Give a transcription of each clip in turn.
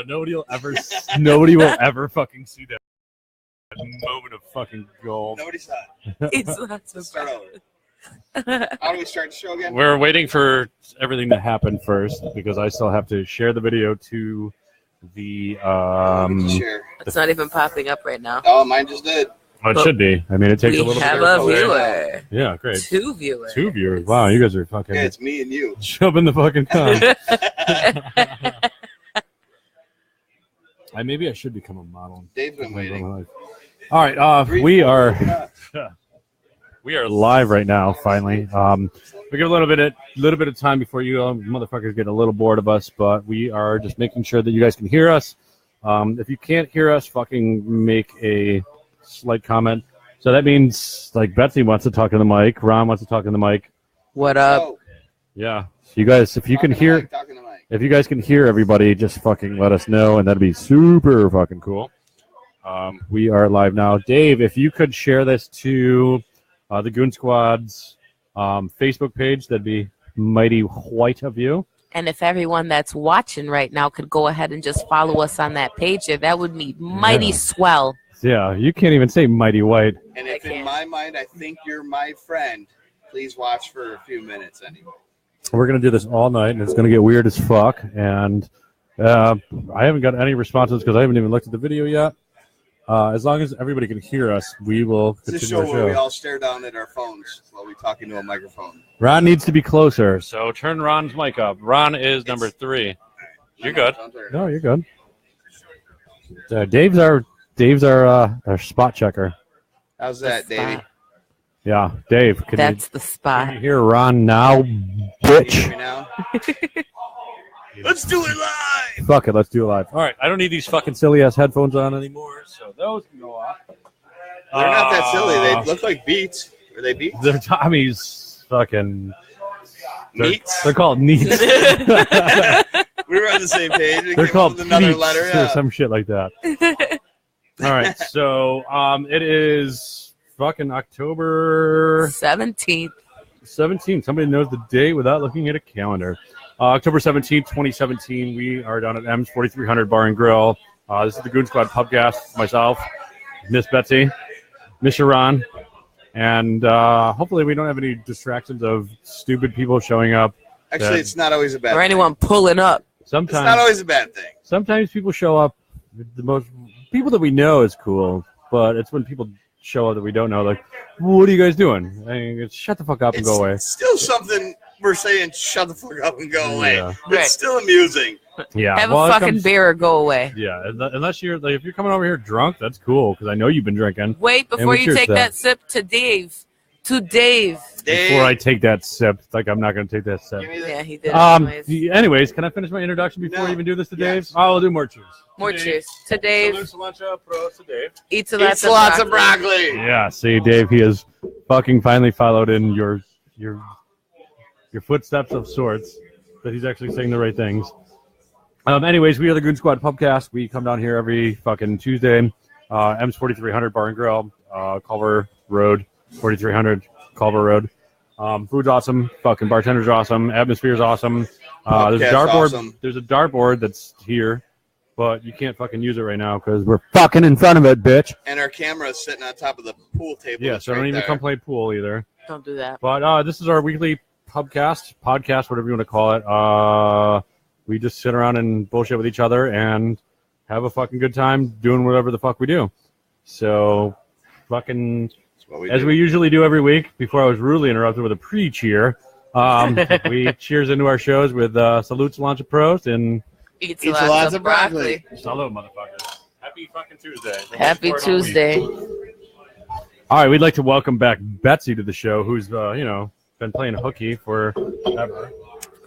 Nobody will ever fucking see that moment of fucking gold. Nobody saw it. It's not so Let's start bad. over. How do we start the show again? We're waiting for everything to happen first because I still have to share the video to the Share. It's not even popping up right now. Oh, mine just did. Oh, it should be. I mean, it takes We a little have bit. a viewer. Yeah, great. 2 viewers. 2 viewers. Wow, you guys are fucking Yeah, it's me and you. shoving the fucking con. Maybe I should become a model. Dave's been waiting. All right, we are live right now. Finally, we give a little bit of time before you motherfuckers get a little bored of us, but we are just making sure that you guys can hear us. If you can't hear us, fucking make a slight comment. So that means like Betsy wants to talk to the mic, Ron wants to talk to the mic. What up? Oh, Yeah, so you guys, if you can hear. Talking to Mike. If you guys can hear everybody, just fucking let us know, and that'd be super fucking cool. We are live now. Dave, if you could share this to the Goon Squad's Facebook page, that'd be mighty white of you. And if everyone that's watching right now could go ahead and just follow us on that page, that would be mighty swell. Yeah, you can't even say mighty white. And if in my mind I think you're my friend, please watch for a few minutes anyway. We're going to do this all night, and it's going to get weird as fuck. And I haven't got any responses because I haven't even looked at the video yet. As long as everybody can hear us, we will continue It's a show our where we show. all stare down at our phones while we talk into a microphone. Ron needs to be closer, so turn Ron's mic up. Ron is number 3. You're good. No, you're good. Dave's our spot checker. How's that, Davey? Yeah, Dave. That's the Can spot. you hear Ron now, bitch? Hear me now? Let's do it live! Fuck it, let's do it live. All right, I don't need these fucking silly ass headphones on anymore, so those can go off. They're not that silly. They look like Beats. Are they Beats? They're Tommy's fucking. Meats? They're called neats. We were on the same page. We They're came called up with another Pete's letter. or Yeah. some shit like that. All right, so it is fucking October 17th. 17th. Somebody knows the date without looking at a calendar. October 17th, 2017. We are down at M's 4300 Bar and Grill. This is the Goon Squad Pubcast. Myself, Miss Betsy, Mr. Ron, and hopefully we don't have any distractions of stupid people showing up. Actually, it's not always a bad Or thing. anyone pulling up. It's not Sometimes, always a bad thing. sometimes people show up. The most people that we know is cool, but it's when people show up that we don't know. Like, what are you guys doing? I mean, it's shut the fuck up and It's go away. still something we're saying, shut the fuck up and go away. Yeah. It's Right. still amusing. Yeah, Have well, a it fucking comes- beer or go away. Yeah, unless you're like, if you're coming over here drunk, that's cool because I know you've been drinking. Wait And before we you cheers take to that sip to Dave. To Dave. Before I take that sip, like I'm not going to take that sip. Give me the- Yeah, he did. Anyways, can I finish my introduction before No. we even do this to Yes. Dave? Oh, we'll do more cheers. More Dave. cheers. To Dave. Salute, cilantro, pros to Dave. Eats Eats lots of broccoli. Yeah, see, Dave, he has fucking finally followed in your footsteps of sorts. That he's actually saying the right things. Anyways, we are the Goon Squad Pubcast. We come down here every fucking Tuesday. M's 4300 Bar and Grill, Culver Road, 4300 Culver Road. Food's awesome. Fucking bartender's awesome. Atmosphere's awesome. There's a Pubcast's dartboard. awesome. There's a dartboard that's here, but you can't fucking use it right now because we're fucking in front of it, bitch. And our camera is sitting on top of the pool table. Yeah, that's so I don't right even there. come play pool either. Don't do that. But this is our weekly podcast, whatever you want to call it. We just sit around and bullshit with each other and have a fucking good time doing whatever the fuck we do. So, fucking, That's what we as do. we usually do every week, before I was rudely interrupted with a pre-cheer, we cheers into our shows with Salute, Cilantro, Prost, and Eats Eats lots of broccoli. Salute, motherfuckers. Happy fucking Tuesday. Happy Tuesday. All right, we'd like to welcome back Betsy to the show, who's, been playing hooky for ever.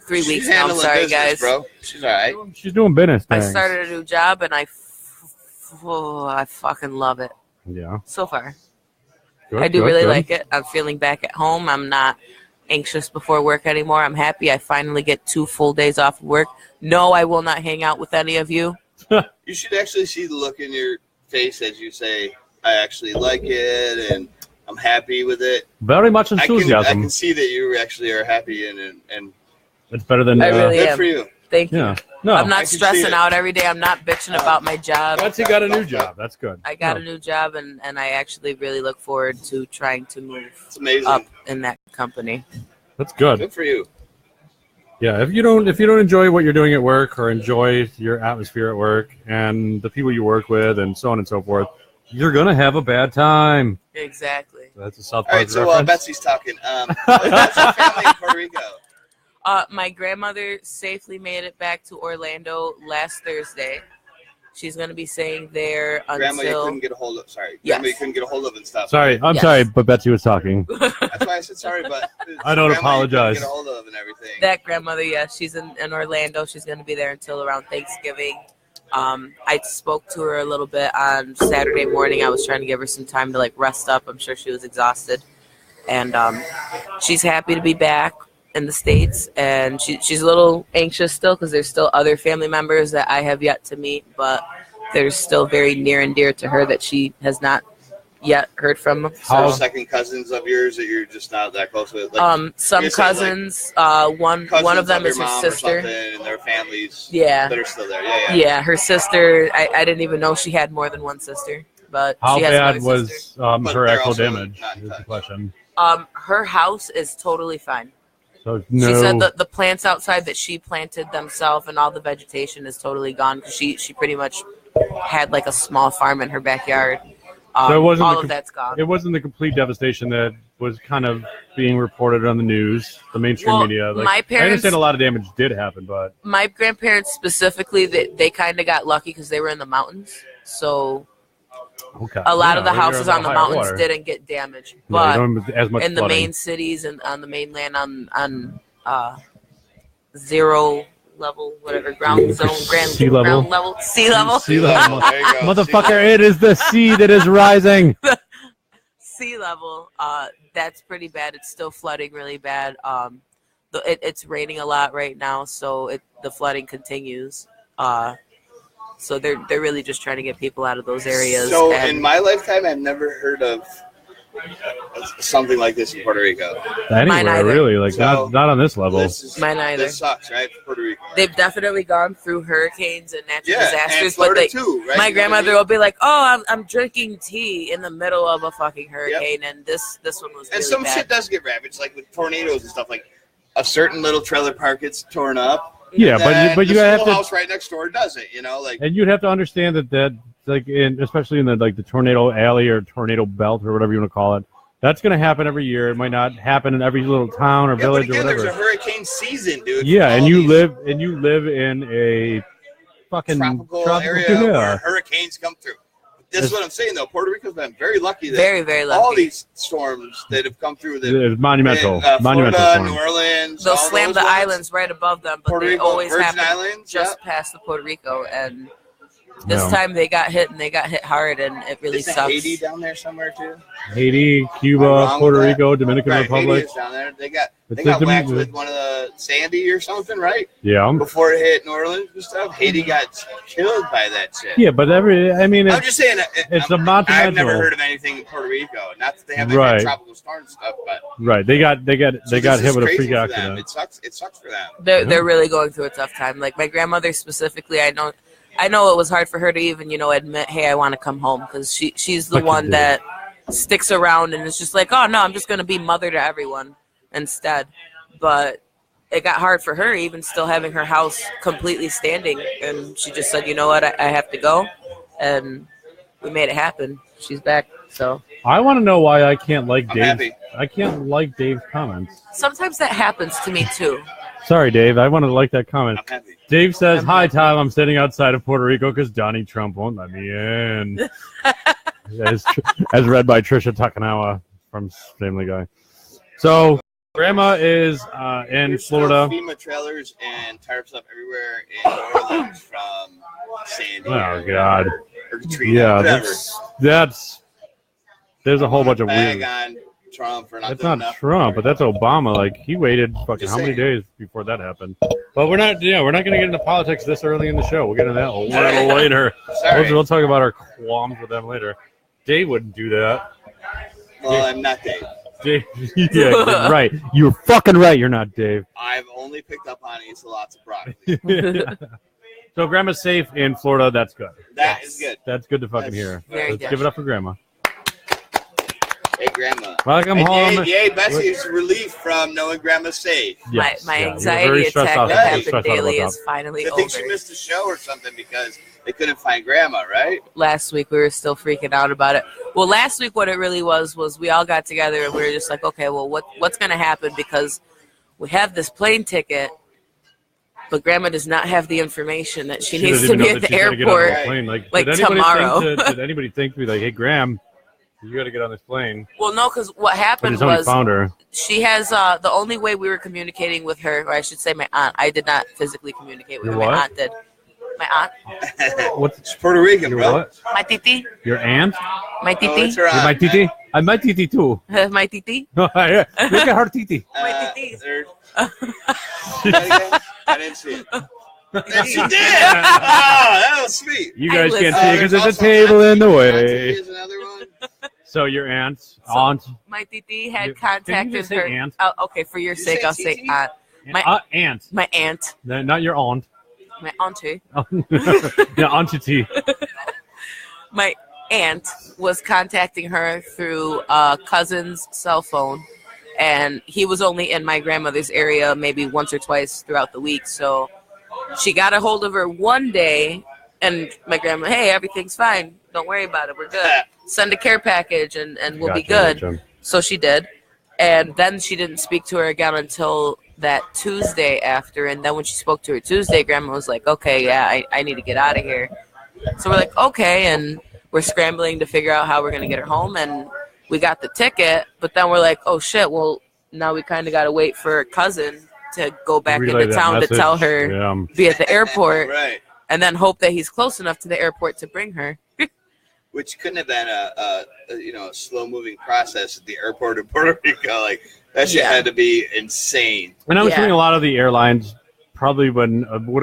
3 She's weeks now. I'm handling sorry, business, guys. bro. She's all right. She's doing business I things. started a new job and I fucking love it Yeah. so far. Good, I do good, really good. like it. I'm feeling back at home. I'm not anxious before work anymore. I'm happy. I finally get 2 full days off of work. No, I will not hang out with any of you. You should actually see the look in your face as you say, I actually like it and I'm happy with it. Very much I enthusiasm. can see that you actually are happy and It's better than. I really Good am. for you. Thank you. Yeah. No. I'm I not can see stressing it. out every day. I'm not bitching about my job. Betsy got a new job. That's good. I got No. a new job, and I actually really look forward to trying to move It's amazing. up in that company. That's good. Good for you. Yeah, if you don't enjoy what you're doing at work or enjoy your atmosphere at work and the people you work with and so on and so forth, you're gonna have a bad time. Exactly. That's a South All right, Park so reference. Betsy's talking. What's your family in Puerto Rico? My grandmother safely made it back to Orlando last Thursday. She's going to be staying there Grandma, you until. couldn't get a hold of. Sorry, Yes. Grandma, you couldn't get a hold of and stuff. Sorry, I'm Yes. sorry, but Betsy was talking. That's why I said sorry, but I don't Grandma, you couldn't apologize. Get a hold of and everything. That grandmother, yes, she's in Orlando. She's going to be there until around Thanksgiving. I spoke to her a little bit on Saturday morning. I was trying to give her some time to rest up. I'm sure she was exhausted, and she's happy to be back in the States. And she's a little anxious still because there's still other family members that I have yet to meet, but there's still very near and dear to her that she has not yet heard from. So So, second cousins of yours that you're just not that close with. Like, some you're saying, cousins. One cousins of them your is her mom or sister. something, and their families. Yeah. That are still there. Yeah. Yeah, her sister. I didn't even know she had more than one sister, but How she has bad another was sister. But her they're actual also damage? not in Is the touch. question. Her house is totally fine. So She said no. the plants outside that she planted themselves and all the vegetation is totally gone because she pretty much had a small farm in her backyard. So it wasn't all the of that's gone. It wasn't the complete devastation that was kind of being reported on the news, the mainstream Well, media. my I parents- understand a lot of damage did happen, but My grandparents specifically, they kind of got lucky because they were in the mountains. So okay. a lot of the Yeah, houses you're on the higher mountains water. didn't get damaged. Yeah, But you don't have as much in the flooding. main cities and on the mainland on zero level, whatever, ground zone, Sea level? ground level, sea level, Sea level. There you go. Motherfucker, it is the sea that is rising. sea level. That's pretty bad. It's still flooding really bad. It's raining a lot right now, so the flooding continues. So they're really just trying to get people out of those areas. So and in my lifetime, I've never heard of something like this in Puerto Rico. Anywhere, either. really. So, not on this level. Mine either. This sucks, right? For Puerto Rico. they've definitely gone through hurricanes and natural Yeah, and disasters, but Florida too, right? my You know what I grandmother mean? will be like, "Oh, I'm drinking tea in the middle of a fucking hurricane," and this one was And really some bad. shit does get ravaged, like with tornadoes and stuff. Like a certain little trailer park gets torn up. Yeah, and but you this have little to, house right next door doesn't. Like and you'd have to understand that especially in the tornado alley or tornado belt or whatever you want to call it. That's going to happen every year. It might not happen in every little town or yeah, village but again, or whatever. there's a hurricane season, dude. Yeah, and All you these live in a fucking tropical area yeah. where hurricanes come through. This is what I'm saying, though. Puerto Rico's been very lucky that Very, very lucky. all these storms that have come through. That It's monumental, monumental Florida, storm. New Orleans. They'll all slam those the ones. islands right above them, but Puerto they Rico, always Virgin happen Islands, just yeah. past the Puerto Rico. And this No. time they got hit, and they got hit hard, and it really Isn't sucks. Haiti down there somewhere too? Haiti, Am I Cuba, wrong Puerto with that? Rico, Dominican Right, Republic. Haiti is down there. They got It's got the whacked Dominican- with one of the Sandy or something, right? Yeah, Before it hit New Orleans and stuff. Haiti got killed by that shit. yeah, but I'm just saying, it's a I've monumental. never heard of anything in Puerto Rico. Not that they have Right. any tropical storm stuff, but Right, they got so hit this with is a crazy freak for them. accident. It sucks for them. They're really going through a tough time. Like my grandmother specifically, I know it was hard for her to even admit, hey, I want to come home, because she's the But you one did. that sticks around and is just like, oh no, I'm just gonna be mother to everyone instead. But it got hard for her, even still having her house completely standing, and she just said, you know what, I have to go, and we made it happen. She's back. So I want to know why I can't like I'm Dave. happy. I can't like Dave's comments. sometimes that happens to me too. Sorry, Dave. I want to like that comment. I'm happy. Dave says, I'm "Hi, happy. Tom. I'm standing outside of Puerto Rico because Donnie Trump won't let me in." as read by Trisha Takanawa from Family Guy. So, Grandma is in There's still Florida. FEMA trailers and tarps up everywhere in New Orleans from Sandy. Oh God. Or Katrina, Yeah, whatever. that's. There's a whole bunch of Bag weird. on Trump for not It's doing not enough. Trump, but that's Obama. Like he waited fucking Just how many saying. days before that happened? But we're not. Yeah, we're not going to get into politics this early in the show. We'll get into that a little later. Sorry. We'll talk about our qualms with them later. Dave wouldn't do that. Well, I'm not Dave. Dave. Yeah, right. You're fucking right. You're not Dave. I've only picked up on eats lots of broccoli. So grandma's safe in Florida. That's good. That is good. That's good to fucking hear. very Let's good. give it up for grandma. Hey, Grandma. Welcome And home. yay, Betsy's relief from knowing Grandma's safe. Yes, my yeah, you're anxiety very stressed attack out. that Very happened stressed out daily about is finally I over. think she missed a show or something because they couldn't find Grandma, right? Last week we were still freaking out about it. Well, last week what it really was we all got together and we were just like, okay, well, what's going to happen, because we have this plane ticket, but Grandma does not have the information that she needs doesn't to even be know at that the she's gotta get on airport. the plane. like did anybody tomorrow. Did anybody think to be like, hey, Graham, you got to get on this plane? Well, no, because what But happened somebody was found her. she has the only way we were communicating with her, or I should say my aunt. I did not physically communicate with Your her. what? My aunt did. My aunt. What's She's Puerto Rican, your bro. what? My titi. Your aunt? My Oh, it's titi. her You're aunt, my man. titi? I'm my titi too. My titi. Look at her titi. My titis. I didn't see it. Yes, she did. Oh, that was sweet. You guys I can't listen. see it because there's a also table in the Auntie way. is another one. So your aunt. My titi had Can you contacted just say her. aunt? Oh, okay, for your Did you sake, say I'll say titi? aunt. My- aunt. My aunt. Not your aunt. My auntie. Yeah, auntie. My aunt was contacting her through a cousin's cell phone, and he was only in my grandmother's area maybe once or twice throughout the week. So she got a hold of her one day, and my grandma, hey, everything's fine. Don't worry about it. We're good. Send a care package, and we'll be good. Gotcha. So she did. And then she didn't speak to her again until that Tuesday after. And then when she spoke to her Tuesday, Grandma was like, okay, yeah, I need to get out of here. So we're like, okay. And we're scrambling to figure out how we're going to get her home. And we got the ticket. But then we're like, oh, shit, well, now we kind of got to wait for her cousin to go back Relay into that town to message. tell her Yeah. be at the airport. Right. And then hope that he's close enough to the airport to bring her. Which couldn't have been a slow moving process at the airport of Puerto Rico. Like that shit Yeah. had to be insane. And I'm Yeah. assuming a lot of the airlines probably would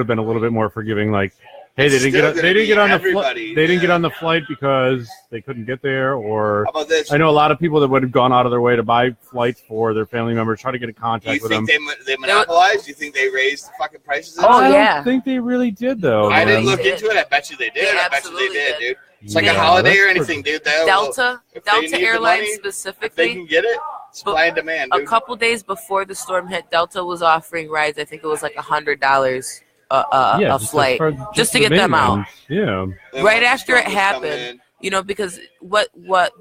have been a little bit more forgiving. Like, hey, they It's didn't still get gonna be on the everybody, they didn't get yeah. on the flight because they couldn't get there, or How about this? I know a lot of people that would have gone out of their way to buy flights for their family members, try to get in Do you contact with them. think they monopolized? Do you think they raised the fucking prices? Oh, I yeah. don't think they really did though. I didn't man. look into it. I bet you they did. They I bet you they absolutely did, did. dude. It's like Yeah, a holiday that's or pretty- anything, dude. They will- Delta if they need the Airlines money, if they specifically. can get it, supply and demand, A dude. couple days before the storm hit, Delta was offering rides. I think it was like $100 a just flight, for- just to the get them main out. ones. Yeah. Then right once the after it storm was coming happened. You know, because what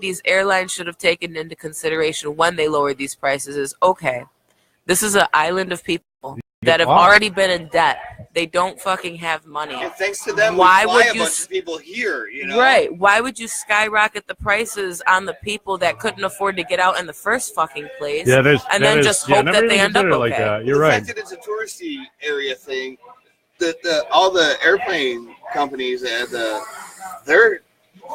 these airlines should have taken into consideration when they lowered these prices is, okay, this is an island of people that have off. already been in debt. They don't fucking have money. And thanks to them, Why we fly would a you bunch s- of people here, you know? Right. Why would you skyrocket the prices on the people that couldn't afford to get out in the first fucking place? Yeah, there's And then just hope never that they even end up considered it like okay. that. You're the right. fact that it's a touristy area thing, all the airplane companies and they're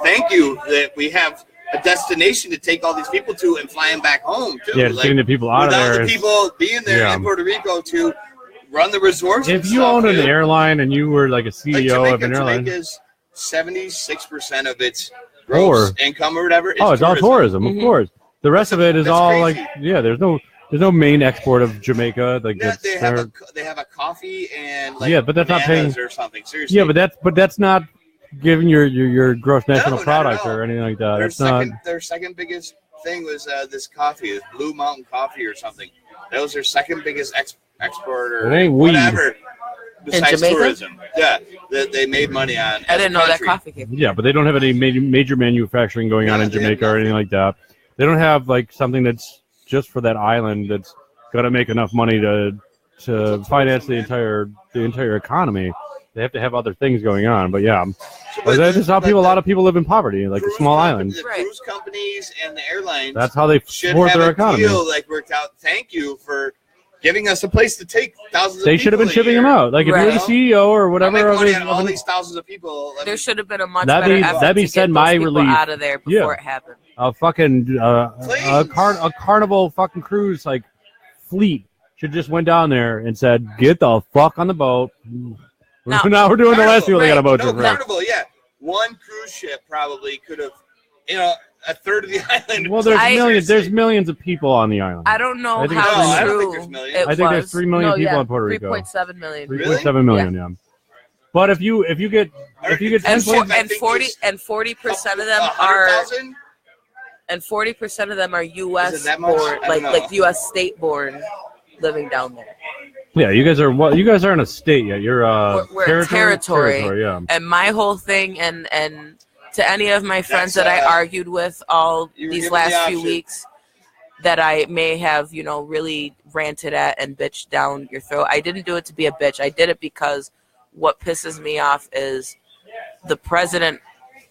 thank you that we have a destination to take all these people to and fly them back home too. Yeah, just getting the people out of without there. the is- people being there yeah. in Puerto Rico to run the resorts. If and you stuff, owned an dude. airline and you were like a like CEO of an airline, Jamaica's 76% of its gross income or whatever. Is it's all tourism, of Mhm. course. The rest of it is That's all crazy. like, yeah. There's no main export of Jamaica. Like Yeah, that's they have a coffee and like Yeah, but that's not bananas paying- or something. Seriously. yeah, but that's not giving your gross national not at product all. or anything like that. Their That's not. their second biggest thing was this coffee, this Blue Mountain Coffee or something. That was their second biggest export or It ain't weed. whatever. Besides Jamaica? tourism, yeah, they made money on. I as a didn't know that country. coffee came. Yeah, but they don't have any major manufacturing going on Yeah, in they have Jamaica or anything like that. They don't have like something that's just for that island that's got to make enough money to finance the entire economy. They have to have other things going on. But yeah, But that's just how but a lot the of people live in poverty, like a cruise small company- island. The Right. cruise companies and the airlines That's how they should support have their a economy. deal like worked out. Thank you for giving us a place to take thousands. They of should have been people a shipping them year. out. Like if Right. you're the CEO or I'll whatever make of money it, on all these thousands of people. Let There me- should have been a much That'd better be- effort that'd be to said get my those people relief. out of there before Yeah. it happened. a fucking a Planes. carnival fucking cruise like fleet should just went down there and said, "Get the fuck on the boat." Now- Now we're doing the last people that got a boat No, trip. Carnival, yeah. One cruise ship probably could have, a third of the island. Well, there's millions of people on the island. I don't know I think how I don't true think there's millions. it I think there's was. 3 million No, people yeah, in Puerto Rico. 3.7 million. 3.7 million, yeah. But if you get And 40% of them are 100,000? and 40% of them are U.S. Is it that much? born, I don't know. like U.S. state born, living down there. yeah, you guys aren't a state yet. You're We're a territory. Yeah. And my whole thing, and to any of my friends That's, that I argued with all you were these given last the few option. weeks, that I may have, really ranted at and bitched down your throat. I didn't do it to be a bitch. I did it because what pisses me off is the president.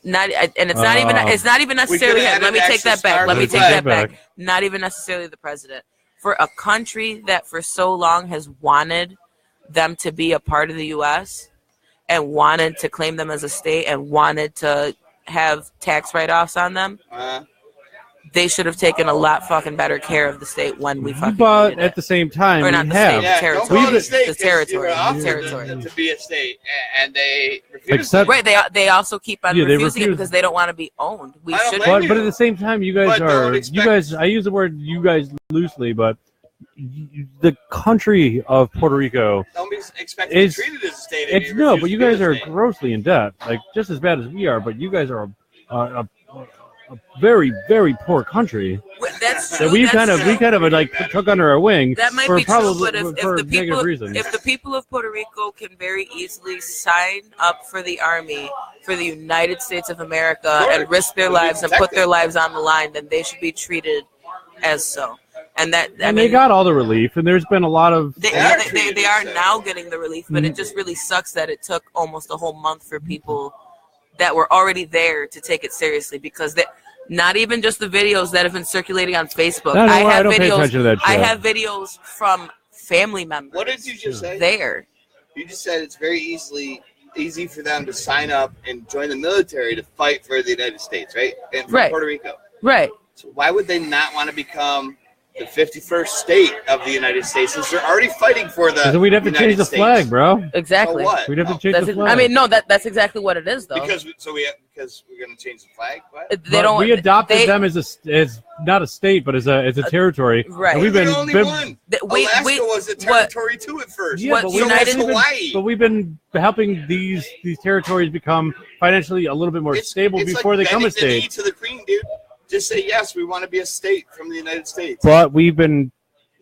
It's not even necessarily him. Let me take that back. Let me take that back. Not even necessarily the president. For a country that for so long has wanted them to be a part of the U.S. and wanted to claim them as a state and wanted to have tax write-offs on them, they should have taken a lot fucking better care of the state when we fucking But needed at it. the same time, Or not we the state, have. the territory. Don't call it a state, The 'cause territory. you were offered Territory. to be a state, and they refused. Except- Right, they also keep on Yeah, they refusing it refuse. because they don't want to be owned. We I don't should. blame But at the same time, you guys But don't are expect- I use the word you guys loosely, but the country of Puerto Rico Don't be expected to be It's- treated as a state. it's but you guys are grossly in debt, like just as bad as we are. But you guys are a very, very poor country That's that true. we that's kind of true. like took under our wing. That might for be true, probably but if for the negative people reasons. if the people of Puerto Rico can very easily sign up for the army for the United States of America Sure. and risk their They'll be lives and put protected. their lives on the line, then they should be treated as so. And that I and mean, they got all the relief, and there's been a lot of they They are are treated now as so. getting the relief, but it just really sucks that it took almost a whole month for people that were already there to take it seriously, because not even just the videos that have been circulating on Facebook. No, I have don't pay videos. attention to that shit. I have videos from family members. What did you just say? there? You just said it's very easy for them to sign up and join the military to fight for the United States, right? And for Right. Puerto Rico. Right. So why would they not want to become the 51st state of the United States, since they're already fighting for the? Because we'd have to United change the States? flag, bro. Exactly. So what? We'd have to No. change That's the ex- flag. I mean, no, that's exactly what it is, though. Because we're going to change the flag. What? They don't. we adopted they, them as not a state, but as a territory. Right. And we've We're been, the only been- one. We, Alaska was a territory too at first. Yeah, What but, So we've, United- was we've been, Hawaii. but we've been helping these territories become financially a little bit more stable it's before like they come a bending the knee state. to the queen, dude. Just say yes. We want to be a state from the United States. But we've been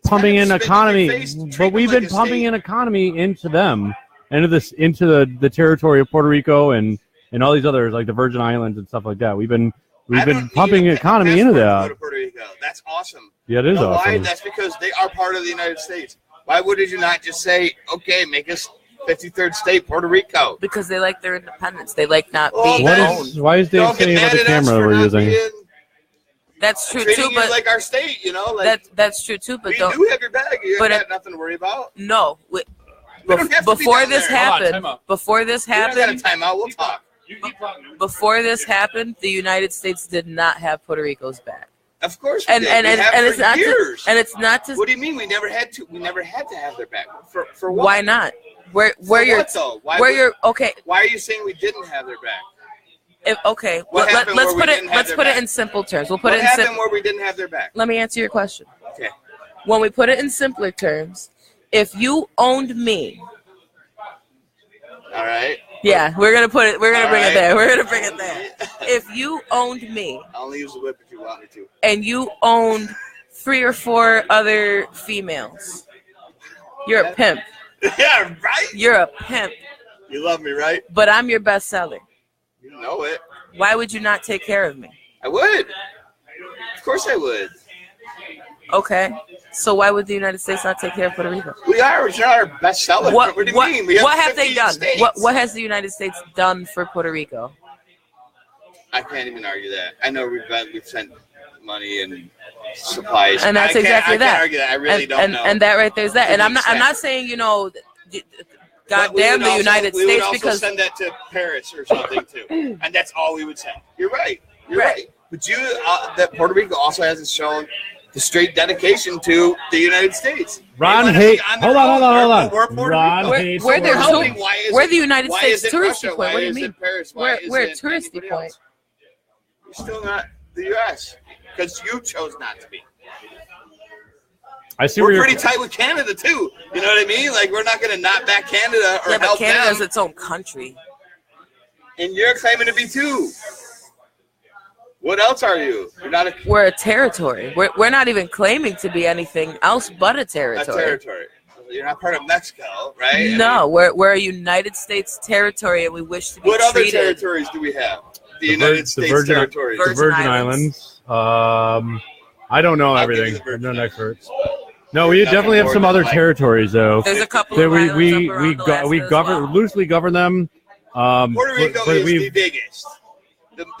pumping kind in of spit in your economy. face to treat But we've them been like a pumping state. in economy into them, into the territory of Puerto Rico and all these others like the Virgin Islands and stuff like that. We've been I don't need pumping a economy into passport to go that. to Puerto Rico. That's awesome. Yeah, it is You know why? awesome. That's because they are part of the United States. Why would you not just say, okay, make us 53rd state, Puerto Rico? because they like their independence. They like not Oh, being What owned. is? Why is Dave Don't get saying about mad the at us camera for we're not using? being That's true treating too, you but like our state, you know? Like, that's true too. But we don't. do have your bag. You but got nothing to worry about. No. We don't have to be Before down this there. Hold on, happened, time out. before this We don't got a happened, timeout. We'll talk. before this happened, the United States did not have Puerto Rico's back, Of course we and did. and We and, have and for it's not years. to, and it's not to. What do you mean we never had to? We never had to have their back. For what? Why not? Where For you're what, though? Why where would- you're okay. Why are you saying we didn't have their back? Okay, What happened let's where we put it. didn't have Let's their put it back? in simple terms. We'll put What it in happened simple. where we didn't have their back? Let me answer your question. Okay. When we put it in simpler terms, if you owned me, All right. yeah, we're gonna put it. We're gonna All bring right. it there. We're gonna bring it there. If you owned me I'll only use the whip if you want me to. and you owned 3 or 4 other females, you're a pimp. Yeah, right? You're a pimp. You love me, right? But I'm your best seller. You know it. Why would you not take care of me? I would. Of course I would. Okay. So why would the United States not take care of Puerto Rico? We're our best seller. What do you mean? We what have they 50 done? states. What has the United States done for Puerto Rico? I can't even argue that. I know we've sent money and supplies. And that's I can't- exactly I that. can't argue that. I really and, don't and, know. and that right there's that. And I'm Exactly. not saying, But God we damn would the also- United we would States, also because send that to Paris or something too, and that's all we would send. You're right. You're Right. right. But that Puerto Rico also hasn't shown the straight dedication to the United States. Ron They wanna hate. be on their Hold on, own. hold on. We're Puerto Ron Rico. hates. We're their Puerto tour- Rico. Why is we're it- the United why States is it touristy Russia? point. Why What do you is mean? it Paris? Why is We're a it touristy anybody point. else? We're still not. the U.S. because you chose not to be. I see. We're pretty tight with Canada too. You know what I mean? Like we're not going to not back Canada or Yeah, but help Canada's them. its own country. And you're claiming to be too. What else are you? You're not We're a territory. We're not even claiming to be anything else but a a territory. territory. You're not part of Mexico, right? No, we're a United States territory, and we wish to be What other treated. territories do we have? The United States territories. The Virgin Islands. I don't know I'll give you everything. the I'm Virgin not an Islands. expert. No, we definitely have some other territories though. There's a couple That of we islands up around we Alaska as govern well. loosely govern them. Puerto Rico but is the we've- biggest.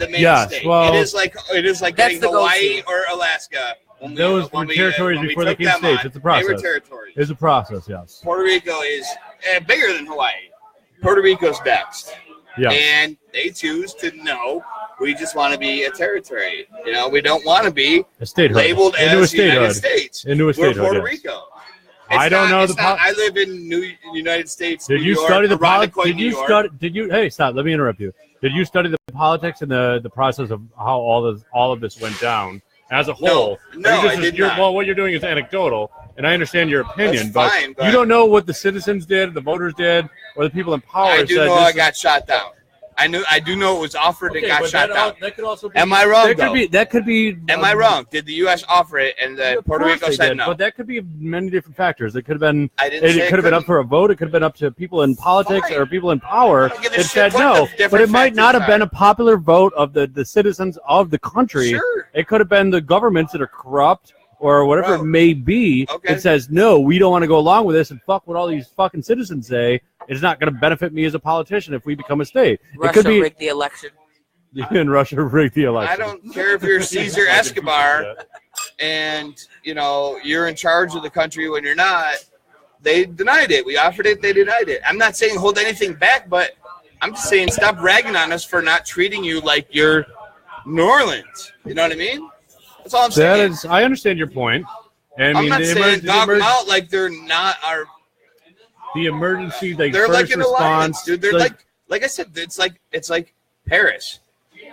The main Yes, state. well, it is like That's getting the Hawaii go-to. or Alaska. When Those when were territories when we before they took became them states. on, It's a They were process. territories. It's a process, yes. Puerto Rico is bigger than Hawaii. Puerto Rico's next. Yeah. And they choose to know we just want to be a territory. You know, we don't want to be A statehood. labeled Into a as United statehood. States. Into a We're statehood. Puerto yes. Rico. I don't know the I live in United States. Did New you York, study the Irondequoit, politics? Did New you York. study? Did you? Hey, stop! Let me interrupt you. Did you study the politics and the process of how all of this went down as a whole? No, Or you I did you're- not. Well, what you're doing is anecdotal, and I understand your opinion, That's fine, but but- you don't know what the citizens did, the voters did, or the people in power I do said. know this I is- got shot down. I do know it was offered and got but shot down. that could also be. Am I wrong, That though? could be. Am I wrong? Did the U.S. offer it and Of Puerto course Rico they said did, no? But that could be many different factors. It could have been. I didn't say It could have been up couldn't. for a vote. It could have been up to people in politics Fine. or people in power I don't give a that shit said what no. the different But it might not factors have been are. a popular vote of the citizens of the country. Sure. It could have been the governments that are corrupt or whatever Bro. it may be Okay. that says, no, we don't want to go along with this and fuck what all these fucking citizens say. It's not going to benefit me as a politician if we become a state. It Russia could be rigged the election. in Russia rigged the election. I don't care if you're Caesar Escobar and you're in charge of the country when you're not. They denied it. We offered it. They denied it. I'm not saying hold anything back, but I'm just saying stop ragging on us for not treating you like you're New Orleans. You know what I mean? That's all I'm That saying. is, I understand your point. And I I'm mean, not the saying dog them emerg- out like they're not our. the emergency, like They're first like an response, alliance, dude. They're like I said. It's like Paris.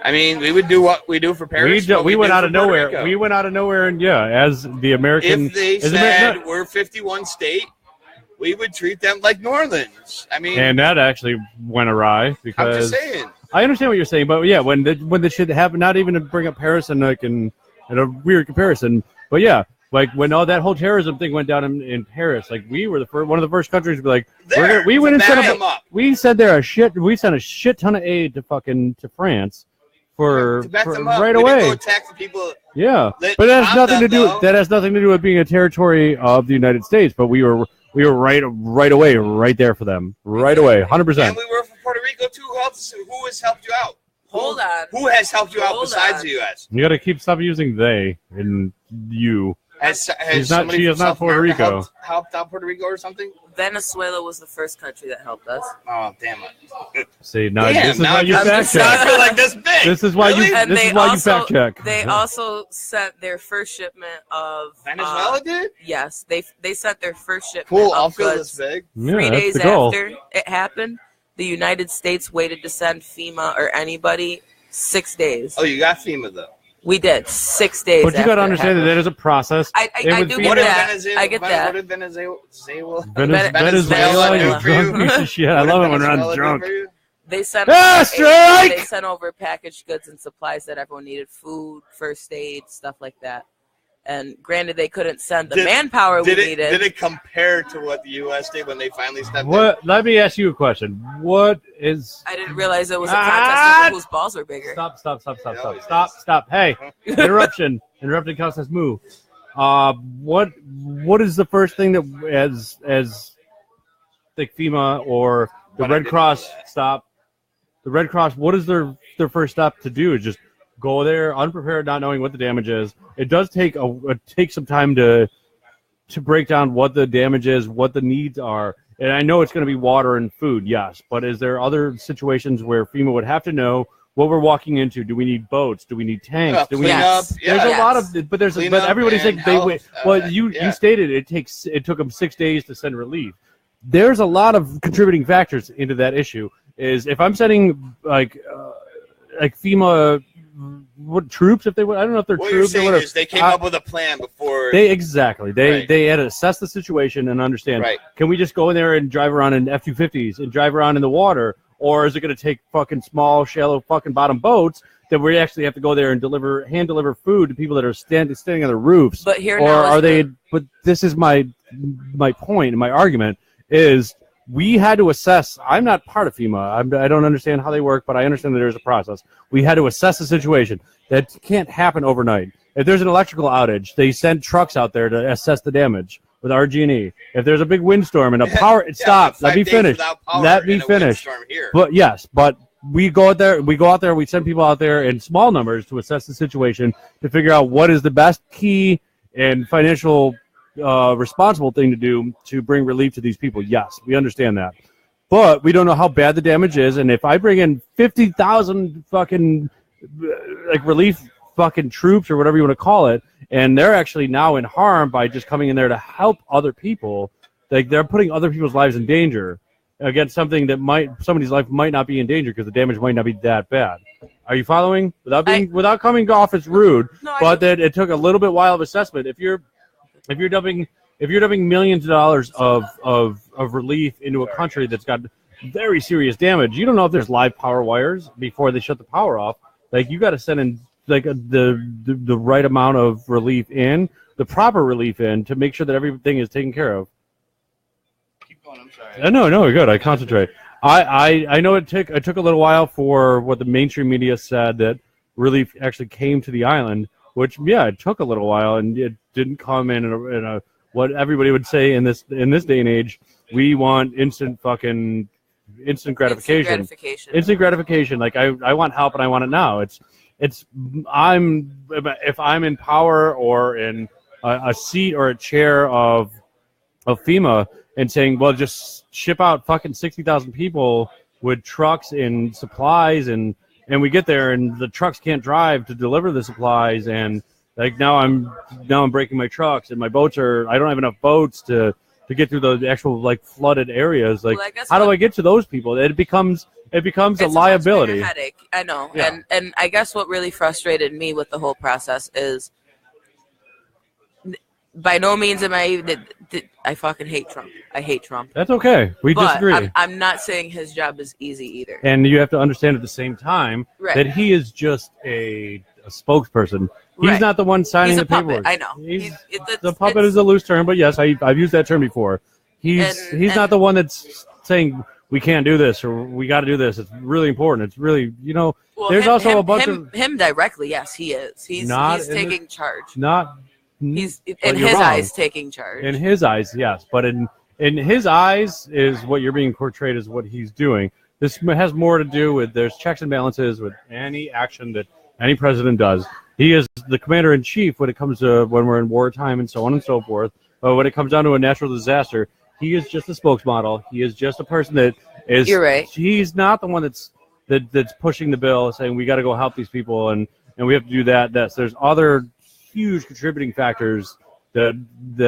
I mean, we would do what we do for Paris. what we went do out for of Puerto nowhere. Rico. We went out of nowhere, and yeah, as the American, If they as said Ameri- we're 51 state, we would treat them like New Orleans. I mean, and that actually went awry I'm because just saying. I understand what you're saying, but yeah, when the shit happened, not even to bring up Paris and like in a weird comparison, but yeah, like when all that whole terrorism thing went down in Paris, like we were one of the first countries to be like, we went and back set them up, up. we sent a shit ton of aid to France for To back them up. right we away. didn't go attack the people. Yeah, Let but that has calm nothing to down, do. though. That has nothing to do with being a territory of the United States. But we were right away, right there for them, right away, 100%. And we were for Puerto Rico too. Who has helped you out? Hold on. Who has helped you out Hold besides on. the U.S.? You got to stop using they and you. Has She's not- somebody she from is not South Puerto America Rico. helped out Puerto Rico or something? Venezuela was the first country that helped us. Oh, damn it. See, now Damn, this is now why you I'm fact just- now I check. feel like this big. This is why Really? you. And This they is why you also- fact check. They also sent their first shipment of Venezuela did? Yes, they sent their first shipment Cool, I'll of feel goods this big. Yeah, 3 that's days the goal. after it happened. The United States waited to send FEMA or anybody 6 days. Oh, you got FEMA, though. We did 6 days. But you got after to it understand that happened. that is a process. I would do be- get What did that. Venezuela, I get that. What did Venezuela? Venezuela, you do for you? drunk piece of shit. I What love did it when Venezuela I'm do drunk. for you? They sent Ah, over strike! They sent over packaged goods and supplies that everyone needed: food, first aid, stuff like that. And granted, they couldn't send the manpower we needed. Did it compare to what the U.S. did when they finally stepped What? Let me ask you a question. What is? I didn't realize it was a contest over whose balls were bigger. Stop. Hey, interruption. Interrupting counts as move. What is the first thing that as like FEMA or the Red Cross stop? The Red Cross, what is their first step to do? Is just go there unprepared, not knowing what the damage is. It does take some time to break down what the damage is, what the needs are. And I know it's going to be water and food, yes. But is there other situations where FEMA would have to know what we're walking into? Do we need boats? Do we need tanks? Do we clean need? up. There's Yeah. a lot of, but Clean up everybody's and like they health, wait. Well, you stated it took them 6 days to send relief. There's a lot of contributing factors into that issue. Is if I'm sending like FEMA what troops if they would. I don't know if they're What troops. you're saying or is they came up with a plan before. They exactly. Right. They had to assess the situation and understand. Right. Can we just go in there and drive around in F-250s and drive around in the water, or is it going to take fucking small, shallow, fucking bottom boats that we actually have to go there and hand deliver food to people that are standing on the roofs? But here or now are is they? the- But this is my point and my argument is. We had to assess. I'm not part of FEMA. I don't understand how they work, but I understand that there's a process. We had to assess the situation. That can't happen overnight. If there's an electrical outage, they send trucks out there to assess the damage with RG&E. If there's a big windstorm and a power, stop. Let me finish. Let me finish. But yes, but we go out there. We send people out there in small numbers to assess the situation to figure out what is the best key and financial. Responsible thing to do to bring relief to these people. Yes, we understand that, but we don't know how bad the damage is. And if I bring in 50,000 fucking relief fucking troops or whatever you want to call it, and they're actually now in harm by just coming in there to help other people, like they're putting other people's lives in danger against something that somebody's life might not be in danger because the damage might not be that bad. Are you following? Without coming off as rude, but that it took a little bit while of assessment. If you're dumping millions of dollars of relief into a country that's got very serious damage, you don't know if there's live power wires before they shut the power off. Like you got to send in the right amount of relief in, the proper relief in, to make sure that everything is taken care of. Keep going. I'm sorry. No, good. I concentrate. I know it took a little while for what the mainstream media said that relief actually came to the island. Which, yeah, it took a little while, and it didn't come in a what everybody would say in this day and age. We want instant gratification. Instant gratification. Like I want help and I want it now. If I'm in power or in a seat or a chair of FEMA and saying, well, just ship out fucking 60,000 people with trucks and supplies and we get there and the trucks can't drive to deliver the supplies and like now I'm breaking my trucks and my boats I don't have enough boats to get through the actual like flooded areas. Like how do I get to those people? It becomes a liability. Headache. I know. Yeah. And I guess what really frustrated me with the whole process is by no means am I fucking hate Trump. I hate Trump. That's okay. We disagree. I'm not saying his job is easy either. And you have to understand at the same time that he is just a spokesperson. He's not the one signing the paperwork. I know. The puppet is a loose term, but yes, I've used that term before. He's not the one that's saying we can't do this or we got to do this. It's really important. It's really, well, there's also a bunch of him directly. Yes, he is. He's taking charge. He's in his eyes taking charge. In his eyes, yes, but in his eyes is what you're being portrayed as what he's doing. This has more to do with there's checks and balances with any action that any president does. He is the commander in chief when it comes to when we're in wartime and so on and so forth. But when it comes down to a natural disaster, he is just a spokesmodel. He is just a person that is. You're right. He's not the one that's pushing the bill, saying we got to go help these people and we have to do that. There's other huge contributing factors that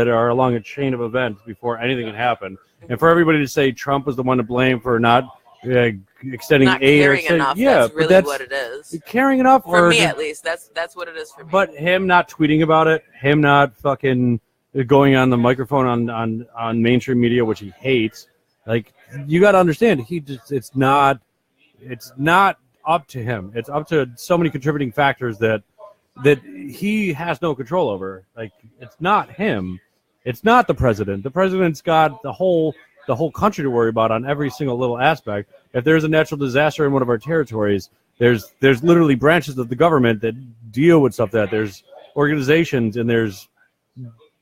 are along a chain of events before anything can happen. And for everybody to say Trump was the one to blame for not extending aid or enough, that's really what it is. Caring enough for me, at least. That's what it is for me. But him not tweeting about it, him not fucking going on the microphone on mainstream media, which he hates. Like you got to understand, it's not up to him. It's up to so many contributing factors that he has no control over. Like it's not him. It's not the president. The president's got the whole country to worry about on every single little aspect. If there's a natural disaster in one of our territories, there's literally branches of the government that deal with stuff that there's organizations and there's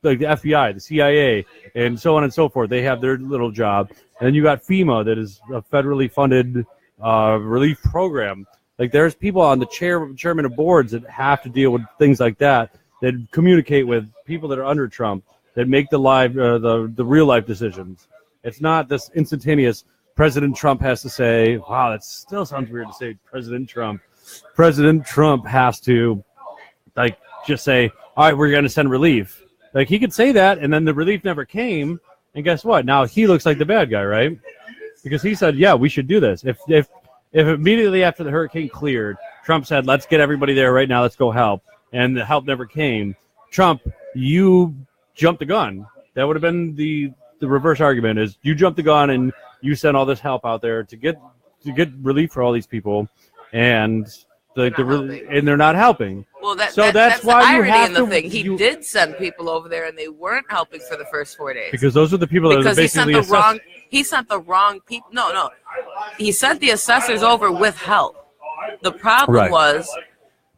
like the FBI, the CIA, and so on and so forth. They have their little job. And then you got FEMA that is a federally funded relief program. Like there's people on the chairman of boards that have to deal with things like that communicate with people that are under Trump, that make the real life decisions. It's not this instantaneous President Trump has to say, wow, that still sounds weird to say President Trump. President Trump has to like just say, all right, we're going to send relief. Like he could say that and then the relief never came. And guess what? Now he looks like the bad guy, right? Because he said, yeah, we should do this. If immediately after the hurricane cleared, Trump said, let's get everybody there right now. Let's go help. And the help never came. Trump, you jumped the gun. That would have been the reverse argument is you jumped the gun and you sent all this help out there to get relief for all these people. And they're not helping. Well, that's why the you irony have in the to. thing. He did send people over there, and they weren't helping for the first 4 days. Because those are the people that are basically he sent the wrong people. No. He sent the assessors over with help. The problem was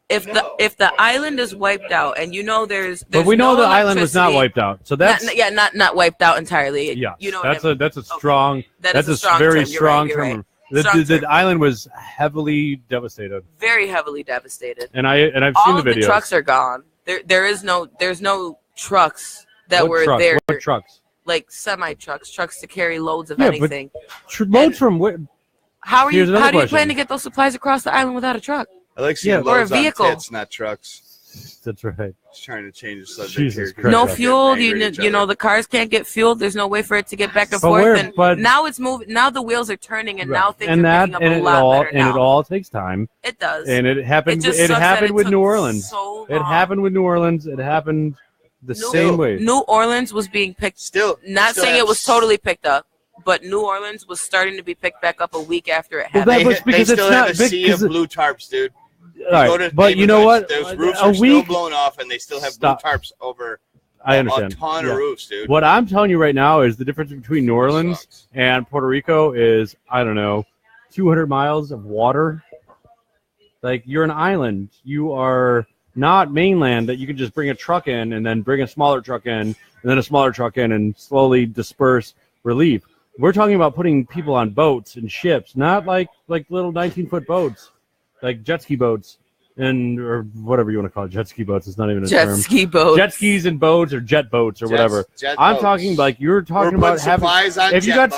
if the island is wiped out, and there's but we know the island was not wiped out, so that's not wiped out entirely. Yeah, that's a strong. That's a very strong term. Right. The island was heavily devastated. Very heavily devastated. And I've seen the videos. All of the trucks are gone. There's no trucks that were there. What trucks? Like semi trucks to carry loads of anything. Loads from where? How do you plan to get those supplies across the island without a truck? I like seeing loads or a vehicle. on tits, not trucks. That's right. Just trying to change the subject Jesus here. Christ. No fuel. The cars can't get fueled. There's no way for it to get back and But forth. but now it's moving. Now the wheels are turning, and now things and are picking up a lot better now. And it all takes time. It does. And it happened. It happened with New Orleans. It happened with New Orleans. It happened the same way. New Orleans was being picked. Not saying it was totally picked up, but New Orleans was starting to be picked back up a week after it happened. They still have a sea of blue tarps, dude. All right, but you know what? Those roofs are still blown off, and they still have blue tarps over. I understand. A ton of roofs, dude. What I'm telling you right now is the difference between New Orleans and Puerto Rico is 200 miles of water. Like you're an island. You are not mainland that you can just bring a truck in and then bring a smaller truck in and then a smaller truck in and slowly disperse relief. We're talking about putting people on boats and ships, not like little 19-foot boats. Like jet ski boats or whatever you want to call it. Jet ski boats. It's not even a term. Jet ski boats. Jet skis and boats or jet boats or whatever. I'm talking like you're talking about having. If you got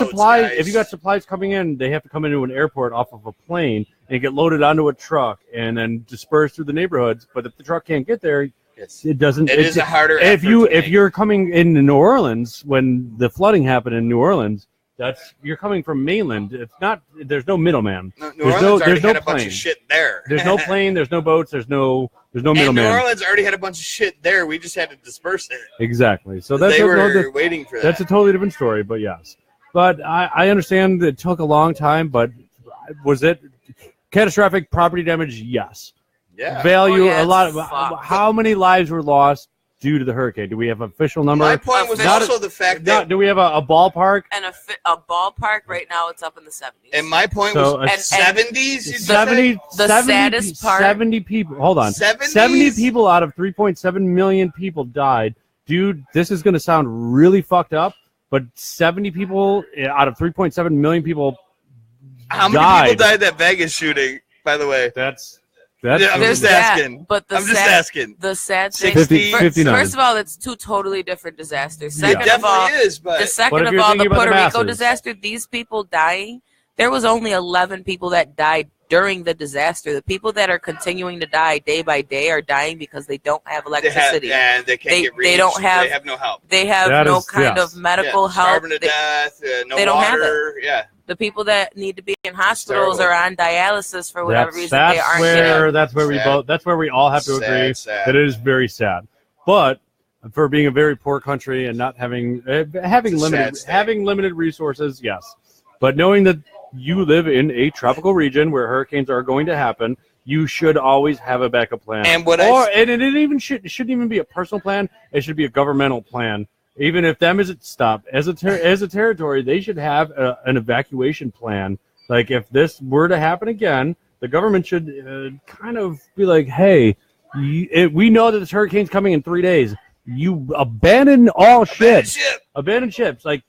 supplies coming in, they have to come into an airport off of a plane and get loaded onto a truck and then dispersed through the neighborhoods. But if the truck can't get there, it doesn't. It is a harder. If you're coming into New Orleans when the flooding happened in New Orleans. You're coming from mainland. It's not. There's no middleman. There's no bunch of shit there. There's no plane. There's no boats. There's no middleman. New Orleans already had a bunch of shit there. We just had to disperse it. Exactly. So they were waiting for that. That's a totally different story. But yes, but I understand that it took a long time. But was it catastrophic property damage? Yes. Yeah. Value a lot of. How many lives were lost due to the hurricane? Do we have an official number? My point was also the fact that... Do we have a ballpark? And a ballpark right now, it's up in the 70s. And my point was 70s? 70, the saddest part... 70 people. Hold on. 70s? 70 people out of 3.7 million people died. Dude, this is going to sound really fucked up, but 70 people out of 3.7 million people How many people died in that Vegas shooting, by the way? I'm just asking. The sad thing, 59. First of all, it's two totally different disasters. Second It of all, definitely is, but the Puerto Rico disaster, these people dying, there was only 11 people that died during the disaster. The people that are continuing to die day by day are dying because they don't have electricity. They can't get reached. They have no help. They have no kind of medical help. Starving to death, no they don't water. Have it. Yeah. The people that need to be in hospitals are on dialysis for whatever reason they aren't getting. That's where we all have to agree that it is very sad. But for being a very poor country and not having limited resources, yes. But knowing that you live in a tropical region where hurricanes are going to happen, you should always have a backup plan. And it shouldn't even be a personal plan. It should be a governmental plan. Even if them isn't stopped as a territory, they should have an evacuation plan. Like if this were to happen again, the government should kind of be like, "Hey, we know that this hurricane's coming in 3 days. You abandon all shit. Abandon ships. Like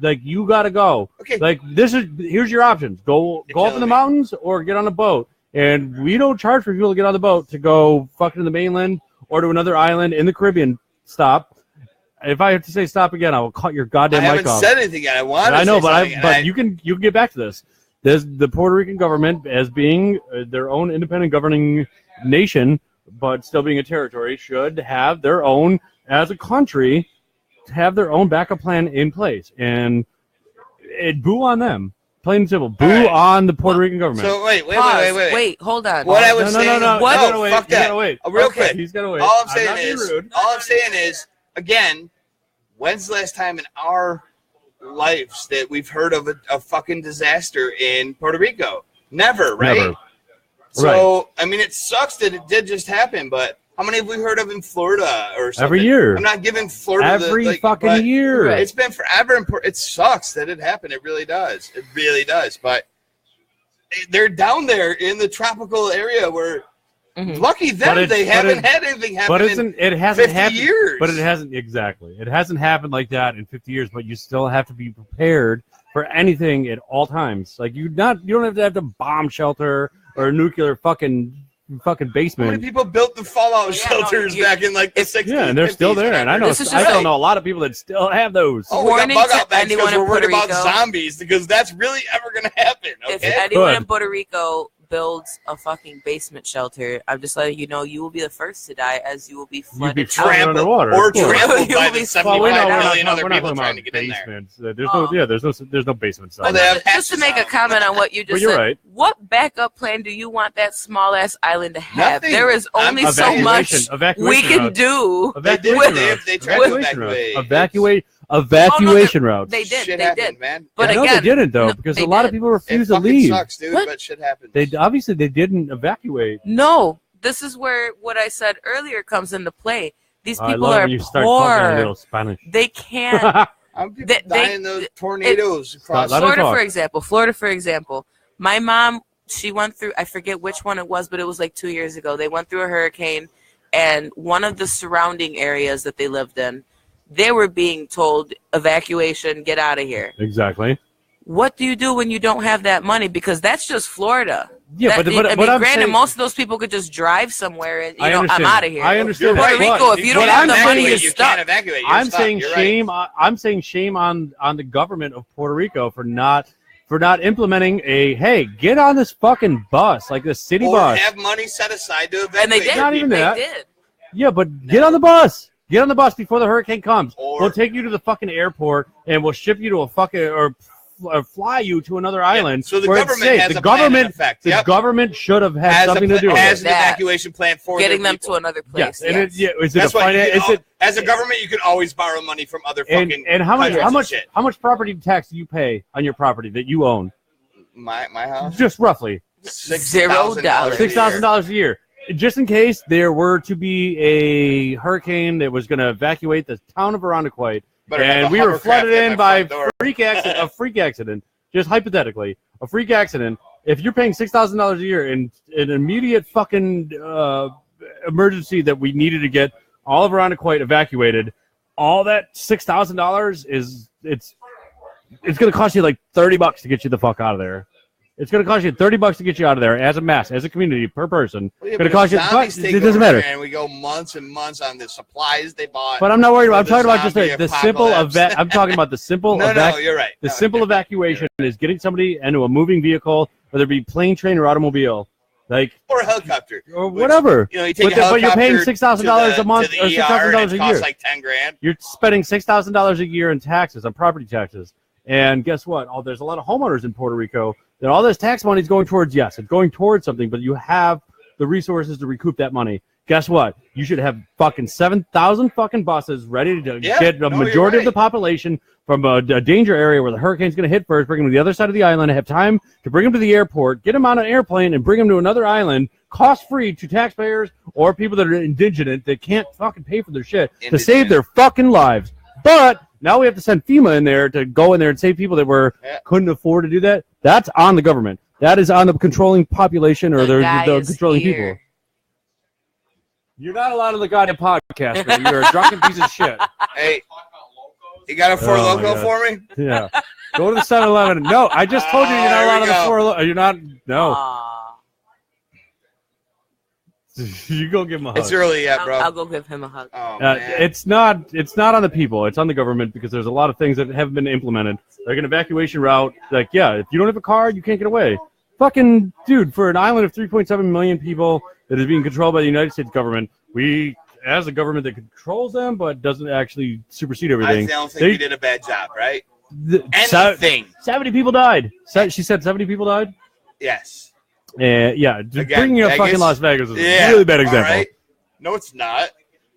you gotta go. Okay. Like here's your options: go up in the mountains or get on a boat. And we don't charge for people to get on the boat to go fucking to the mainland or to another island in the Caribbean. Stop." If I have to say stop again, I will cut your goddamn mic off. I haven't said anything yet. I know, but you can get back to this. There's the Puerto Rican government, as being their own independent governing nation, but still being a territory, should have their own, as a country, have their own backup plan in place. And boo on them. Plain and simple. Boo right. on the Puerto Rican government. So wait. Wait, hold on. What I was saying. No. What? You gotta wait. Fuck You that. gotta wait. Real quick. He's gotta wait. All I'm not saying being is, rude. again, when's the last time in our lives that we've heard of a fucking disaster in Puerto Rico? Never, right? Never. So, I mean, it sucks that it did just happen, but how many have we heard of in Florida or something? Every year. I'm not giving Florida Every fucking but year. Right. It's been forever. It sucks that it happened. It really does. It really does. But they're down there in the tropical area where, lucky them, they haven't had anything happen. But it hasn't 50 happened. years. But it hasn't exactly. It hasn't happened like that in 50 years. But you still have to be prepared for anything at all times. Like you don't have to bomb shelter or a nuclear fucking How many basement. people built the fallout shelters back in like the 60s? Yeah, and they're still there. And I know I don't know a lot of people that still have those. Oh, we got Warning bug to out bags because anyone in we're worried Puerto about Rico. zombies because that's really ever going to happen. If Okay. anyone Good. in Puerto Rico builds a fucking basement shelter, I'm just letting you know you will be the first to die, as you will be flooded. be trampled underwater. Or of course. trampled You'll by be the swamped. 75 Well, we know million other we're not people talking trying to about get in there. basements. There's no basement Oh, stuff. they have Just to make a hatches comment on what you just But you're said, right. what backup plan do you want that small ass island to have? Nothing. There is only so much Evacuation we can routes. do. They did. Evacuation They routes. tried to Evacuate. Evacuation routes. They did. Shit They happened, did. man. But no, again, they didn't though, no, because they a lot of did. people It refuse to fucking leave. sucks, dude, What? but shit happens. They obviously they didn't evacuate. No, this is where what I said earlier comes into play. These I people love are when you start talking a poor. little Spanish. They can't. I'm people they- dying those tornadoes across. Let him Florida, talk. for example. My mom, she went through, I forget which one it was, but it was like 2 years ago. They went through a hurricane, and one of the surrounding areas that they lived in, they were being told, evacuation, get out of here. Exactly. What do you do when you don't have that money? Because that's just Florida. Yeah, That- but I mean, I'm granted, saying, most of those people could just drive somewhere and, I I'm understand. out of here. I understand. Puerto that, Rico, but if you don't what have I'm the saying money, is- you're you stuck. can't evacuate. You're I'm stuck. saying You're right. shame. I'm saying shame on the government of Puerto Rico for not implementing a hey, get on this fucking bus, like the city Or bus. have money set aside to evacuate. And they did. Not even they that. did. Yeah, but get on the bus. Get on the bus before the hurricane comes. Or- We'll take you to the fucking airport and we'll ship you to a fucking or fly you to another island. So the where it's government safe. has the a plan in government, effect. the Yep. government should have had Has something to do with has it. an That. evacuation plan for Getting their them people. to another place. Yes, and is it That's a why finance? Is it as a government, you can always borrow money from other fucking and how countries and much shit. how much property tax do you pay on your property that you own? My house, Just roughly $0. $6,000 a year. Just in case there were to be a hurricane that was going to evacuate the town of Irondequoit, Better have and a we were hovercraft flooded at in my by front door. a freak accident, just hypothetically, a freak accident. If you're paying $6,000 a year in an immediate fucking emergency that we needed to get all of Irondequoit evacuated, all that $6,000 is it's going to cost you like $30 to get you the fuck out of there. It's going to cost you $30 to get you out of there as a mass, as a community, per person. Well, yeah, Gonna but cost if you- zombies it take doesn't over matter. And we go months and months on the supplies they bought. But I'm not worried about. I'm For talking the about just zombie the simple apocalypse. I'm talking about the simple no, you're right. the No, simple you're right. evacuation is getting somebody into a moving vehicle, whether it be plane, train, or automobile, like Or a helicopter. or Which, whatever. You know, you take But a you're paying helicopter $6,000 to a month the or ER $6,000 and a it costs year. like $10,000. You're spending $6,000 a year in taxes, on property taxes. And guess what? Oh, there's a lot of homeowners in Puerto Rico that all this tax money is going towards, yes, it's going towards something, but you have the resources to recoup that money. Guess what? You should have fucking 7,000 fucking buses ready to get the majority of the population from a danger area where the hurricane's going to hit first, bring them to the other side of the island, have time to bring them to the airport, get them on an airplane, and bring them to another island, cost-free to taxpayers or people that are indigent that can't fucking pay for their shit to save their fucking lives. But now we have to send FEMA in there to go in there and save people that couldn't afford to do that. That's on the government. That is on the controlling population or the controlling people. You're not allowed on the goddamn podcast, man. You're a drunken piece of shit. Hey, you got a Four Oh, my Loko God. for me? Yeah. Go to the 7-Eleven. No, I just told you you're not There allowed we on the go. 4 Loko. You're not. No. Aw. You go give him a hug. It's early yet, bro. I'll go give him a hug. Oh, man. It's not on the people. It's on the government because there's a lot of things that haven't been implemented. Like an evacuation route. Like, yeah, if you don't have a car, you can't get away. Fucking dude, for an island of 3.7 million people that is being controlled by the United States government, we, as a government that controls them but doesn't actually supersede I everything. don't think we did a bad job, right? Anything. 70 people died. She said 70 people died? Yes. Yeah, just bringing up fucking Las Vegas is Yeah, a really bad example. all right. No, it's not.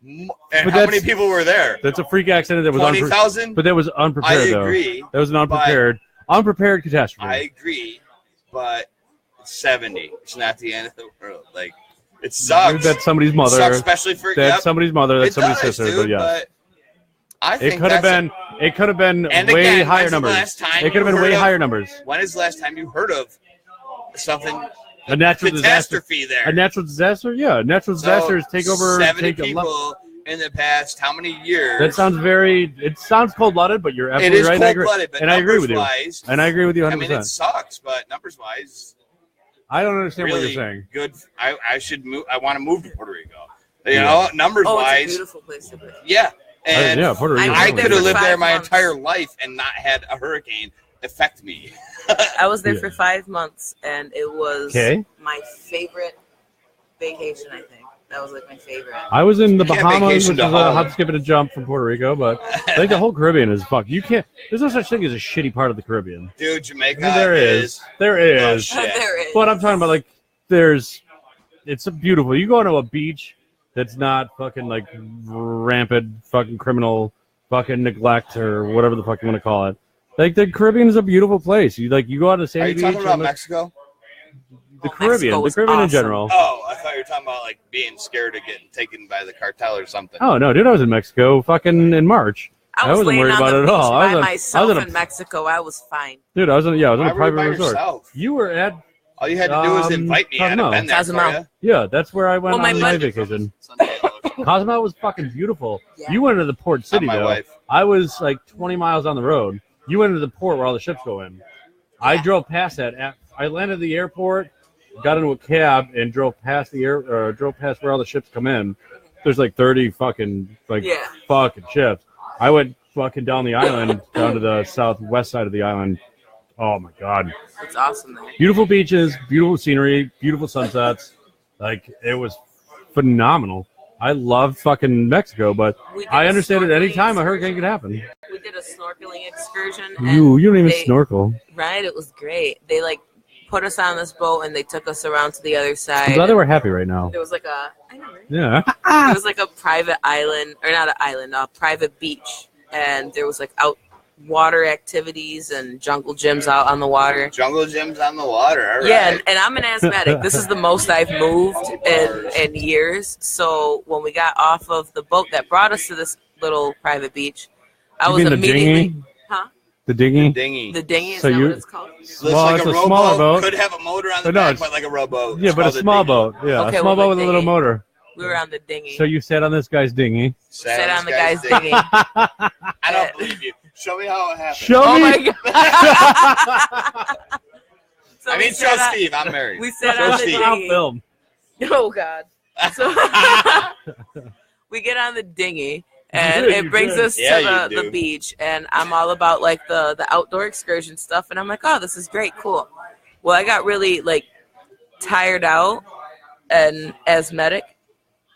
And But how many people were there? That's a freak accident that was 20,000? but that was unprepared, I agree. though. That was an unprepared catastrophe. I agree, but 70. It's not the end of the world. Like, it sucks. That's somebody's mother. It sucks, especially for That's somebody's mother. That's it somebody's does, sister. dude, but yeah, but I think it could have been. It could have been And way again, higher when's the numbers. last time It could have you been way heard of- higher numbers. When is the last time you heard of something? A natural disaster. Catastrophe there. A natural disaster. Yeah, natural disasters take over. 70 take a lot. people in the past how many years? That sounds very. It sounds cold-blooded, but you're It absolutely is right. cold-blooded, but and I agree with you. numbers-wise, And I agree with you 100%. I mean, it sucks, but numbers-wise, I don't understand what really you're saying. good. I should move. I want to move to Puerto Rico. You know, numbers-wise, it's a beautiful place to be. yeah. And yeah, Puerto Rico. I lived could there have for lived there 5 my months. entire life and not had a hurricane affect me. I was there Yeah. for 5 months, and it was Okay. my favorite vacation, I think. That was like my favorite. I was in the You can't Bahamas, vacation which to is a home. hop, skip, and a jump from Puerto Rico, but I think the whole Caribbean is fucked. You can't. There's no such thing as a shitty part of the Caribbean. Dude, I Jamaica mean, there is. There is. shit. There is. But I'm talking about like there's. It's a beautiful. You go to a beach that's not fucking like rampant fucking criminal fucking neglect or whatever the fuck you want to call it. Like the Caribbean is a beautiful place. You go out to Are Sandy you Beach. talking about and Mexico? the Oh, Caribbean, Mexico the was Caribbean in awesome. general. Oh, I thought you were talking about like being scared of getting taken by the cartel or something. Oh no, dude! I was in Mexico fucking in March. I I was wasn't laying worried on about the it at beach all. I by was on- myself I was on a- in Mexico. I was fine. Dude, I was on Why a were you private by resort. yourself? You were at All you had to do was Um, invite me. I'd have Cozumel. been there for Cozumel. you. yeah. That's where I went Well, my on my buddy- vacation. Sunday, Cozumel was fucking beautiful. Yeah. You went to the port Not city my though. wife. I was like 20 miles on the road. You went to the port where all the ships go in. I Yeah. drove past that. I landed at the airport, got into a cab, and drove past drove past where all the ships come in. There's like 30 fucking Yeah. fucking ships. I went fucking down the island, down to the southwest side of the island. Oh my god, It's awesome there. beautiful beaches, beautiful scenery, beautiful sunsets. Like it was phenomenal. I loved fucking Mexico, but We did I a understand at any snorkeling time a hurricane could happen. We did a snorkeling excursion. And You don't even they- snorkel. Right? It was great. They like put us on this boat and they took us around to the other I'm side. glad they were happy right now. There was like a, I know, right? Yeah. There was like a private island, or not an island, a private beach, and there was like out water activities and jungle gyms out on the water. Jungle gyms on the water. All right. Yeah, and I'm an asthmatic. This is the most I've moved in years. So when we got off of the boat that brought us to this little private beach, I You was mean the immediately, dinghy? huh? The dinghy? Dinghy. The dinghy is So that you- what it's called? Well, Looks it's like a a smaller rowboat. boat. Could have a motor on the But no, back, it's- but like a rowboat. Yeah, It's but a called small dinghy. boat. Yeah, Okay, a small well, boat the with a little dinghy. motor. We were on the dinghy. So you sat on this guy's dinghy. Sat on the guy's dinghy. dinghy. I don't believe you. Show me how it happened. Show Oh me. my god! So I we mean, show sat on- Steve. I'm married. We sat Show on the Steve. I'll dinghy. film. Oh god! So we get on the dinghy, and did, it you brings did. us Yeah, to you the do. beach. And I'm all about like the outdoor excursion stuff. And I'm like, oh, this is great, cool. Well, I got really like tired out and asthmatic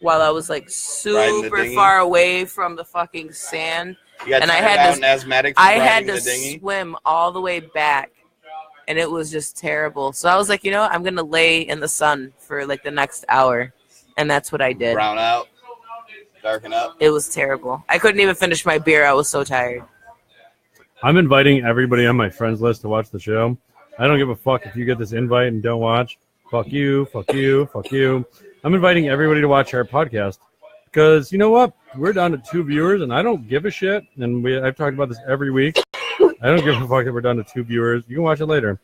while I was like Riding the super dinghy? far away from the fucking sand. You got And I tired had out to- and asthmatic from I had riding to the dinghy? swim all the way back, and it was just terrible. So I was like, you know what? I'm gonna lay in the sun for like the next hour, and that's what I did. Brown out. Darken up. It was terrible. I couldn't even finish my beer. I was so tired. I'm inviting everybody on my friends list to watch the show. I don't give a fuck if you get this invite and don't watch. Fuck you, fuck you, fuck you. I'm inviting everybody to watch our podcast because you know what? We're down to 2 viewers, and I don't give a shit. And I've talked about this every week. I don't give a fuck if we're down to 2 viewers. You can watch it later.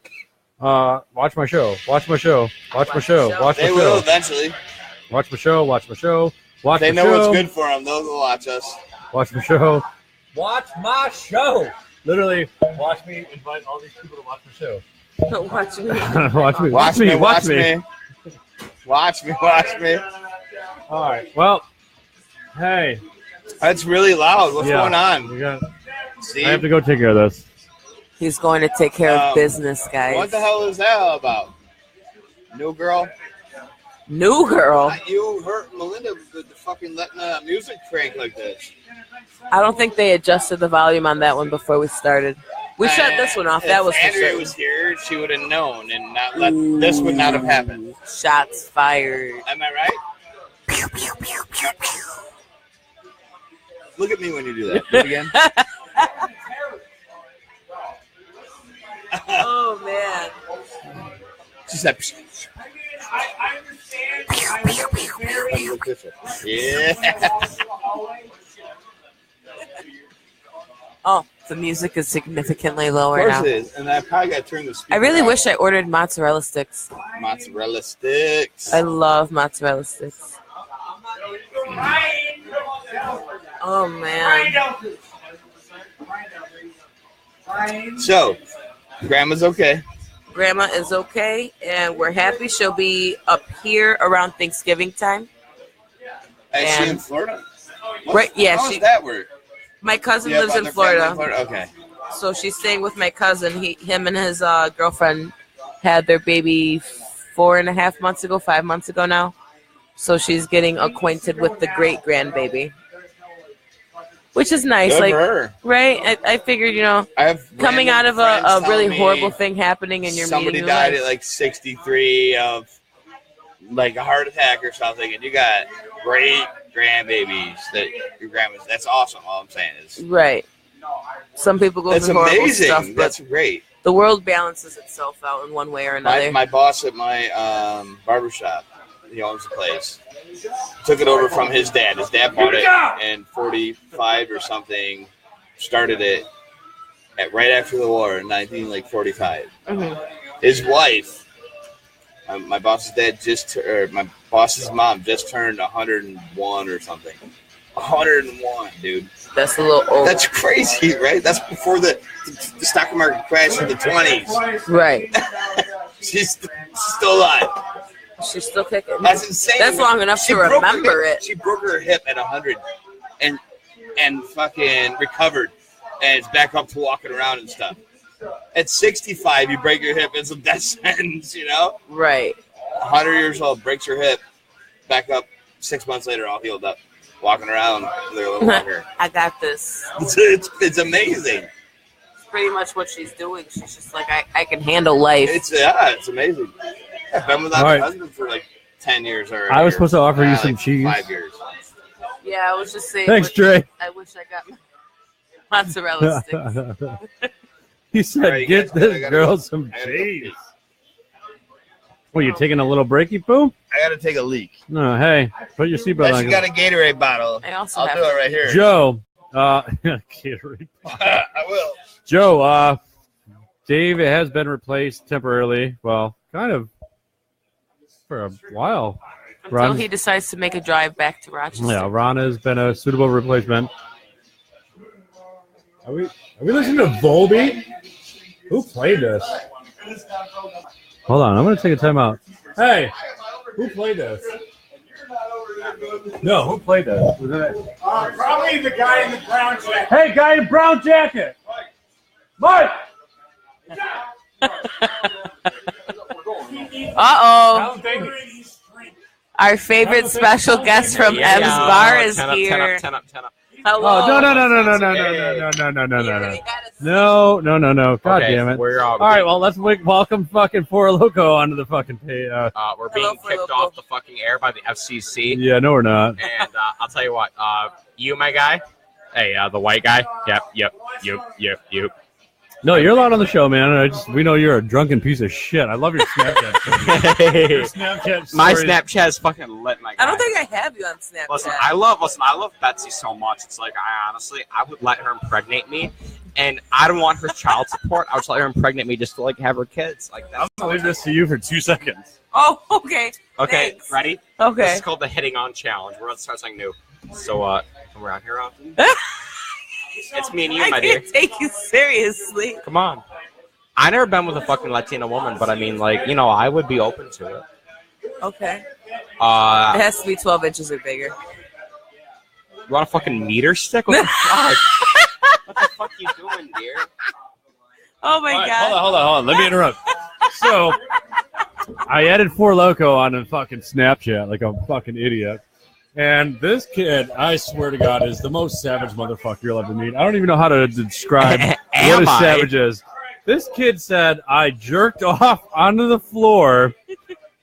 Watch my show. Watch my show. Watch my show. Watch my They will show. eventually. Watch my show. Watch my show. Watch They my know show. what's good for them. They'll go watch us. Watch my show. Watch my show. Literally, watch me invite all these people to watch my show. Watch me. watch me. Watch me. Watch me. Watch me. Watch me. All right. Well, hey. That's really loud. What's Yeah. going on? We got, Steve? I have to go take care of this. He's going to take care of business, guys. What the hell is that all about? New girl? New girl. You hurt Melinda with the fucking letting the music crank like this. I don't think they adjusted the volume on that one before we started. We shut this one off. That was if for Andrea sure. was here, she would have known and not let this would not have happened. Shots fired. Am I right? Look at me when you do that. Do it again. Oh man. She said, I understand. yeah. Oh, the music is significantly Of lower course now. it is. And I probably got to turn the speaker I really off. wish I ordered mozzarella sticks. Mozzarella sticks. I love mozzarella sticks. Oh man. So, Grandma's okay. Grandma is okay, and we're happy she'll be up here around Thanksgiving time. Is she in And- Florida? Right, yeah, How does she- that work? My cousin You have lives in other family Florida, Okay. so she's staying with my cousin. Him and his girlfriend had their baby 4.5 months ago, 5 months ago now. So she's getting acquainted with the great grandbaby, which is nice. Good like, for her. right? I figured, I have coming out of random a friends really tell me horrible thing happening and you're somebody meeting new died life. at like 63 of like a heart attack or something, and you got great grandbabies that your grandma's. That's awesome. All I'm saying is Right. Some people go that's through horrible amazing. stuff, but That's great. the world balances itself out in one way or another. My boss at my barbershop, he owns the place, took it over from his dad. His dad bought it in 45 or something, started it right after the war in 1945. Mhm. His wife, my boss's dad my boss's mom just turned 101 or something. 101, dude. That's a little old. That's crazy, right? That's before the stock market crashed in the 20s. Right. She's still alive. She's still kicking. That's insane. That's long enough She to broke her remember hip. it. She broke her hip at 100 and fucking recovered and is back up to walking around and stuff. At 65, you break your hip, it's a death sentence, Right. 100 years old, breaks her hip, back up 6 months later, all healed up, walking around with her little walker. I got this. It's amazing. It's pretty much what she's doing. She's just like, I can handle life. It's amazing. I've been without All my right. husband for like 10 years or I was supposed to offer you like some cheese. 5 years. Yeah, I was just saying. Thanks, Dre. I wish I got mozzarella sticks. He said, All right, "Get guys, I this gotta girl go. some I gotta go cheese." pee. Well, you taking a little breaky, boo? I gotta take a leak. No, hey, put your seatbelt Unless on. you got a Gatorade bottle, I also I'll have do it right here. Joe, Gatorade. I will. Joe, Dave has been replaced temporarily. Well, kind of for a while. until Ron- he decides to make a drive back to Rochester. Yeah, Ron has been a suitable replacement. Are we listening to Volbeat? Who played this? Hold on, I'm gonna take a timeout. Hey, who played this? No, who played this? Was it? Probably the guy in the brown jacket. Hey, guy in brown jacket, Mike. Uh-oh. Baby. Our favorite special guest from M's Bar is 10 up, 10 here. up, 10 up, 10 up. Hello. Oh, no. God Okay, damn it. We're, All right, well, let's welcome fucking Four Loco onto the fucking pay. we're being Hello, kicked Loco. off the fucking air by the FCC. Yeah, no, we're not. And I'll tell you what, you, my guy. Hey, the white guy. Yep. No, you're allowed on the show, man. We know you're a drunken piece of shit. I love your Snapchat. stories. Your Snapchat My stories. Snapchat is fucking lit, my guy. I don't think I have you on Snapchat. Listen, I love Betsy so much. It's like I would let her impregnate me, and I don't want her child support. I would just let her impregnate me just to like have her kids. Like I'm that's gonna leave this to you for 2 seconds. Oh, okay. okay. Thanks. Ready? This Okay. is called the hitting on challenge. We're gonna start something new. So come around here often. It's me and you, I my dear. can't take you seriously. Come on. I never been with a fucking Latina woman, but I mean, like, I would be open to it. Okay. It You has to be 12 inches or bigger. want a fucking meter stick? What the fuck? What the fuck you doing, dear? Oh my All right, god. hold on. Let me interrupt. So, I added Four Loco on a fucking Snapchat like a fucking idiot. And this kid, I swear to God, is the most savage motherfucker you'll ever meet. I don't even know how to describe What a savage is. This kid said, I jerked off onto the floor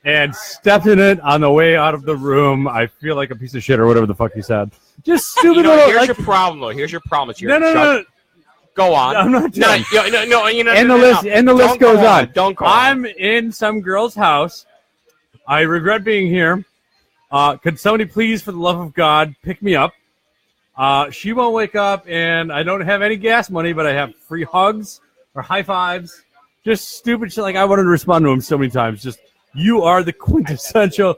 and stepped in it on the way out of the room. I feel like a piece of shit or whatever the fuck he said. Just stupid little. Here's your problem, though. Here's your problem. It's your No. Go on. I'm not done. And the list goes on. Don't go on. I'm in some girl's house. I regret being here. Could somebody please, for the love of God, pick me up? She won't wake up, and I don't have any gas money, but I have free hugs or high fives. Just stupid shit. Like, I wanted to respond to him so many times. Just, you are the quintessential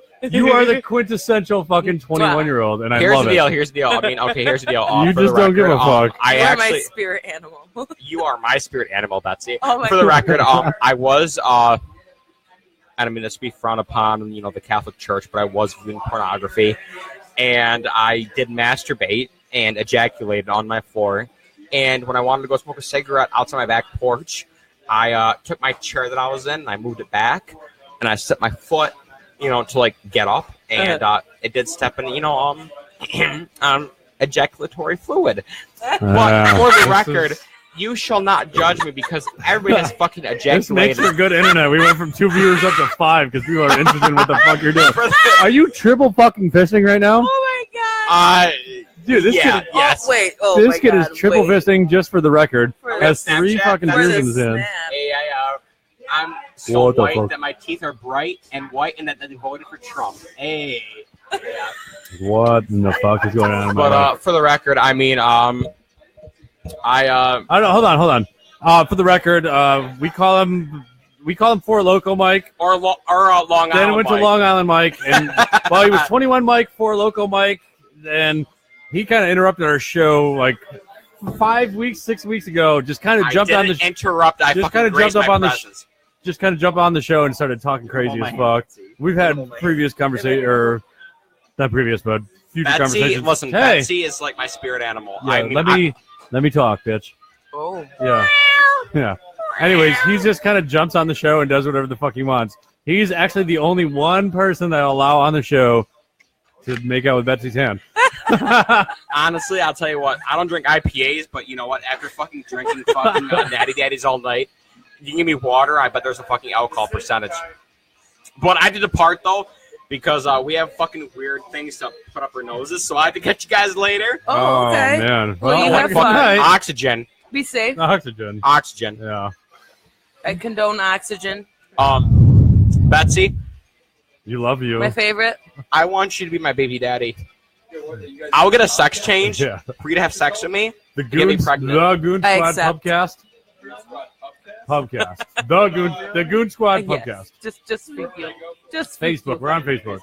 fucking 21-year-old, and I love it. Here's the deal. I mean, okay, here's the deal. You For just the don't give a record, fuck. I You are actually, my spirit animal. you are my spirit animal, Betsy. Oh my For the God. record, I was, I don't mean this to be frowned upon, the Catholic Church, but I was viewing pornography, and I did masturbate and ejaculated on my floor. And when I wanted to go smoke a cigarette outside my back porch, I took my chair that I was in and I moved it back, and I set my foot, to like get up, and it did step in, ejaculatory fluid. But for the record, you shall not judge me because everybody has fucking This makes ejaculated. for good internet. We went from 2 viewers up to 5 because people are interested in what the fuck you're doing. Are you triple fucking fisting right now? Oh my god. Dude, this Yeah, kid, yes. Oh, wait. Oh this my kid God. is triple Wait. fisting just for the record. For Has the 3 Snapchat, fucking for For the piercings in. snap. Hey, I'm so What the white fuck? that my teeth are bright and white, and that they voted for Trump. Hey. Yeah. What in the fuck is going on in my life? But for the record, I mean, I don't know. Hold on. For the record, we call him Four Loco Mike. or Long Island. Then it went to Mike. Long Island Mike, and while he was 21 Mike, Four Loco Mike, then he kind of interrupted our show like 6 weeks ago. Just kind of jumped on the interrupt. I just fucking kinda graced jumped up my on the presence. just kind of jumped on the show and started talking crazy as fuck. We've had previous conversation, or not previous, but future Betsy, conversations. listen, Hey, Betsy is like my spirit animal. yeah, I mean, let me talk, bitch. Oh. Yeah. Anyways, he just kind of jumps on the show and does whatever the fuck he wants. He's actually the only one person that I'll allow on the show to make out with Betsy's hand. honestly, I'll tell you what. I don't drink IPAs, but you know what? After fucking drinking fucking Natty Daddies all night, you can give me water. I bet there's a fucking alcohol percentage. But I did a part though, because we have fucking weird things to put up our noses. So I have to catch you guys later. Oh, okay. Man. Well, you what have a fun. night. Oxygen. Be safe. Oxygen. Oxygen. Yeah. I condone oxygen. Betsy, You love you. My favorite. I want you to be my baby daddy. I'll get a sex change Yeah. for you to have sex with me. The Get me Goon pregnant. Squad accept. Pubcast. The Goon Squad Pubcast. Yes. Just for you. Just for Facebook. you. We're on Facebook.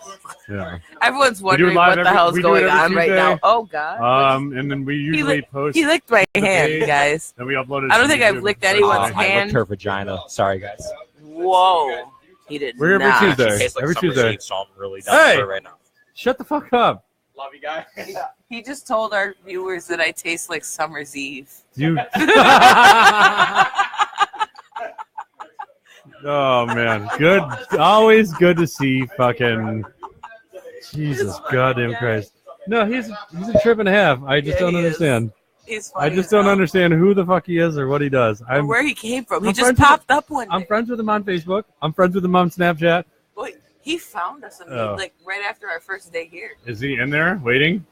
Yeah. Everyone's do it wondering live what the every- hell's we do it going every on right Tuesday. now. Oh God. And then we usually post. He licked my hand, page. guys. And we upload it. I don't to think I've YouTube. licked anyone's I licked hand. her vagina. Sorry, guys. Whoa. He did We're every not. Tuesday. Tastes like Every summer Tuesday. Eve, so I'm really Hey! down for it right now. Shut the fuck up, Love you guys. He just told our viewers that I taste like summer's eve. dude. Oh man, good. Always good to see fucking. Jesus goddamn Christ. No, he's a trip and a half. I just Yeah, don't he is. understand. He's funny. I just as don't hell. understand who the fuck he is or what he does. Or where he came from. He I'm just friends with popped up one day. I'm friends with him on Facebook. I'm friends with him on Snapchat. Wait, he found us Oh. like right after our first day here. Is he in there waiting?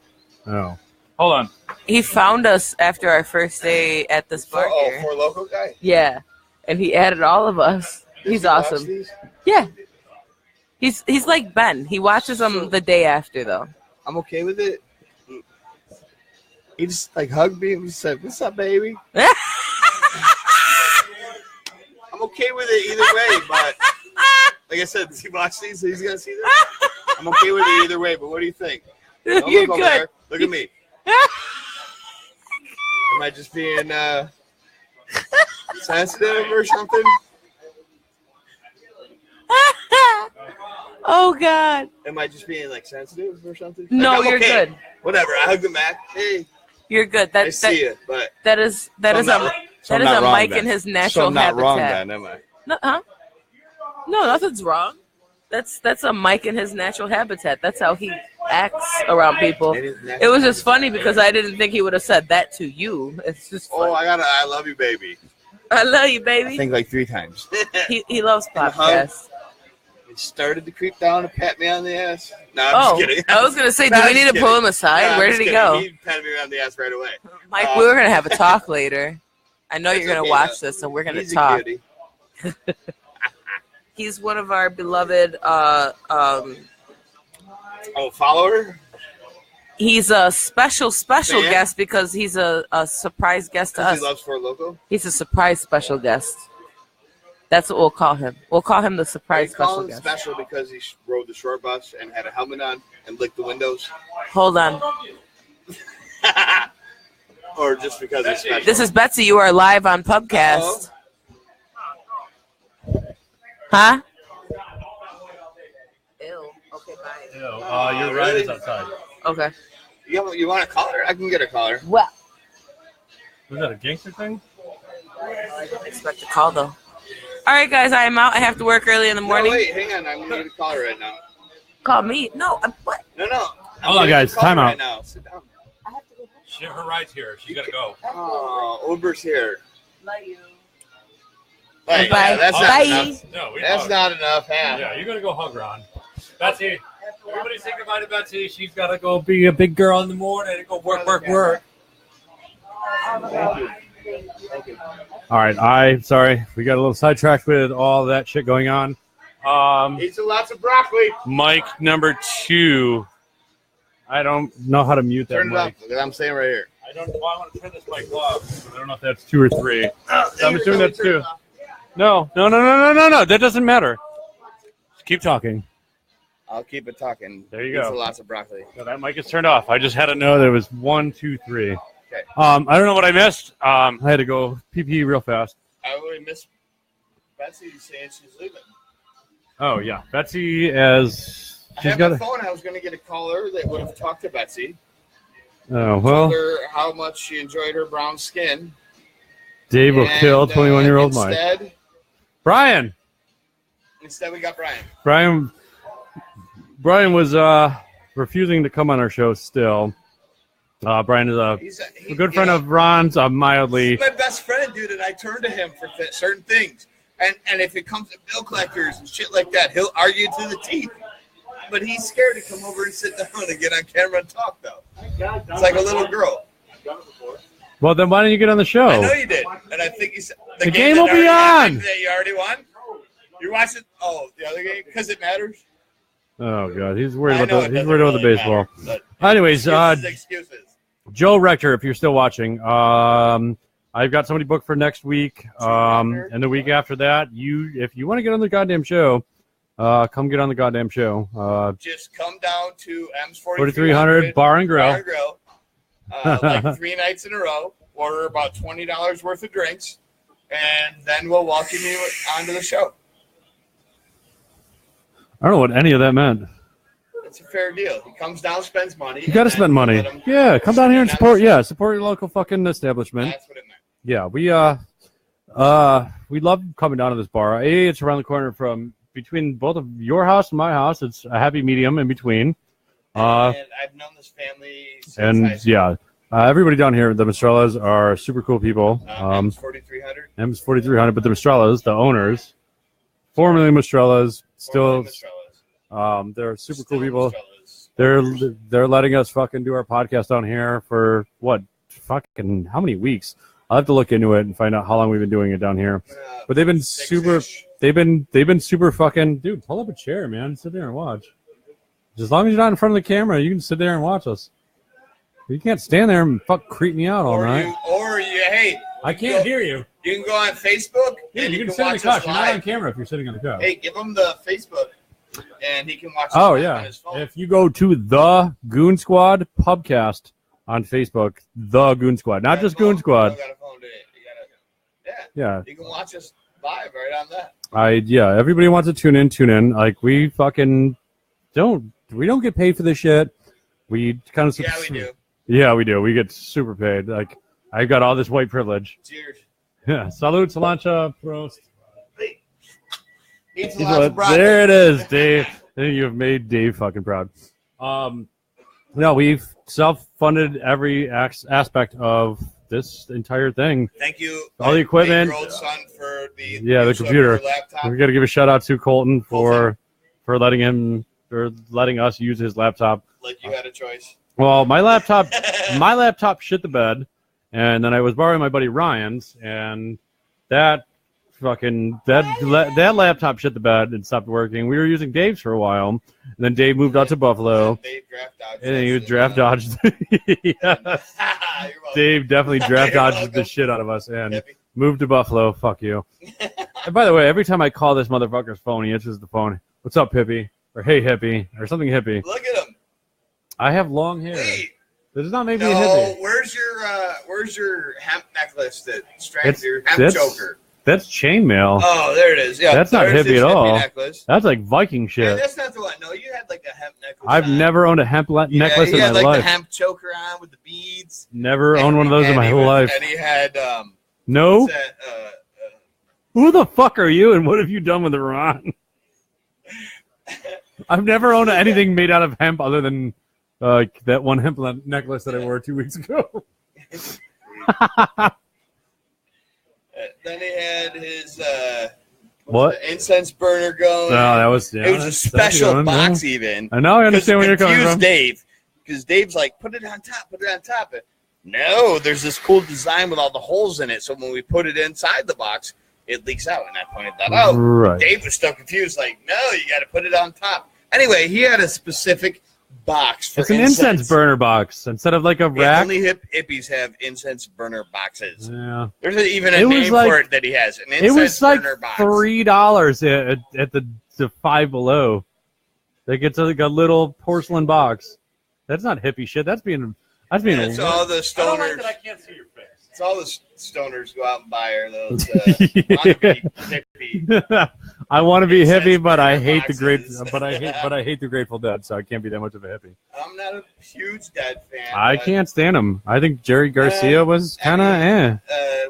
Oh, hold on. He found us after our first day at this bar here. For local guy. Yeah, and he added all of us. He's awesome. Yeah, he's like Ben. He watches them the day after though. I'm okay with it. He just like hugged me and said, "What's up, baby?" I'm okay with it either way, but like I said, does he watch these? So he's gonna see this. I'm okay with it either way, but what do you think? Don't You're look over good. there. Look at me. Am I just being sensitive or something? Oh God. Am I just being like sensitive or something? No, Like, I'm you're okay. good. Whatever. I hugged him back. Hey, You're good. I see you, but that is So I'm not- so I'm a not wrong Mike then. in his so natural I'm not habitat. wrong then, am I? No, huh? No, nothing's wrong. That's a Mike in his natural habitat. That's how he acts around people. It was just funny because I didn't think he would have said that to you. It's just Oh, funny. I love you, baby. I love you, I baby. think like 3 times. He loves And a hug. podcasts. It started to creep down and pat me on the ass. No, I'm Oh, just kidding. I was gonna say, No, do we I'm need just to pull kidding. him aside? No, I'm Where just did he kidding. go? He patted me on the ass right away. Mike, we were gonna have a talk later. I know It's you're gonna okay, watch though. this, and we're gonna He's a talk. cutie. He's one of our beloved. Oh, follower? He's a special Fan? guest because he's a surprise guest to Because us. he loves Fort Loco? He's a surprise special guest. That's what we'll call him. We'll call him the surprise They call special him guest. special because he rode the short bus and had a helmet on and licked the windows. Hold on. Or just because he's special. This is Betsy. You are live on Pubcast. Huh? Ew. Okay, bye. Your ride is outside. Okay. You want a collar? I can get a collar. Well, Was that a gangster thing? I didn't expect a call though. All right, guys, I am out. I have to work early in the morning. No, wait, hang on. I'm going to get a collar right now. Call me. No, what? No. Hold on, guys. Time out. Right now. Sit down. Her ride's here. She's got to go. Oh, Uber's here. Love you. Hey, Bye. yeah, that's Bye. not enough. No, That's not enough, huh? Yeah, you're going to go hug Ron. Betsy. Everybody say goodbye to Betsy. She's got to go be a big girl in the morning and go work. All right. Sorry. We got a little sidetracked with all that shit going on. Eat lots of broccoli. Mic number 2. I don't know how to mute that Turn it up. mic. Look what I'm saying right here. I want to turn this mic off. I don't know if that's 2 or 3. I'm assuming that's 2. No. That doesn't matter. Just keep talking. I'll keep it talking. There you go. Eat lots of broccoli. No, that mic is turned off. I just had to know there was 1, 2, 3. Okay. I don't know what I missed. I had to go pee real fast. I really miss Betsy saying she's leaving. Oh yeah, Betsy as I she's had got. my phone. I was going to get a caller that would have talked to Betsy. Oh Told well, her how much she enjoyed her brown skin. Dave will And, kill 21-year-old Mike. Brian. Instead, we got Brian. Brian was refusing to come on our show still. Brian is a good friend of Ron's, mildly. He's my best friend, dude, and I turn to him for certain things. And if it comes to bill collectors and shit like that, he'll argue to the teeth. But he's scared to come over and sit down and get on camera and talk, though. It's like a little girl. Well, then why don't you get on the show? I know you did, and I think you said The game will that be already on. happened, That you already won. You're watching? Oh, the other game because it matters. Oh god, he's worried I know about it the he's doesn't worried about the really baseball. matter, but Anyways, excuses. Joe Rector, if you're still watching, I've got somebody booked for next week, and the week after that. If you want to get on the goddamn show, come get on the goddamn show. Just come down to M's 4300 Bar and Grill. Bar and Grill. Like 3 nights in a row. Order about $20 worth of drinks, and then we'll welcome you onto the show. I don't know what any of that meant. It's a fair deal. He comes down, spends money. You got to and spend then money. let him- Yeah, come down here and That's support. it. Yeah, support your local fucking establishment. That's what it meant. Yeah, we love coming down to this bar. It's around the corner from between both of your house and my house. It's a happy medium in between. And I've known this family since high And school. yeah, everybody down here, the Mistrellas are super cool people. M's 4300. M's 4300, but the Mistrellas, the owners, formerly Mistrellas, still, they're super cool people. They're letting us fucking do our podcast down here for what fucking how many weeks? I'll have to look into it and find out how long we've been doing it down here. But they've been super. They've been super fucking. Dude, pull up a chair, man. Sit there and watch. As long as you're not in front of the camera, you can sit there and watch us. You can't stand there and creep me out all night. Hey, I can't hear you. you can go on Facebook. Yeah, and you can sit on the watch couch. us You're not on live. camera if you're sitting on the couch. Hey, give him the Facebook, and he can watch us Oh live on yeah. his phone. If you go to the Goon Squad Pubcast on Facebook, the Goon Squad, not just Goon Squad. You got a phone, do it. Yeah. You can watch us live right on that. Everybody wants to tune in. Like we fucking we don't get paid for this shit. We kind of Yeah, we do. Yeah, we do. We get super paid. Like I've got all this white privilege. Cheers. Yeah. Salud, Salancha, Prost. Eats lots of broccoli. There it is, Dave. You've made Dave fucking proud. No, we've self-funded every aspect of this entire thing. Thank you, All the equipment. 8-year-old son, for the Yeah, the use of computer. your laptop. We got to give a shout out to Colton for letting us use his laptop. Like you had a choice. Well, my laptop shit the bed, and then I was borrowing my buddy Ryan's, and that laptop shit the bed and stopped working. We were using Dave's for a while, and then Dave moved out to Buffalo, Dave draft dodged. and then he was draft dodged. Yes. Dave definitely draft dodged the shit out of us and Hippie. moved to Buffalo. Fuck you. And by the way, every time I call this motherfucker's phone, he answers the phone. What's up, hippie? Or hey, hippie? Or something hippie. Look at him. I have long hair. Wait. This does not make me a No, hippie. where's your hemp necklace that strands your hemp that's- choker? That's chainmail. Oh, there it is. Yeah, That's not there's hippie his at all. Necklace. That's like Viking Yeah, shit. that's not the one. No, you had like a hemp necklace. I've on. never owned a hemp necklace he in had my like life. the hemp choker on with the beads. Never owned one of those in my whole life. And he had No? what's that, Who the fuck are you and what have you done with Iran? I've never owned anything made out of hemp other than that one hemp necklace that I wore 2 weeks ago. then he had his What? the incense burner going. No, that was it was a special box even. I know, I understand where you're coming Confused from. Dave, because Dave's like, put it on top, put it on top. No, there's this cool design with all the holes in it. So when we put it inside the box, it leaks out, and I pointed that out. Right. Dave was still confused, like, no, you got to put it on top. Anyway, he had a specific box for It's an incense burner box instead of like a Yeah, rack. only hippies have incense burner boxes. Yeah. There's even a It was name like- for it that he has. An incense It was like burner box. $3 at the Five Below. Like it's like a little porcelain box. That's not hippie shit. That's being. It's all the stoners. I can't see your face. It's all the stoners go out and buy her those. Hippie. I want to be Incense hippie, but I burner hate the boxes. but I hate the Grateful Dead, so I can't be that much of a hippie. I'm not a huge Dead fan. I but, can't stand him. I think Jerry Garcia was kind of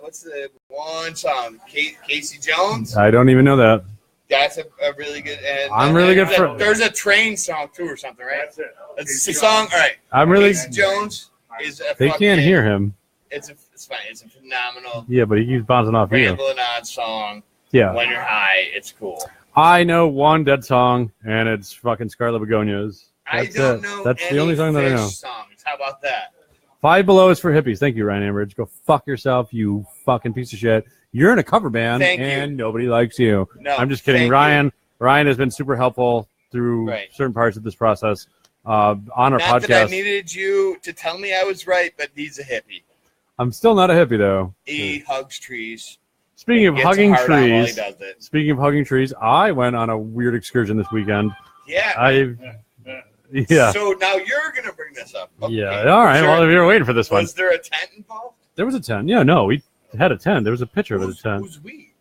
What's the one song? Casey Jones. I don't even know that. That's a really good. And I'm really good for- There's a train song too, or something, right? That's it. It's the song. All right. I'm really. Casey Jones is. They can't hear him. It's fine. It's a phenomenal Yeah, but he keeps bouncing off you. rambling on song. Yeah. When you're high, it's cool. I know one Dead song, and it's fucking Scarlet Begonias. I That's don't it. know. That's the any only song that I Fish know. Songs. How about that? Five Below is for hippies. Thank you, Ryan Ambridge. Go fuck yourself, you fucking piece of shit. You're in a cover band, Thank you. and nobody likes you. No, I'm just kidding. thank Ryan has been super helpful through Right. certain parts of this process on our Not podcast. that I needed you to tell me I was right, but he's a hippie. I'm still not a hippie, though. He hugs trees. Speaking of Gets hugging hard on while he trees, does it. speaking of hugging trees, I went on a weird excursion this weekend. Yeah. Yeah. So now you're gonna bring this up. Okay. Yeah. All right. Sure. Well, if you're waiting for this one, Was there a tent involved? there was a tent. Yeah. No, we had a tent. There was a picture of a tent. Who's we?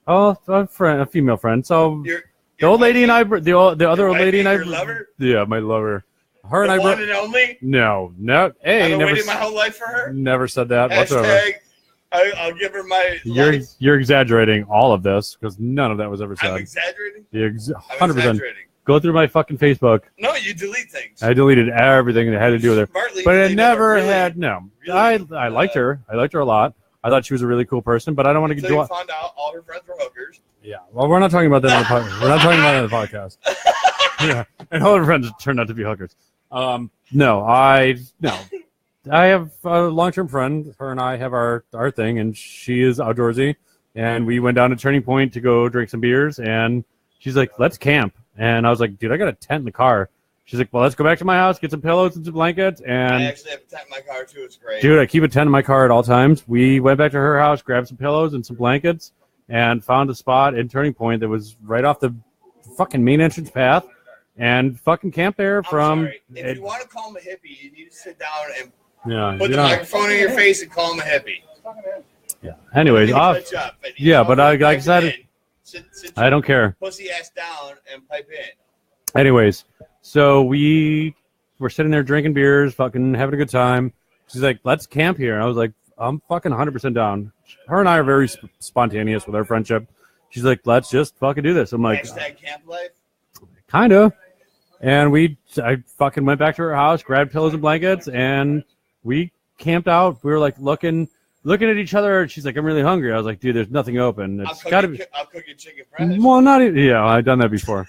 Oh, a female friend. So Your the old lady and I, the other old wife lady and I, your lover? yeah, my lover. Her and The I one were and only? no. I've Hey, been never, waiting my whole life for her. never said that whatsoever. Hashtag, I'll give her my life. You're exaggerating all of this because none of that was ever I'm said. exaggerating. You're I'm 100%. exaggerating. Go through my fucking Facebook. No, you delete things. I deleted everything that had to do with her. Smartly, But you it delete never really- had no. really, I liked her. I liked her a lot. I thought she was a really cool person, but I don't want to Until do you it. found out all her friends were hookers. Yeah. Well, we're not talking about that on the podcast. We're not talking about it on the podcast. Yeah. And all her friends turned out to be hookers. No. I have a long-term friend. Her and I have our thing, and she is outdoorsy. And we went down to Turning Point to go drink some beers, and she's like, "Let's camp." And I was like, "Dude, I got a tent in the car." She's like, "Well, let's go back to my house, get some pillows and some blankets." I And actually have a tent in my car too. It's great. dude, I keep a tent in my car at all times. We went back to her house, grabbed some pillows and some blankets, and found a spot in Turning Point that was right off the fucking main entrance path, and fucking camped there I'm from. sorry. If you want to call him a hippie, you need to sit down and Yeah, put you the know, microphone in your face and call him a hippie. yeah. Anyways, Catch up, but, you yeah, know, but like I pipe said, in. Sit I don't care. pussy ass down and pipe in. Anyways, so we were sitting there drinking beers, fucking having a good time. She's like, "Let's camp here." And I was like, "I'm fucking 100% down." Her and I are very spontaneous with our friendship. She's like, "Let's just fucking do this." I'm like, Hashtag camp life. "Kinda." And I fucking went back to her house, grabbed pillows and blankets, and we camped out. We were like looking at each other. And she's like, "I'm really hungry." I was like, "Dude, there's nothing open. It's gotta be." I'll cook you chicken fries. Well, not even. Yeah, I've done that before.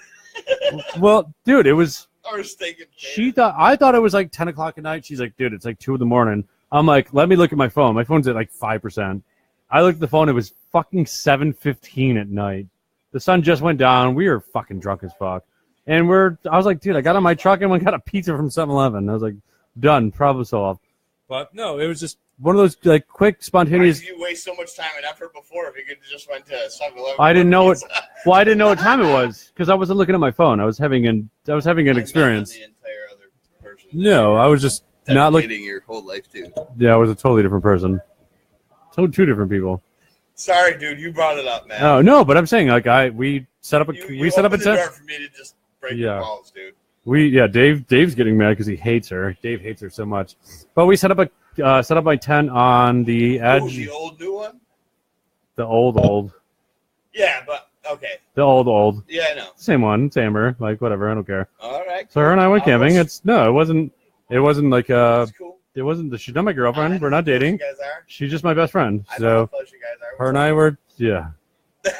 Well, dude, it was. Or steak and I thought it was like 10 o'clock at night. She's like, "Dude, it's like 2 a.m." I'm like, "Let me look at my phone." My phone's at like 5%. I looked at the phone. It was fucking 7:15 at night. The sun just went down. We were fucking drunk as fuck. And I was like, dude, I got on my truck and we got a pizza from 7-Eleven. I was like, done, problem solved. But no, it was just one of those like quick, spontaneous. Why did you waste so much time and effort before if you could just went to 7-Eleven? I didn't know it. Well, I didn't know what time it was because I wasn't looking at my phone. I was having an experience. The entire other person. No, I was just not looking. Your whole life too. Yeah, I was a totally different person. Two different people. Sorry, dude, you brought it up, man. Oh no, but I'm saying like we set up a you set up a opened the door tent. for me to just break your balls, dude. Dave's getting mad because he hates her. Dave hates her so much. But we set up my tent on the edge. Ooh, the old new one. The old. Yeah, but okay. The old. Yeah, I know. Same one, Amber. Like whatever, I don't care. All right. So her and I went camping. It wasn't like That's cool. it wasn't. She's not my girlfriend. We're not dating. You guys are. She's just my best friend. I know So how close you guys are. her and I were yeah.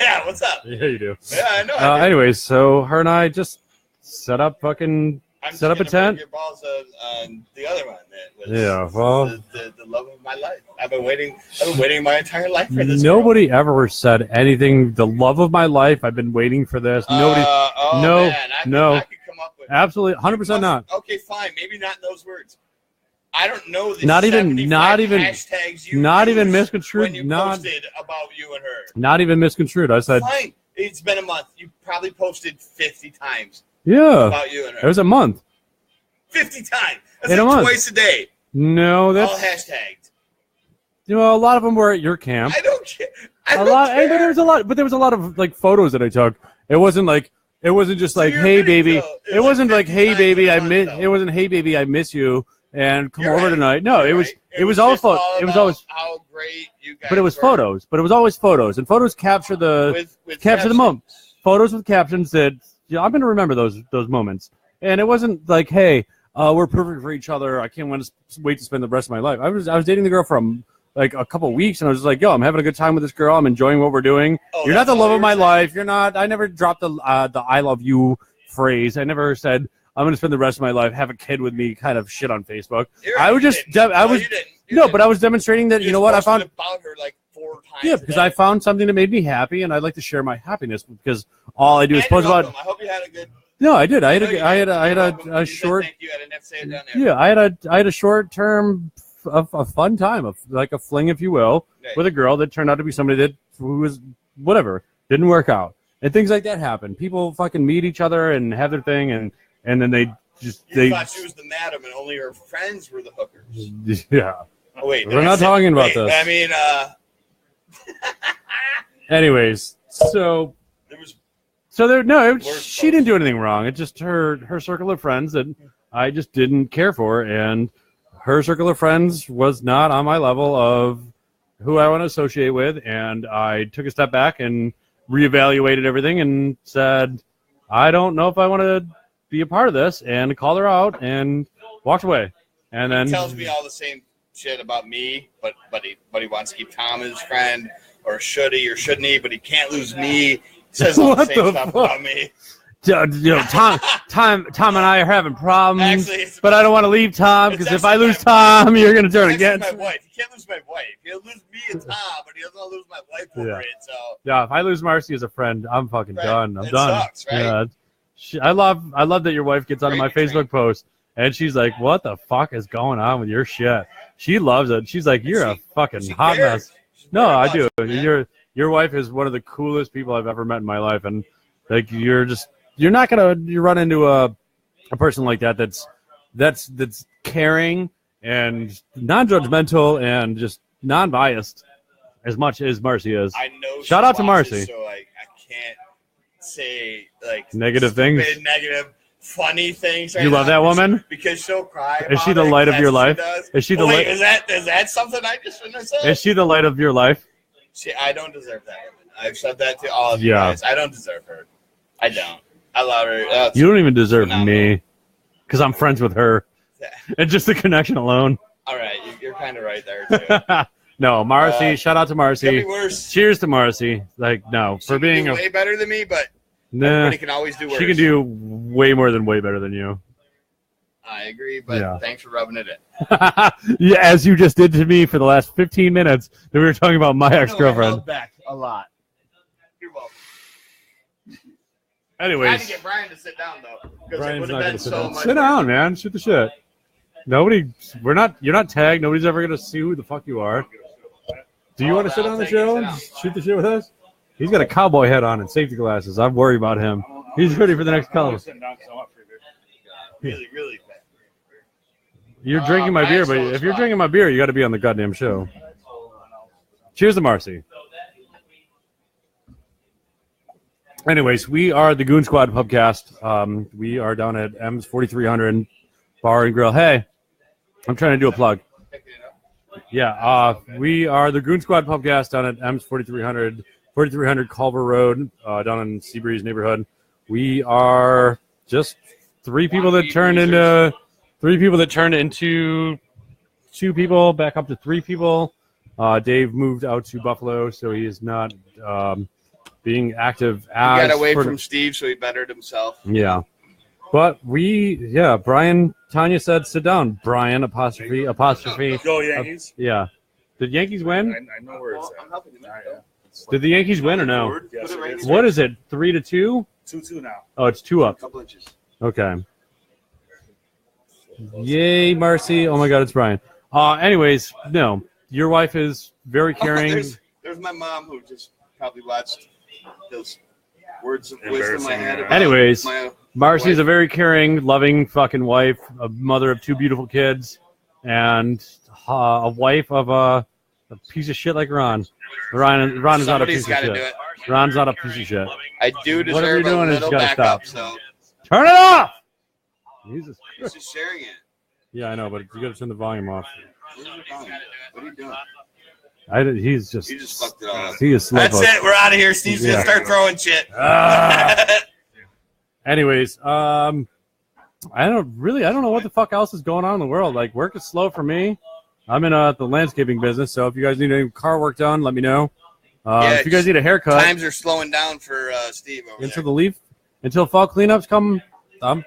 Yeah, what's up? Yeah, you do. Yeah, I know. I do. Anyways, so her and I just set up a tent. Your balls on the other one. That was Yeah, well, the love of my life. I've been waiting my entire life for this. Nobody ever said anything. The love of my life. I've been waiting for this. Nobody. No, no. I could come up with Absolutely, 100% not. Okay, fine. Maybe not in those words. I don't know the Not even hashtags you not even used misconstrued. when you Not posted about you and her. not even misconstrued. I said, Fine. It's been a month. You probably posted 50 times yeah. about you and her. It was a month. 50 times. That's In a like month. twice a day. No, All that's hashtagged. a lot of them were at your camp. I don't care. But there was a lot of like photos that I took. It wasn't just like, your hey video, baby. it's It wasn't like like, hey 50 baby, times I a miss. month, It wasn't, hey baby, I miss you and come You're over right. tonight. No, You're it was. right. It was always just photos. all It was about always. how great you guys But it was were photos. But it was always photos, and photos capture the with capture the captions. moment. Photos with captions that I'm going to remember those moments. And it wasn't like, hey, we're perfect for each other. I can't wait to spend the rest of my life. I was dating the girl for like a couple of weeks, and I was just like, yo, I'm having a good time with this girl. I'm enjoying what we're doing. Oh, You're not the that's love all of my you were saying? life. You're not. I never dropped the I love you phrase. I never said I'm going to spend the rest of my life, have a kid with me, kind of shit on Facebook. You're I right, was you just, didn't. I No, was, you didn't. You no, didn't. but I was demonstrating that, you know what, I found, about her like 4 times. yeah, a because day. I found something that made me happy, and I'd like to share my happiness, because all I do is And post you're about, welcome. I hope you had a good. no, I did, I had No, you a welcome. You said short, Thank you. I didn't have to say it down there. yeah, I had a short term, a fun time, like a fling, if you will, Right. with a girl that turned out to be somebody who was, whatever, didn't work out. And things like that happen. People fucking meet each other and have their thing, and then they just, You thought she was the madam, and only her friends were the hookers. yeah. Oh wait, We're not talking about this. I mean, Anyways, so there was. she didn't do anything wrong. It's just her circle of friends that I just didn't care for, and her circle of friends was not on my level of who I want to associate with, and I took a step back and reevaluated everything and said, I don't know if I want to be a part of this, and called her out and walked away. And then He tells me all the same shit about me, but he wants to keep Tom as his friend, or should he or shouldn't he? But he can't lose me. He says all the What same the stuff fuck? about me. Tom and I are having problems, Actually, it's- but I don't want to leave Tom, it's because if I actually lose my- Tom, you're going to turn Actually, against my wife. He can't lose my wife. He'll lose me and Tom, but he doesn't want to lose my wife over Yeah. it. So Yeah, if I lose Marcy as a friend, I'm fucking Right. done. I'm It done. sucks, right? Yeah. I love that your wife gets onto my Great Facebook post and she's like, "What the fuck is going on with your shit?" She loves it. She's like, "You're a fucking she hot cares. mess." She's No, very I much, do. man. Your wife is one of the coolest people I've ever met in my life, and like you're not gonna run into a person like that that's caring and non-judgmental and just non-biased as much as Marcy is. I know. Shout she out to watches, Marcy. So I can't say like Negative stupid, things? negative, funny things. Right You love now that woman? because she'll cry. Is she about the it, light of that's your what she life? does. Is she the Oh, wait, light? is that something I just shouldn't have said? Is she the light of your life? I don't deserve that woman. I've said that to all of you Yeah. guys. I don't deserve her. I don't. I love her. You don't even deserve phenomenal. me. because I'm friends with her. And just the connection alone. All right, you're kind of right there too. No, Marcy. Shout out to Could Marcy. be worse. Cheers to Marcy. Like, no, She for can being do a way better than me, but nah, everybody can always do worse. she can do way more than way better than you. I agree, but Yeah. thanks for rubbing it in. Yeah, as you just did to me for the last 15 minutes that we were talking about my I ex-girlfriend. held back a lot. You're welcome. I had Anyways, to get Brian to sit down though, because it Brian's would not have gonna been sit so down. much. Sit down, man. Shoot the shit. You're not tagged. Nobody's ever gonna see who the fuck you are. Do you Oh, want to sit I'll on the take it, show sit and down. shoot the shit with us? He's got a cowboy hat on and safety glasses. I'm worried about him. He's ready for the next call. Really, really bad. You're drinking my beer, but Brian's if you're spot. drinking my beer, you got to be on the goddamn show. Cheers to Marcy. Anyways, we are the Goon Squad Pubcast. We are down at M's 4300 Bar and Grill. Hey, I'm trying to do a plug. Yeah, we are the Goon Squad Pubcast down at M's 4300 Culver Road, down in Seabreeze neighborhood. We are just three people that turned into two people, back up to three people. Dave moved out to Buffalo, so he is not being active He as got away for- from Steve, so he bettered himself. Yeah. But Brian, Tanya said, sit down. Brian, apostrophe. Go Yankees. Yeah. Did Yankees win? I know where it's I'm helping him out, though. Did the Yankees win or no? Yes, Put it right it is. here. What is it? 3-2? 2-2 now. Oh, it's 2 up. Couple inches. Okay. Yay, Marcy. Oh my God, it's Brian. Anyways, no. Your wife is very caring. There's my mom who just probably watched those words of wisdom I had. About Anyways, my Marcy's wife. a very caring, loving fucking wife, a mother of 2 beautiful kids, and a wife of a piece of shit like Ron. Ron is not a Somebody's piece of got to do shit. it. Ron's not a piece of shit. I do Whatever deserve you're doing a is little gotta backup, stop. so Turn it off! Jesus. he's just sharing it. Yeah, I know, but you got to turn the volume off. Where's your phone? What are you doing? He's just. You just fucked it all up. He is slow. That's it. We're out of here. Steve's Yeah. gonna start throwing shit. Anyways, I don't know what the fuck else is going on in the world. Like, work is slow for me. I'm in the landscaping business, so if you guys need any car work done, let me know. If you guys need a haircut, Times are slowing down for Steve over until there. until fall cleanups come, You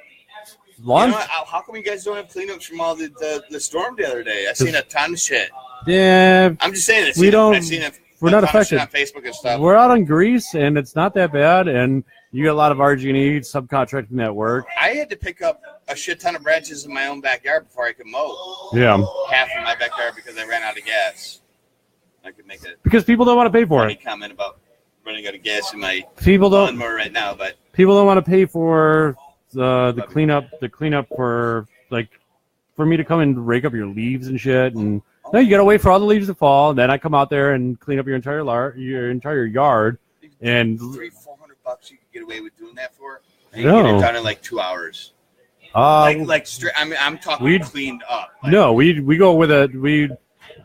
lawn. know what? How come you guys don't have cleanups from all the storm the other day? I seen a ton of shit. Yeah, I'm just saying. we're not affected. on Facebook and stuff. We're out on Greece, and it's not that bad. And you get a lot of RG&E subcontracting that work. I had to pick up a shit ton of branches in my own backyard before I could mow Yeah, half of my backyard because I ran out of gas. I could make a because people don't want to pay for funny it. comment about running out of gas in my People don't. lawnmower right now, but People don't want to pay for the cleanup. The cleanup for me to come and rake up your leaves and shit. And no, you gotta wait for all the leaves to fall. And then I come out there and clean up your entire yard. And $300-400 you could get away with doing that for. And No. you get it done in like 2 hours. Like straight. I mean, I'm talking we'd- cleaned up. Like, no, we go with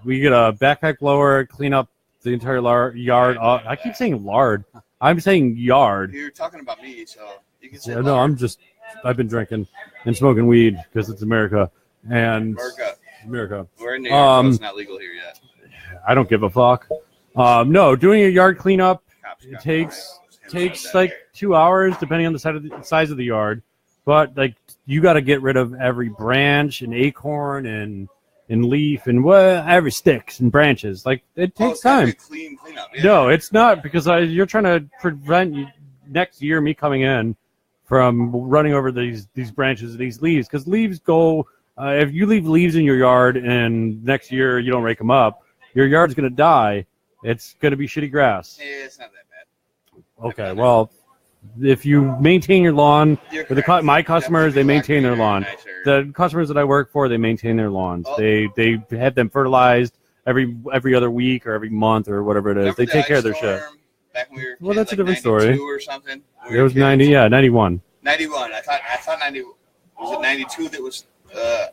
we get a backpack blower, clean up the entire yard. I keep saying lard. I'm saying yard. You're talking about me, so you can say. Yeah, no, I've been drinking and smoking weed because it's America and America. We're in New York, so Um, it's not legal here yet. I don't give a fuck. No, doing a yard cleanup Cops it got takes like 2 hours depending on the size of the yard. But like you got to get rid of every branch and acorn and leaf and every sticks and branches. Like it takes it's gotta time. be a clean cleanup. Yeah. No, it's not because you're trying to prevent next year me coming in from running over these branches and these leaves because leaves go. If you leave leaves in your yard and next year you don't rake them up, your yard's gonna die. It's gonna be shitty grass. Yeah, it's not that bad. Okay, well, if you maintain your lawn, You're with correct. my customers, they Definitely maintain their lawn. nicer. The customers that I work for, they maintain their lawns. Oh. They have them fertilized every other week or every month or whatever it is. Remember They the take care ice of their shit. storm back when we were Well, kids, that's a like different story. 92 or something. When we It were was kids? 91. 91. I thought 90. Was it 92 that was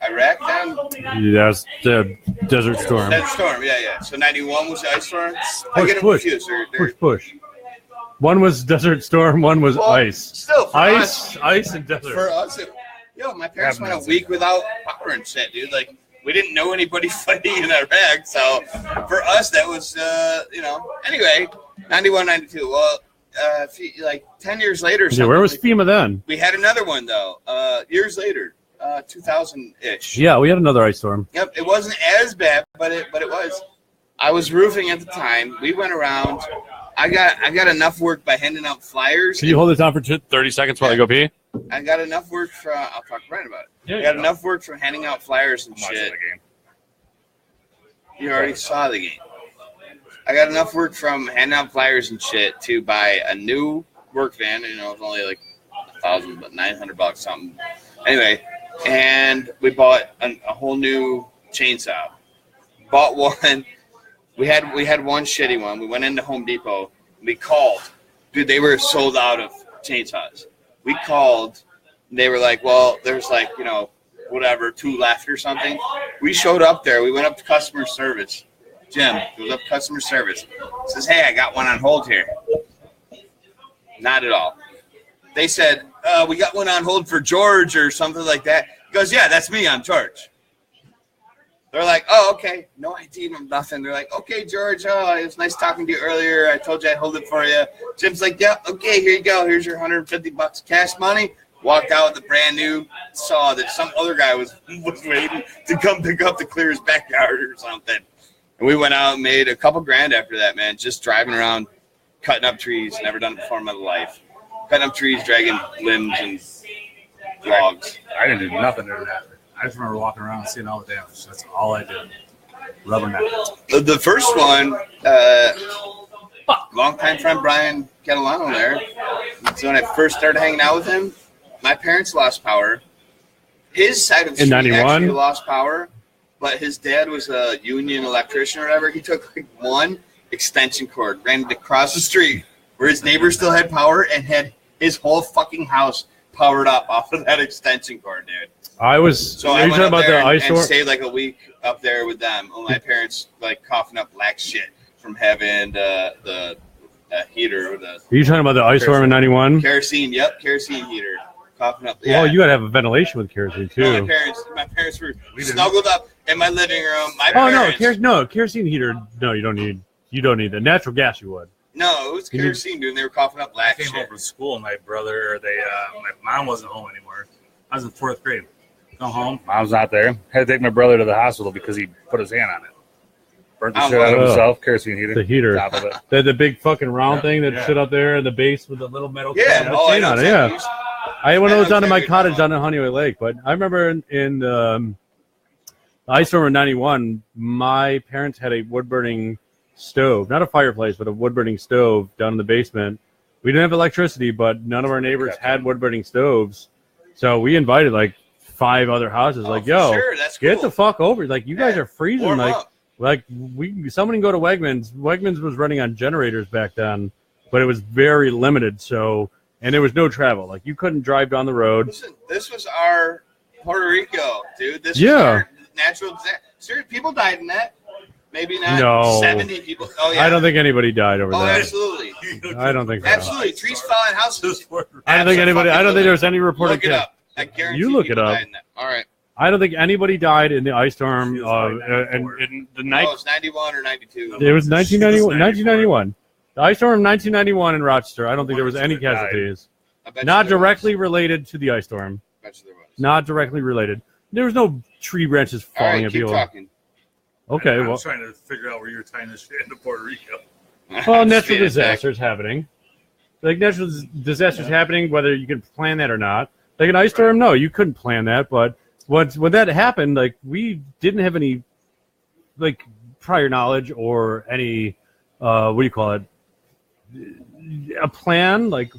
Iraq then? That's the Desert Storm. Desert Storm, yeah. So 91 was the ice storm. I get them Push. confused. Push. One was Desert Storm, one was Well, ice. Still, for us, Ice and desert. for us, Yo, my parents went a week without power and shit, dude. Like, we didn't know anybody fighting in Iraq, so for us, that was, Anyway, 91, 92. Well, 10 years later. Yeah, where was FEMA then? We had another one though. Years later, 2000-ish. Yeah, we had another ice storm. Yep, it wasn't as bad, but it was. I was roofing at the time. We went around. I got enough work by handing out flyers. Can you hold it down for 30 seconds while I go pee? I got enough work from. I'll talk to Brian about it. Yeah, I got enough work from handing out flyers and shit. You already saw the game. I got enough work from handing out flyers and shit to buy a new work van. It was only like $1,000, but $900 something. Anyway, and we bought a whole new chainsaw. Bought one. We had one shitty one. We went into Home Depot. We called. Dude, they were sold out of chainsaws. We called. They were like, well, there's whatever, 2 left or something. We showed up there. We went up to customer service. Jim goes up to customer service. Says, hey, I got one on hold here. Not at all. They said, we got one on hold for George or something like that. He goes, yeah, that's me. I'm George. They're like, oh, okay. No ID, no nothing. They're like, okay, George. Oh, it was nice talking to you earlier. I told you I'd hold it for you. Jim's like, yeah, okay, here you go. Here's your $150 cash money. Walked out with a brand new saw that some other guy was waiting to come pick up to clear his backyard or something. And we went out and made a couple grand after that, man. Just driving around, cutting up trees. Never done it before in my life. Cutting up trees, dragging limbs and logs. I didn't do nothing during that. I just remember walking around and seeing all the damage. That's all I did. Rubberneck. The first one, longtime friend Brian Catalano there. So when I first started hanging out with him, my parents lost power. His side of the street actually lost power, but his dad was a union electrician or whatever. He took like one extension cord, ran it across the street where his neighbor still had power and had his whole fucking house powered up off of that extension cord, dude. I went up there and stayed like a week up there with them. And my parents like coughing up black shit from having the heater. Are you talking about the ice storm in 91? Kerosene, yep, kerosene heater. Coughing up. Yeah. Well, you got to have a ventilation with kerosene too. No, my parents were snuggled up in my living room. Kerosene heater. No, you don't need. You don't need the natural gas. You would. No, it was kerosene, dude. And they were coughing up black shit. I came home from school, and my mom wasn't home anymore. I was in 4th grade. Come home, mom's not there. Had to take my brother to the hospital because he put his hand on it. Burnt the shit out of himself. Kerosene heater. The heater. Top of it. The big fucking round thing that sit up there in the base with the little metal. Yeah. Chain on it. Yeah. I had one of those down in my cottage down in Honeyway Lake, but I remember in the ice storm in 91, my parents had a wood-burning stove, not a fireplace, but a wood-burning stove down in the basement. We didn't have electricity, but none of our neighbors had wood-burning stoves. So we invited like 5 other houses, get the fuck over. Like, you guys are freezing. Someone can go to Wegmans. Wegmans was running on generators back then, but it was very limited. So, and there was no travel. Like, you couldn't drive down the road. Listen, this was our Puerto Rico, dude. This was our natural disaster. People died in that. Maybe not 70 people. Oh, yeah. I don't think anybody died over there. Oh, absolutely. I don't think so. Absolutely. Trees fell in houses. I don't think there was any reported. Look it up. I guarantee you look it up. All right. I don't think anybody died in the ice storm in the night. Oh, it was 91 or 92. It was 1991. The ice storm of 1991 in Rochester. I don't think there was any casualties. Not directly related to the ice storm. Not directly related. There was no tree branches falling at people. Talking. Okay, I'm trying to figure out where you're tying this shit into Puerto Rico. Well, natural disasters happening. Like, natural disasters happening, whether you can plan that or not. Like an ice storm, no, you couldn't plan that. But when that happened, like, we didn't have any, like, prior knowledge or any, what do you call it, a plan. Like,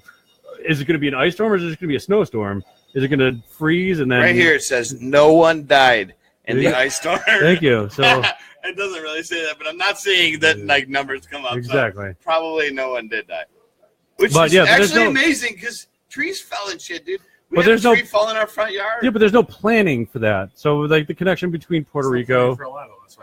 is it going to be an ice storm or is it going to be a snowstorm? Is it going to freeze and then? Right here it says no one died in the ice storm. Thank you. So it doesn't really say that, but I'm not seeing that like numbers come up. Exactly. So probably no one did die, which is actually amazing because trees fell and shit, dude. We had a tree fall in our front yard. Yeah, but there's no planning for that. So like the connection between Puerto Rico.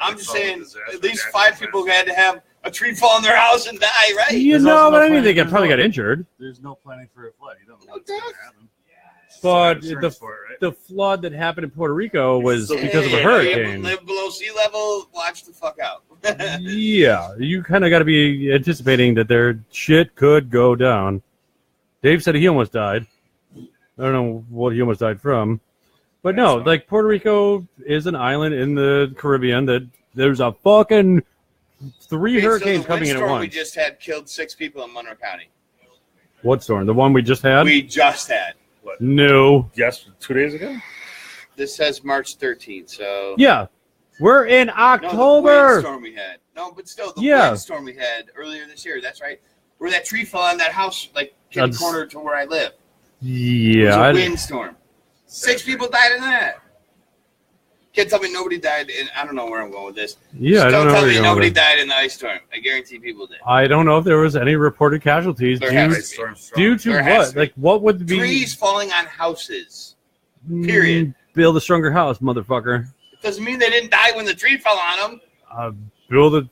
I'm just saying, at least 5 people had to have a tree fall in their house and die, right? But I mean, they probably got injured. There's no planning for a flood. You don't know what's going to happen. But Insurance for it, right? the flood that happened in Puerto Rico was Hey, because of a hey, hurricane. Live below sea level. Watch the fuck out. Yeah, you kind of got to be anticipating that their shit could go down. Dave said he almost died. I don't know what he almost died from. But no, like Puerto Rico is an island in the Caribbean that there's a fucking three Okay, so hurricanes the coming in at windstorm once. we just had killed 6 people in Monroe County. What storm? The one we just had? We just had. No. Yes, 2 days ago. This says March 13th, so Yeah. We're in no, the October. windstorm we had. No, but still, the Yeah. windstorm we had earlier this year. That's right. Where that tree fell on that house, like in the That's- corner to where I live. It Yeah. was a I- windstorm. 6 people died in that. Can't tell me nobody died in. I don't know where I'm going with this. yeah, I Just don't know tell where me you're going nobody with it. died in the ice storm. I guarantee people did. I don't know if there was any reported casualties There due, has Ice storm strong. due to There has what? to be. Like, what would be Trees falling on houses. period. Build a stronger house, motherfucker. It doesn't mean they didn't die when the tree fell on them. Build it.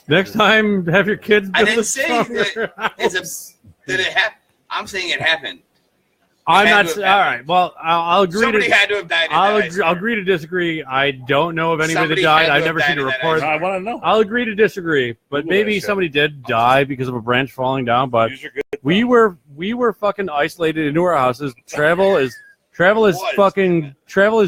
Next time, have your kids I build didn't a say stronger house. Did it happen? I'm saying it happened. I'm had not. to have All happened. right. Well, I'll agree Somebody to. had to have died in I'll that ice agree, I'll storm. agree to disagree. I don't know of anybody Somebody that died. had to I've have never died seen a in that report. ice I want to know. I'll agree to disagree, but Google maybe that shit. somebody did die because of a branch falling down. But Use your good we were fucking isolated into our houses. Travel is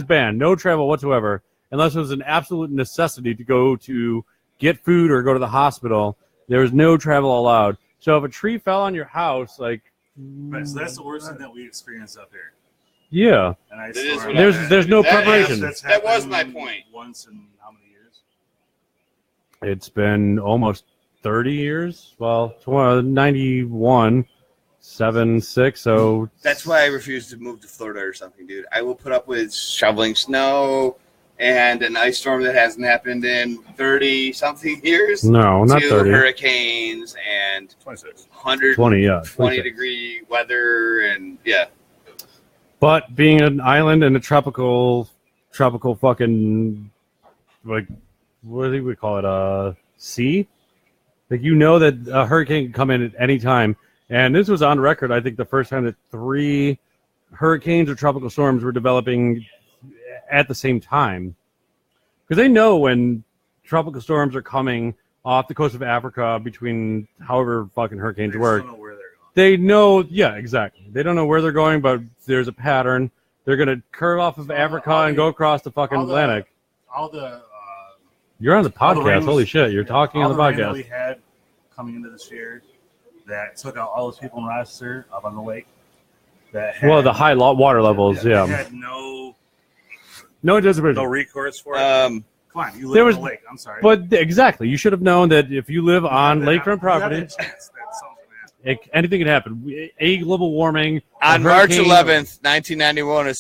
banned. No travel whatsoever, unless it was an absolute necessity to go to get food or go to the hospital. There was no travel allowed. So if a tree fell on your house, like, Right, so that's the worst thing that we experience up here. yeah, And I That is storm. what I- there's no that preparation. That was my point. Once in how many years? It's been almost 30 years. Well, 91, 7, 6. So That's why I refuse to move to Florida or something, dude. I will put up with shoveling snow and an ice storm that hasn't happened in 30-something years. no, not to 30. hurricanes and 26. 20, yeah. 120-degree weather and yeah. But being an island in a tropical fucking, like, what do we call it? Sea? Like, you know that a hurricane can come in at any time. And this was on record, I think, the first time that 3 hurricanes or tropical storms were developing at the same time. Because they know when tropical storms are coming off the coast of Africa between however fucking hurricanes They work. just don't know where they're going. They know, yeah, exactly. They don't know where they're going, but there's a pattern. They're going to curve off of Africa and go across the fucking Atlantic. All the You're on the all the podcast. rain- Holy shit. You're talking all on the rain that we podcast. had coming into this year that took out all those people in Rochester up on the lake. That had, Well, the high water levels, They yeah. had no No anticipation. recourse for it. Um, Come on, you there live was- on the lake. I'm sorry. But exactly. You should have known that if you live on You had lakefront that- you had property, that chance that something happened. anything can happen. A global warming. a on March hurricane- 11th, 1991, a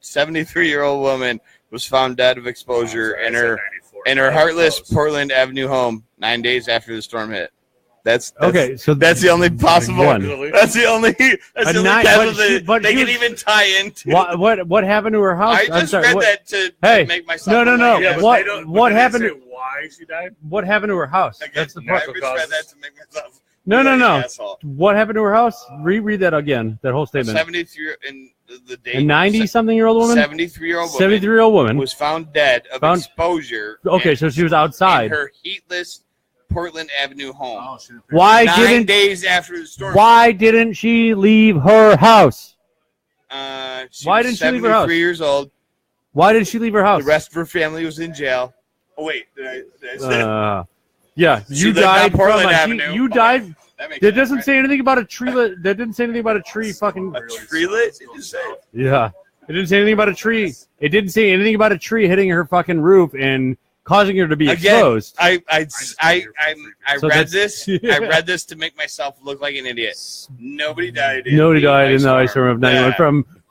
73-year-old woman was found dead of exposure I'm in sorry, I her said 94. in her heartless Close. Portland Avenue home 9 days after the storm hit. That's Okay, so That's the only possible. One. That's the only. That's A the only nine- casualty but she- but they she can was- even tie into. What happened to her house? I I'm just sorry, read what, that to Hey, make myself. no, look Yeah, like but what- they don't- what but they happened didn't say why she died? what happened to her house? Again, That's the I part. just read that to make myself. No, look no, like no. an asshole. What happened to her house? Reread that again. That whole statement. 73 in the date. A 90-something-year-old woman. 73-year-old woman 73-year-old woman. was found dead of Found- exposure. Okay, so she was in outside. her heatless Portland Avenue home. Oh, she didn't- Why 9 didn't days after the storm. Why didn't she leave her house? She Why was didn't she leave her house? 73 years old. Why did she leave her house? The rest of her family was in jail. Oh wait, did I say that? Yeah, She you lived on died from Portland a Avenue. You Okay. died. That makes That sense, doesn't right? say anything about a tree. That didn't say anything about a tree. Fucking A treelet? Did you say? yeah. It didn't say anything about a tree. It didn't say anything about a tree hitting her fucking roof and causing her to be Again, exposed. I So read that's- this. I read this to make myself look like an idiot. Nobody died. Nobody died in the ice storm of 91 Yeah.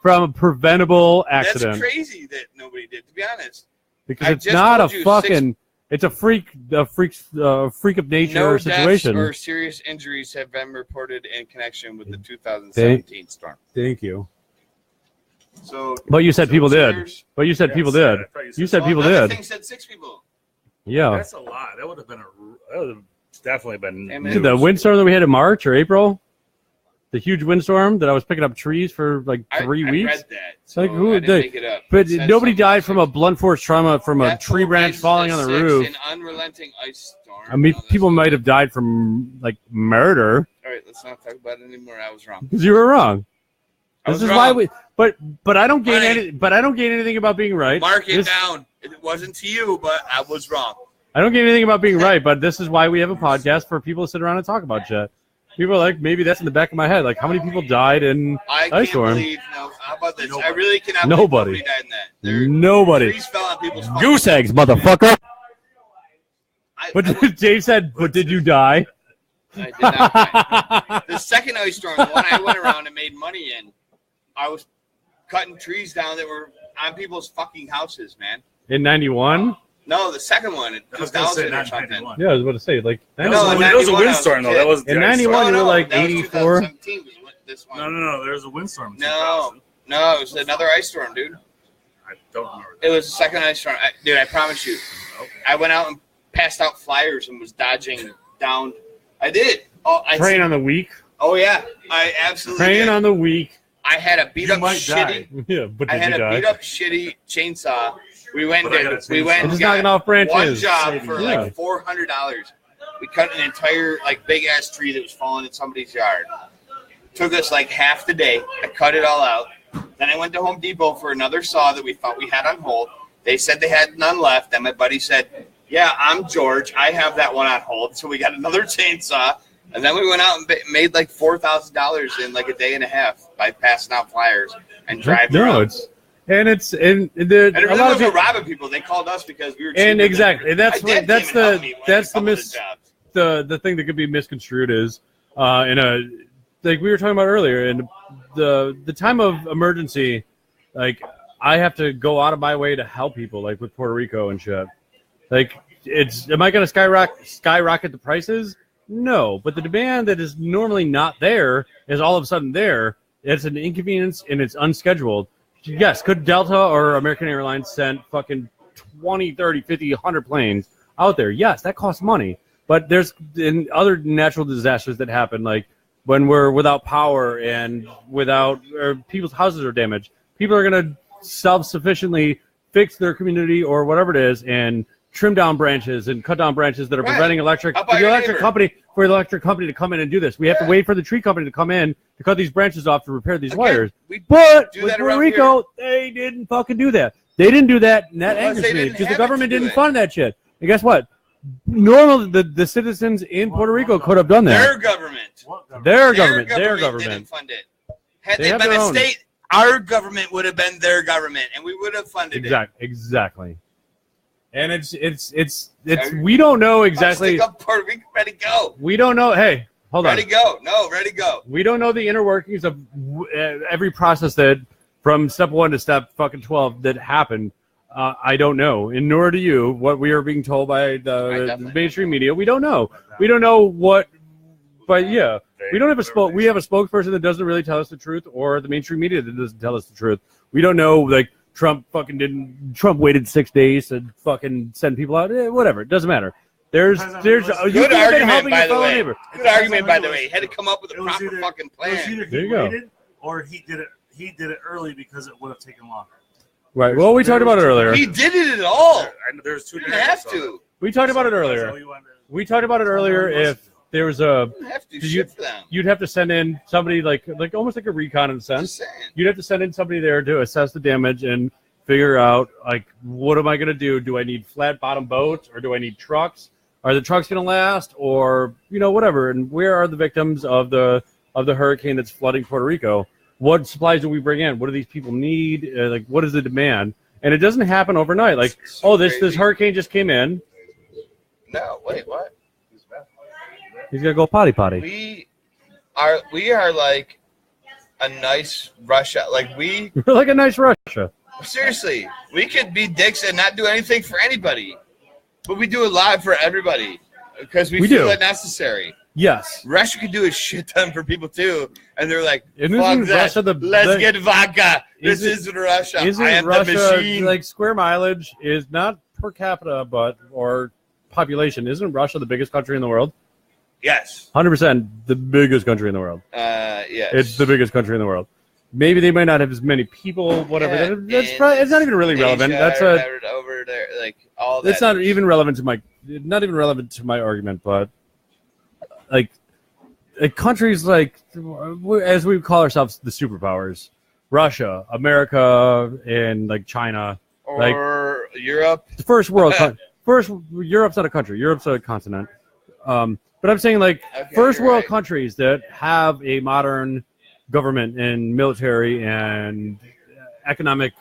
from a preventable That's accident crazy that nobody did. To be honest, because I it's just not a told you fucking. It's a freak of nature no situation. deaths or serious injuries have been reported in connection with the 2017 storm. Thank you. So, But you said people did. cheers. But you said Yeah, people I did. thought You said Well, people another did. thing said 6 people. Yeah. That's a lot. That would have definitely been Damn it. news. The windstorm that we had in March or April, The huge windstorm that I was picking up trees for like 3 weeks. I read that. So Like, who I didn't make it up. But It said nobody something died like from a blunt force trauma from a Death tree will branch rise falling the on the 6th, roof. An unrelenting ice storm. I mean, No, that's people not- might have died from like murder All right, let's not talk about it anymore. I was wrong. because you were wrong. I This was is why wrong. we. But I don't gain Honey. any. But I don't gain anything about being right. Mark it This- down. It wasn't to you, but I was wrong. I don't gain anything about being right. But this is why we have a podcast for people to sit around and talk about shit. People are like, maybe that's in the back of my head. Like, how many people died in I ice can't storm? believe. No, how about this? Nobody. I really cannot. Nobody. Believe nobody died in that. There, Nobody. trees fell on people's fucking- Goose eggs, motherfucker. I But Dave said, "But did you die?" did not die. The second ice storm, the one I went around and made money in, I was cutting trees down that were on people's fucking houses, man. In '91. No, the second one, in I was gonna say 2000 or something. 91. Yeah, I was about to say like. That No, was, in that was a 91 I was windstorm a though. kid. That was In 91, you were like that was 84. 2017 was this one. No. There was a windstorm. In No, 2000. no, it was another ice storm, dude. I don't remember. It was the second ice storm. Dude, I promise you. I went out and passed out flyers and was dodging down. I did. Preying on the weak. Oh, yeah. I absolutely Preying did. on the weak. I had a beat You up might shitty. die. Yeah, but I did had you a die? beat up shitty chainsaw. We went But I got a we chainsaw. went It's and just knocking got off branches. one job Saving for you. like $400. We cut an entire like big ass tree that was falling in somebody's yard. Took us like half the day. I cut it all out. Then I went to Home Depot for another saw that we thought we had on hold. They said they had none left. And my buddy said, "Yeah, I'm George. I have that one on hold." So we got another chainsaw. And then we went out and made like $4,000 in like a day and a half by passing out flyers and driving No, around. it's and And it a really lot of wasn't people, robbing people. They called us because we were cheaper and than exactly them. that's My dad what that's came and helped the me when I that's the did a couple mis of jobs. the thing that could be misconstrued is in a like we were talking about earlier in the time of emergency, like I have to go out of my way to help people like with Puerto Rico and shit. Like am I going to skyrocket the prices? No, but the demand that is normally not there is all of a sudden there. It's an inconvenience and it's unscheduled. Yes, could Delta or American Airlines send fucking 20, 30, 50, 100 planes out there? Yes, that costs money. But there's in other natural disasters that happen, like when we're without power and or people's houses are damaged, people are going to self-sufficiently fix their community or whatever it is and trim down branches and cut down branches that are Right. preventing electric How about for the your electric neighbor? company to come in and do this. We have to wait for the tree company to come in to cut these branches off to repair these Again, wires. we But do with that Puerto around Rico, they didn't fucking do that. They didn't do that, and that Because angers they me didn't because the have it government to do didn't it. fund that shit. And guess what? Normally, the citizens in Puerto Rico could have done that. Their government. What government? Their Their government. didn't fund it. Had They they have been their a own. state, our government would have been their government, and we would have funded it. Exactly. And it's we don't know exactly. Stick up Puerto Rico, ready to go. We don't know. Hey, hold on. Ready to go. No, ready to go. We don't know the inner workings of every process that from step 1 to step fucking 12 that happened. I don't know, and nor do you. What we are being told by the definitely mainstream media, we don't know. We don't know what. But yeah, we don't have a we have a spokesperson that doesn't really tell us the truth, or the mainstream media that doesn't tell us the truth. We don't know. Like Trump waited 6 days to fucking send people out. Whatever, it doesn't matter. There's you Good could have been argument, helping by your the fellow way. neighbor. Good argument, by the way. He had to come up with a It was proper either- fucking It was plan. either There he you go. waited or he did it early because it would have taken longer. Right. Well, we talked about it earlier. He did it at all. And there's two. He didn't have to. We talked about it That's earlier. all you wanted. We talked about it earlier. If there was a, He didn't have to do Did shit for them. you'd have to send in somebody like almost like a recon in a Just sense. saying. You'd have to send in somebody there to assess the damage and figure out like what am I going to do? Do I need flat bottom boats or do I need trucks? Are the trucks going to last or whatever? And where are the victims of the hurricane that's flooding Puerto Rico? What supplies do we bring in? What do these people need? Like what is the demand? And it doesn't happen overnight. Like So this crazy. hurricane just came in. No, wait, what? He's gonna go potty. We are like a nice Russia. Like we We're like a nice Russia. seriously, we could be dicks and not do anything for anybody, but we do a lot for everybody because we We feel do. it necessary. Yes. Russia could do a shit ton for people too, and they're like, Isn't "Fuck Russia that. the- Let's the- get vodka. This Isn't- isn't Russia. I Isn't am the Russia machine." like square mileage is not per capita or population? Isn't Russia the biggest country in the world? Yes. 100% the biggest country in the world. Yes. It's the biggest country in the world. Maybe they might not have as many people, whatever. Yeah, That's probably, it's not even really relevant. Asia, That's over there, like all that. it's not even relevant to my argument, but like countries like, as we call ourselves, the superpowers, Russia, America, and like China, or Europe. the first world. Europe's not a country. Europe's a continent. But I'm saying like first you're world right. countries that have a modern government and military and economic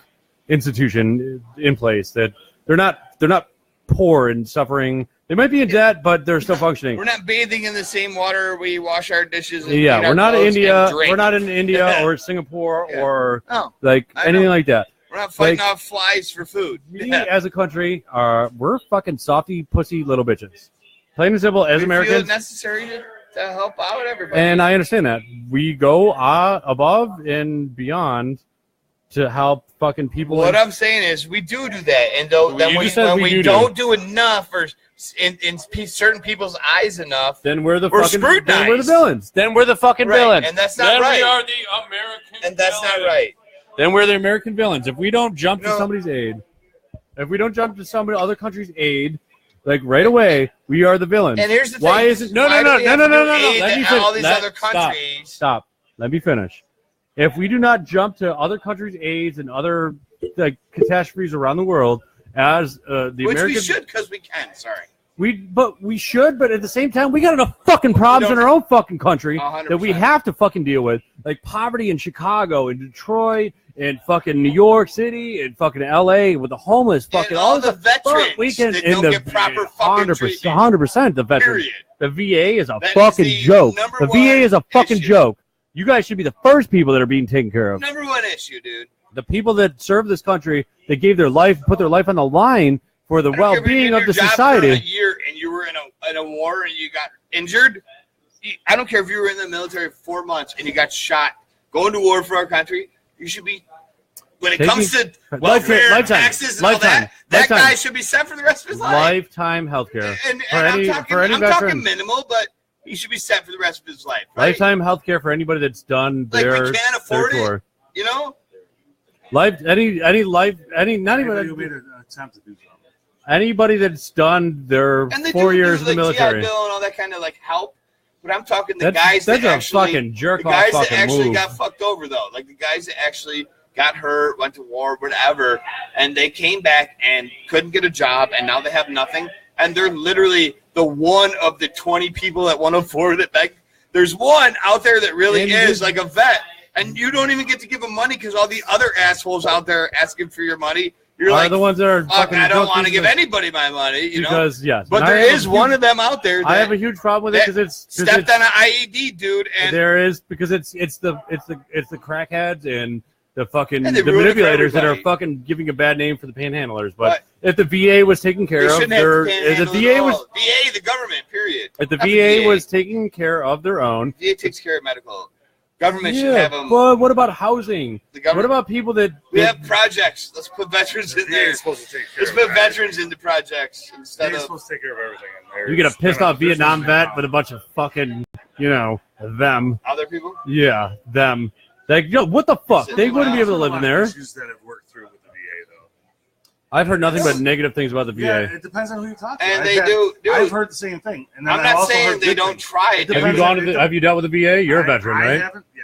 institution in place, that they're not poor and suffering. They might be in debt, but they're still functioning. We're not bathing in the same water we wash our dishes. And Yeah, clean our we're not in clothes India. and drink. We're not in India or Singapore Yeah. or No, like I anything know. like that. we're not fighting Like- off flies for food. We as a country we're fucking softy pussy little bitches. Plain and simple, as We Americans. feel it necessary to help out everybody. And I understand that. We go above and beyond to help fucking people. what I'm saying is, we do that, and though You then just said when we we do. don't do enough, or in certain people's eyes enough, then we're the We're fucking then we're the scrutinized. villains. Then we're the fucking right, villains. and that's not then right. we are the American and that's not villains. right. Then we're the American villains. If we don't jump to No. somebody's aid, if we don't jump to somebody other country's aid, like right away, we are the villains. And here's the Why thing: isn't no why no do no we no no have to no do no no? aid Let to me finish. all these other countries. Stop. Let me finish. If we do not jump to other countries' aids and other like catastrophes around the world, as the Which American, we should, because we can. Sorry. we should, but at the same time, we got enough fucking problems in our own fucking country 100%. that we have to fucking deal with, like poverty in Chicago and Detroit and fucking New York City and fucking LA with the homeless, fucking all the this veterans we can that in don't the get proper fucking 100%, treatment. 100% the veterans. Period. The VA is a That is fucking the joke. number The one VA is a fucking issue. joke. You guys should be the first people that are being taken care of. Number one issue, dude. The people that serve this country, that gave their life, put their life on the line for the I don't care if you well-being did of your the job society. For a year and you were in a war and you got injured. I don't care if you were in the military for 4 months and you got shot. Going to war for our country, you should be. When it comes to welfare, lifetime, taxes, and all that, that lifetime. guy should be set for the rest of his life. Lifetime health care. And For any I'm talking veteran. minimal, but he should be set for the rest of his life. Right? Lifetime health care for anybody that's done Like, we their, can't afford their it. tour. You know, Not Anybody who made even an attempt to do something. anybody that's done their and they 4 do years do, in the like, GI military. Bill and all that kind of like help. But I'm talking the That's guys that's that a actually fucking jerk the off guys that fucking actually move. got fucked over though, like the guys that actually got hurt, went to war, whatever, and they came back and couldn't get a job, and now they have nothing, and they're literally the one of the 20 people at 104 that back. There's one out there that really And is this- like a vet, and you don't even get to give them money because all the other assholes out there asking for your money. You're are like, the ones that are fuck, fucking I don't drunk want to pieces give of- anybody my money, you know. because yes, But and there I have is a one huge- of them out there that I have a huge problem with it because it's stepped on an IED, dude, and there is because it's the crackheads and the fucking And they the ruin it for manipulators that are everybody. fucking giving a bad name for the panhandlers. But if the VA was taking they care of shouldn't have their, to if the panhandle VA at was all. VA, the government, period. if the Not VA was taking care of their own, VA takes care of medical. Government should yeah. have them. But what about housing? The What government. about people that? We that- have projects. Let's put veterans in The VA there. is supposed to take care Let's of put everything. veterans into projects The instead VA is of. supposed to take care of everything. And you get a there's- pissed off there's Vietnam no vet problem. with a bunch of fucking, them. Other people? Yeah, them. Like, what the fuck? They wouldn't be able to live in there. Issues that have worked through with the VA, though. I've heard nothing but negative things about the Yeah, VA. it depends on who you talk to. And I've they had- do. Dude, I've heard the same thing. And then I'm I've not also saying heard they good don't things. try it. It Have depends you gone on- to the? Have you dealt with the VA? You're a veteran, I right? haven't. Yeah,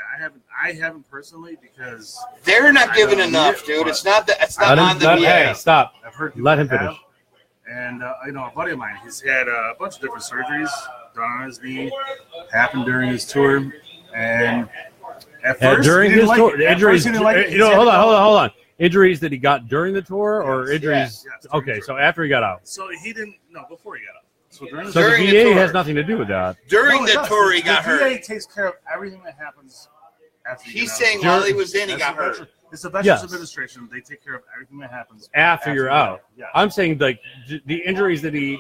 I haven't personally because They're not I giving know, enough, yeah, dude. but- It's not that. It's Let not on him, the let, VA. hey, stop. I've heard people Let him have. finish. And a buddy of mine, he's had a bunch of different surgeries done on his knee, happened during his tour, and at first During he didn't his like tour, it. At injuries. first he didn't like it. Hold on. Injuries that he got during the tour, or Yes, injuries? yes, Okay, during so after he got out. So he didn't. No, before he got out. So during the So During the the VA tour. has nothing to do with that. During No, it the does. tour, he The got hurt. VA takes care of everything that happens after you He's get out. saying while he was in, he That's got the hurt. veteran- It's the Veterans Yes. Administration. They take care of everything that happens After you're out. Yeah. I'm saying like the injuries that he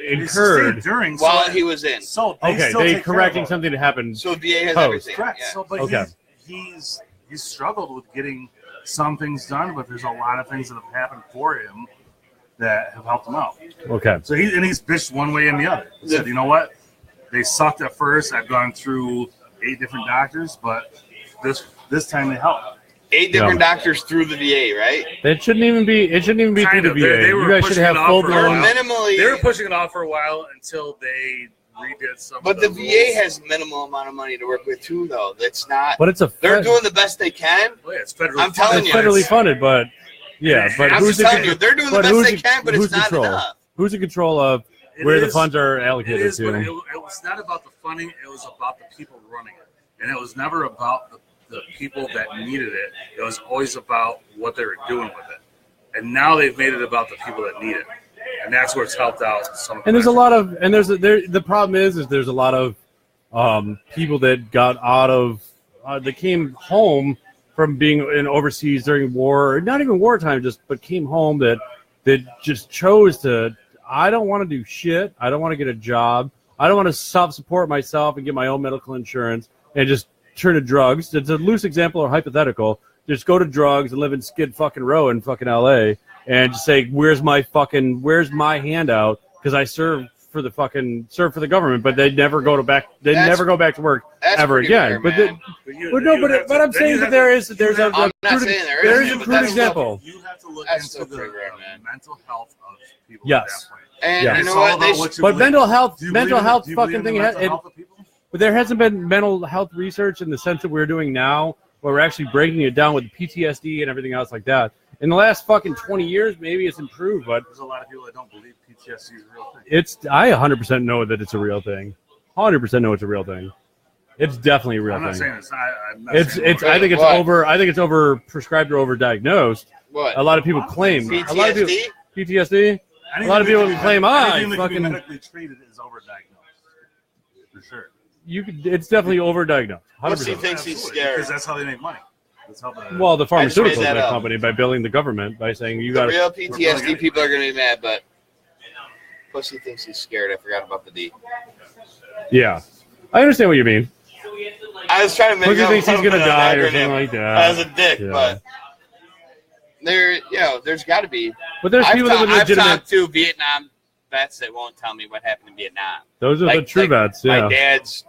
They sustained incurred. during While he was in. So Okay, still they take care correcting of it. something that happened. So VA has Post. everything. Correct. Yeah. So, but Okay. he's struggled with getting some things done, but there's a lot of things that have happened for him that have helped him out. Okay. So he's bitched one way and the other. He said, you know what? They sucked at first. I've gone through 8 different doctors, but this time they help. 8 different doctors through the VA, right? It shouldn't even be through the VA. They You guys should have full blown. Minimally. They were pushing it off for a while until they redid some. But the VA has minimal amount of money to work with too, though. That's not. But they're doing the best they can. Oh, yeah, it's federally. I'm telling It's you, federally funded, but but I'm who's just telling you, they're doing the best they can, but it's not control? enough. Who's in control of where the funds are allocated It is, to? but it was not about the funding. It was about the people running it, and it was never about the people that needed it. It was always about what they were doing with it. And now they've made it about the people that need it, and that's where it's helped out some. And there's a lot of the problem is there's a lot of people that got out of that came home from being in overseas during war, not even wartime, but came home that just chose to. I don't want to do shit. I don't want to get a job. I don't want to self-support myself and get my own medical insurance and just turn to drugs. It's a loose example or hypothetical. Just go to drugs and live in Skid fucking Row in fucking LA and just say, where's my handout? Because I serve for the government, but they never go back to work ever again. Fair, but I'm saying that there's a I'm not saying there is a crude example. You have to look That's into the still pretty rare, man. mental health of people. Yes. At that point. And Yeah. you It's know all what? about what you But believe. mental health Do you believe in fucking the thing. mental health of people? But there hasn't been mental health research in the sense that we're doing now, where we're actually breaking it down with PTSD and everything else like that. In the last fucking 20 years, maybe it's improved, but There's a lot of people that don't believe PTSD is a real thing. I 100% know that it's a real thing. 100% know it's a real thing. It's definitely a real I'm not thing. saying it's not. I'm not saying It's. I think it's What? over prescribed or over diagnosed. What? A lot of people claim. A lot of people, PTSD? PTSD. A lot of people claim, anything that can be fucking. medically treated is overdiagnosed. For sure. It's definitely overdiagnosed. What's he 100%. thinks he's Absolutely, scared? because that's how they make money. That's how the, Well, the I just made pharmaceuticals that up. company by billing the government by saying you The got real PTSD people are going to be mad, but Pussy thinks he's scared. I forgot about the D. Yeah, I understand what you mean. I was trying to make Pussy up thinks he's something gonna on die or acronym something like that. as a dick, Yeah. but there's got to be. But there's people that would I've legitimate. talked to Vietnam vets that won't tell me what happened in Vietnam. Those are the true vets. My Yeah. dad's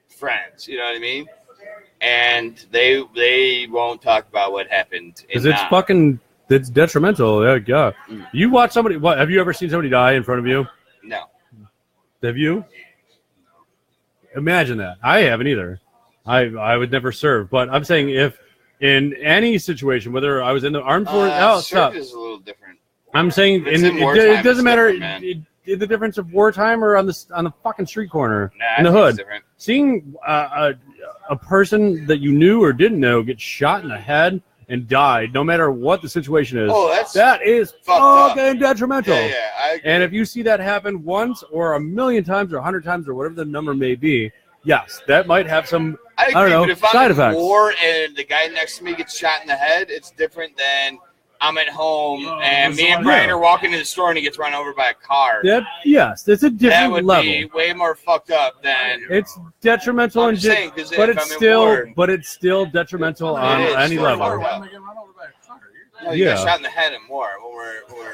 friends, you know what I mean? And they won't talk about what happened. Because it's detrimental. Yeah, God. Mm. You watch somebody. What have you ever seen somebody die in front of you? No. Have you? Imagine that. I haven't either. I would never serve. But I'm saying if in any situation, whether I was in the armed forces, stop. Is a little different. I'm saying If it's in it wartime, doesn't it's matter. different, man. The difference of wartime or on the fucking street corner Nah, in the I think it's hood. different. Seeing a person that you knew or didn't know get shot in the head and died, no matter what the situation is, Oh, that is fucked up. fucking detrimental. Yeah, I agree. And if you see that happen once or 1,000,000 times or 100 times or whatever the number may be, yes, that might have some I agree, don't know, but if I'm side in effects. war and the guy next to me gets shot in the head, it's different than I'm at home and me and Brian are walking to the store and he gets run over by a car. Yes, it's a That different would level. be way more fucked up than. It's detrimental, I'm and just saying, 'cause but if it's I'm in still, war- but it's still detrimental on is, any sure, level. sure. Why am I getting run over by a car? No, you Yeah. got shot in the head and more. When we're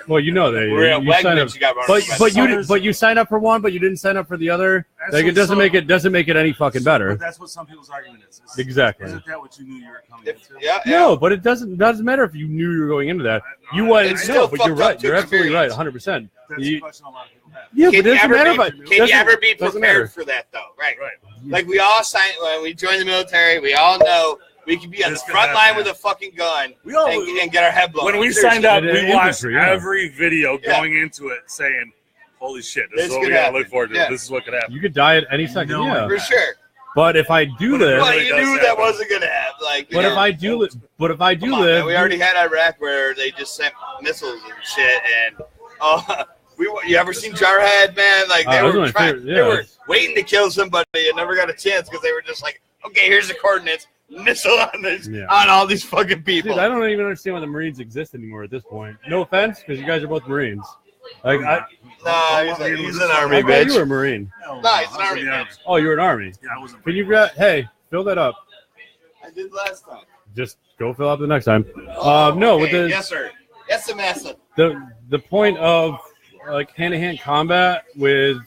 Well, you know that we're at you sign up, Wegmans, you got run but over by but you sign up for one, but you didn't sign up for the other. That's Like it what doesn't make it any fucking But better. that's what some people's argument is. Exactly. Isn't that what you knew you were coming If- into? yeah, No, but it doesn't matter if you knew you were going into that. You I- went It's no, still but you're fucked up right. to You're absolutely right, experience. 100%. That's a question a lot of people have. Yeah, Can but it doesn't matter. you ever be prepared for that though? Right. Right. Like we all sign when we join the military. We all know we can be on the This could front line happen. with a fucking gun We all and get our head blown. when we Seriously. signed up, In we watched infantry, yeah. every video Yeah. going into it, saying, "Holy shit, this This is what could we gotta happen. look forward to. Yeah. This is what could happen." You could die at any second. No, Yeah, for sure. but if I do But it live, But really you does knew that happen. wasn't gonna happen. Like, you but know, if I do live, come on, man, we already had Iraq where they just sent missiles and shit, and you ever seen Jarhead, man? Like they those are were my trying, favorite, they yeah. were waiting to kill somebody and never got a chance because they were just like, okay, here's the coordinates, missile on this, Yeah. on all these fucking people. Dude, I don't even understand why the Marines exist anymore at this point. No offense, because you guys are both Marines. Like, He's an army I thought bitch. you were a Marine. No, he's an I was in army the bitch. Oh, you were an Army. Yeah, I wasn't. Can you grab? Hey, fill that up. I did last time. Just go fill up the next time. No, with Okay, the yes, sir. Yes, sir, master. the point of like hand-to-hand combat with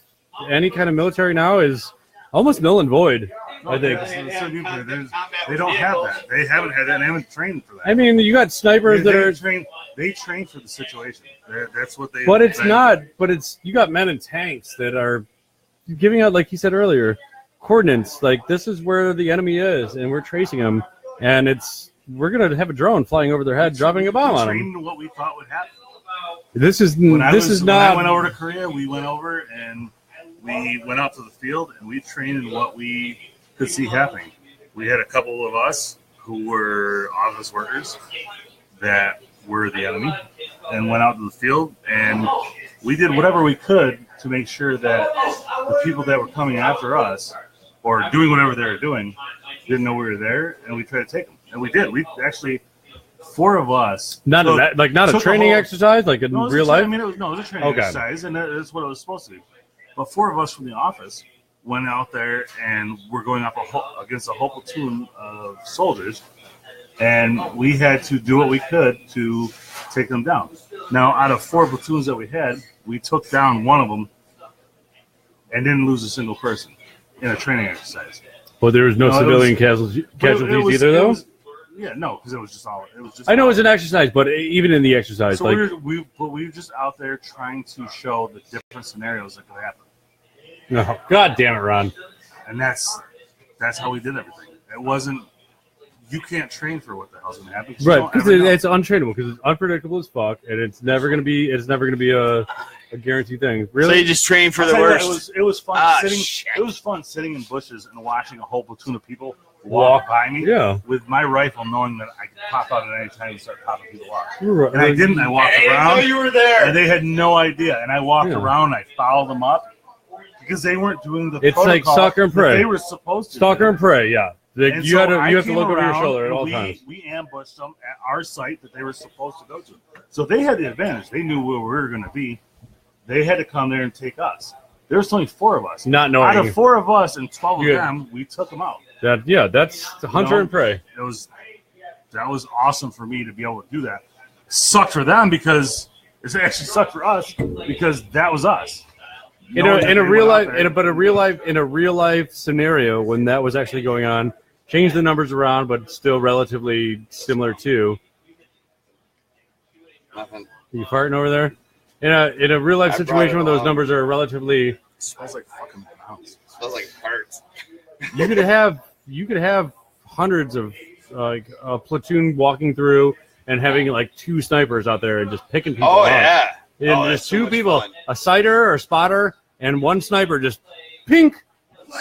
any kind of military now is almost null and void. I think. They don't have that. They haven't had that. And they haven't trained for that. I mean, you got snipers that are trained. They train for the situation. That's what they. But it's not. But it's you got men in tanks that are giving out, like you said earlier, coordinates. Like this is where the enemy is, and we're tracing them. And we're gonna have a drone flying over their head, dropping a bomb on them. Trained what we thought would happen. This is not. When I went over to Korea, we went over and we went out to the field and we trained in what we could see happening. We had a couple of us who were office workers that were the enemy and went out to the field, and we did whatever we could to make sure that the people that were coming after us or doing whatever they were doing didn't know we were there, and we tried to take them. And we did. We actually, 4 of us. Not a training exercise, like in real life? I mean, it was a training exercise, and that's what it was supposed to be. But 4 of us from the office went out there and we're going up against a whole platoon of soldiers, and we had to do what we could to take them down. Now, out of 4 platoons that we had, we took down 1 of them and didn't lose a single person in a training exercise. Well, there was no civilian casualties either, though? No, because it was just all. It was just. I know it was an exercise, but even in the exercise, so we were just out there trying to show the different scenarios that could happen. No, God damn it, Ron. And that's how we did everything. It wasn't. You can't train for what the hell's going to happen. Right, because it's untrainable, because it's unpredictable as fuck, and it's never going to be a guaranteed thing. Really? So you just train for the worst. It was fun sitting. Shit. It was fun sitting in bushes and watching a whole platoon of people walk by me. Yeah. With my rifle, knowing that I could pop out at any time and start popping people off. Right. And I didn't. I walked around. I didn't know you were there. And they had no idea. And I walked around. And I followed them up because they weren't doing the. It's like stalker and prey. They were supposed to. Stalker and prey. Yeah. You have to look over your shoulder at all times. We ambushed them at our site that they were supposed to go to. So they had the advantage. They knew where we were going to be. They had to come there and take us. There was only 4 of us. Not knowing. Out of 4 of us and 12 of them, we took them out. That's the hunter and prey. That was awesome for me to be able to do that. Sucked for them because it actually sucked for us because that was us. In a real life scenario, when that was actually going on, change the numbers around, but still relatively similar to. Nothing. You farting over there? In a real life situation where those numbers are relatively. It smells like fucking house. Smells like farts. You could have hundreds of like a platoon walking through and having like 2 snipers out there and just picking people off. Yeah. And there's 2 people, a sighter or a spotter, and 1 sniper just pink.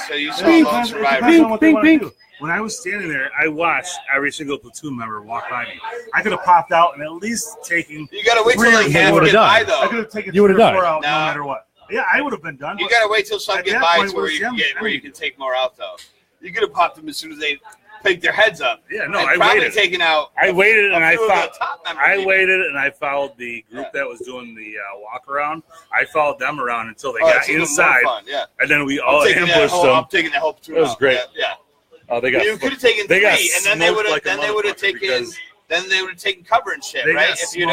So you saw Lone Survivor. Pink. When I was standing there, I watched every single platoon member walk by me. I could have popped out and at least taken. You gotta wait till like half get by though. I could have taken 3 or 4 out no matter what. Yeah, I would have been done. You gotta wait till some get by where you can take more out though. You could have popped them as soon as they picked their heads up. Yeah, no, I waited. Taken out. I waited and I followed the group that was doing the walk around. I followed them around until they got inside. Fun, and then we all ambushed them. I'm taking the whole platoon. It was great. Yeah. Oh, they got. You could have taken 3, and then they would have taken cover and shit, right? If you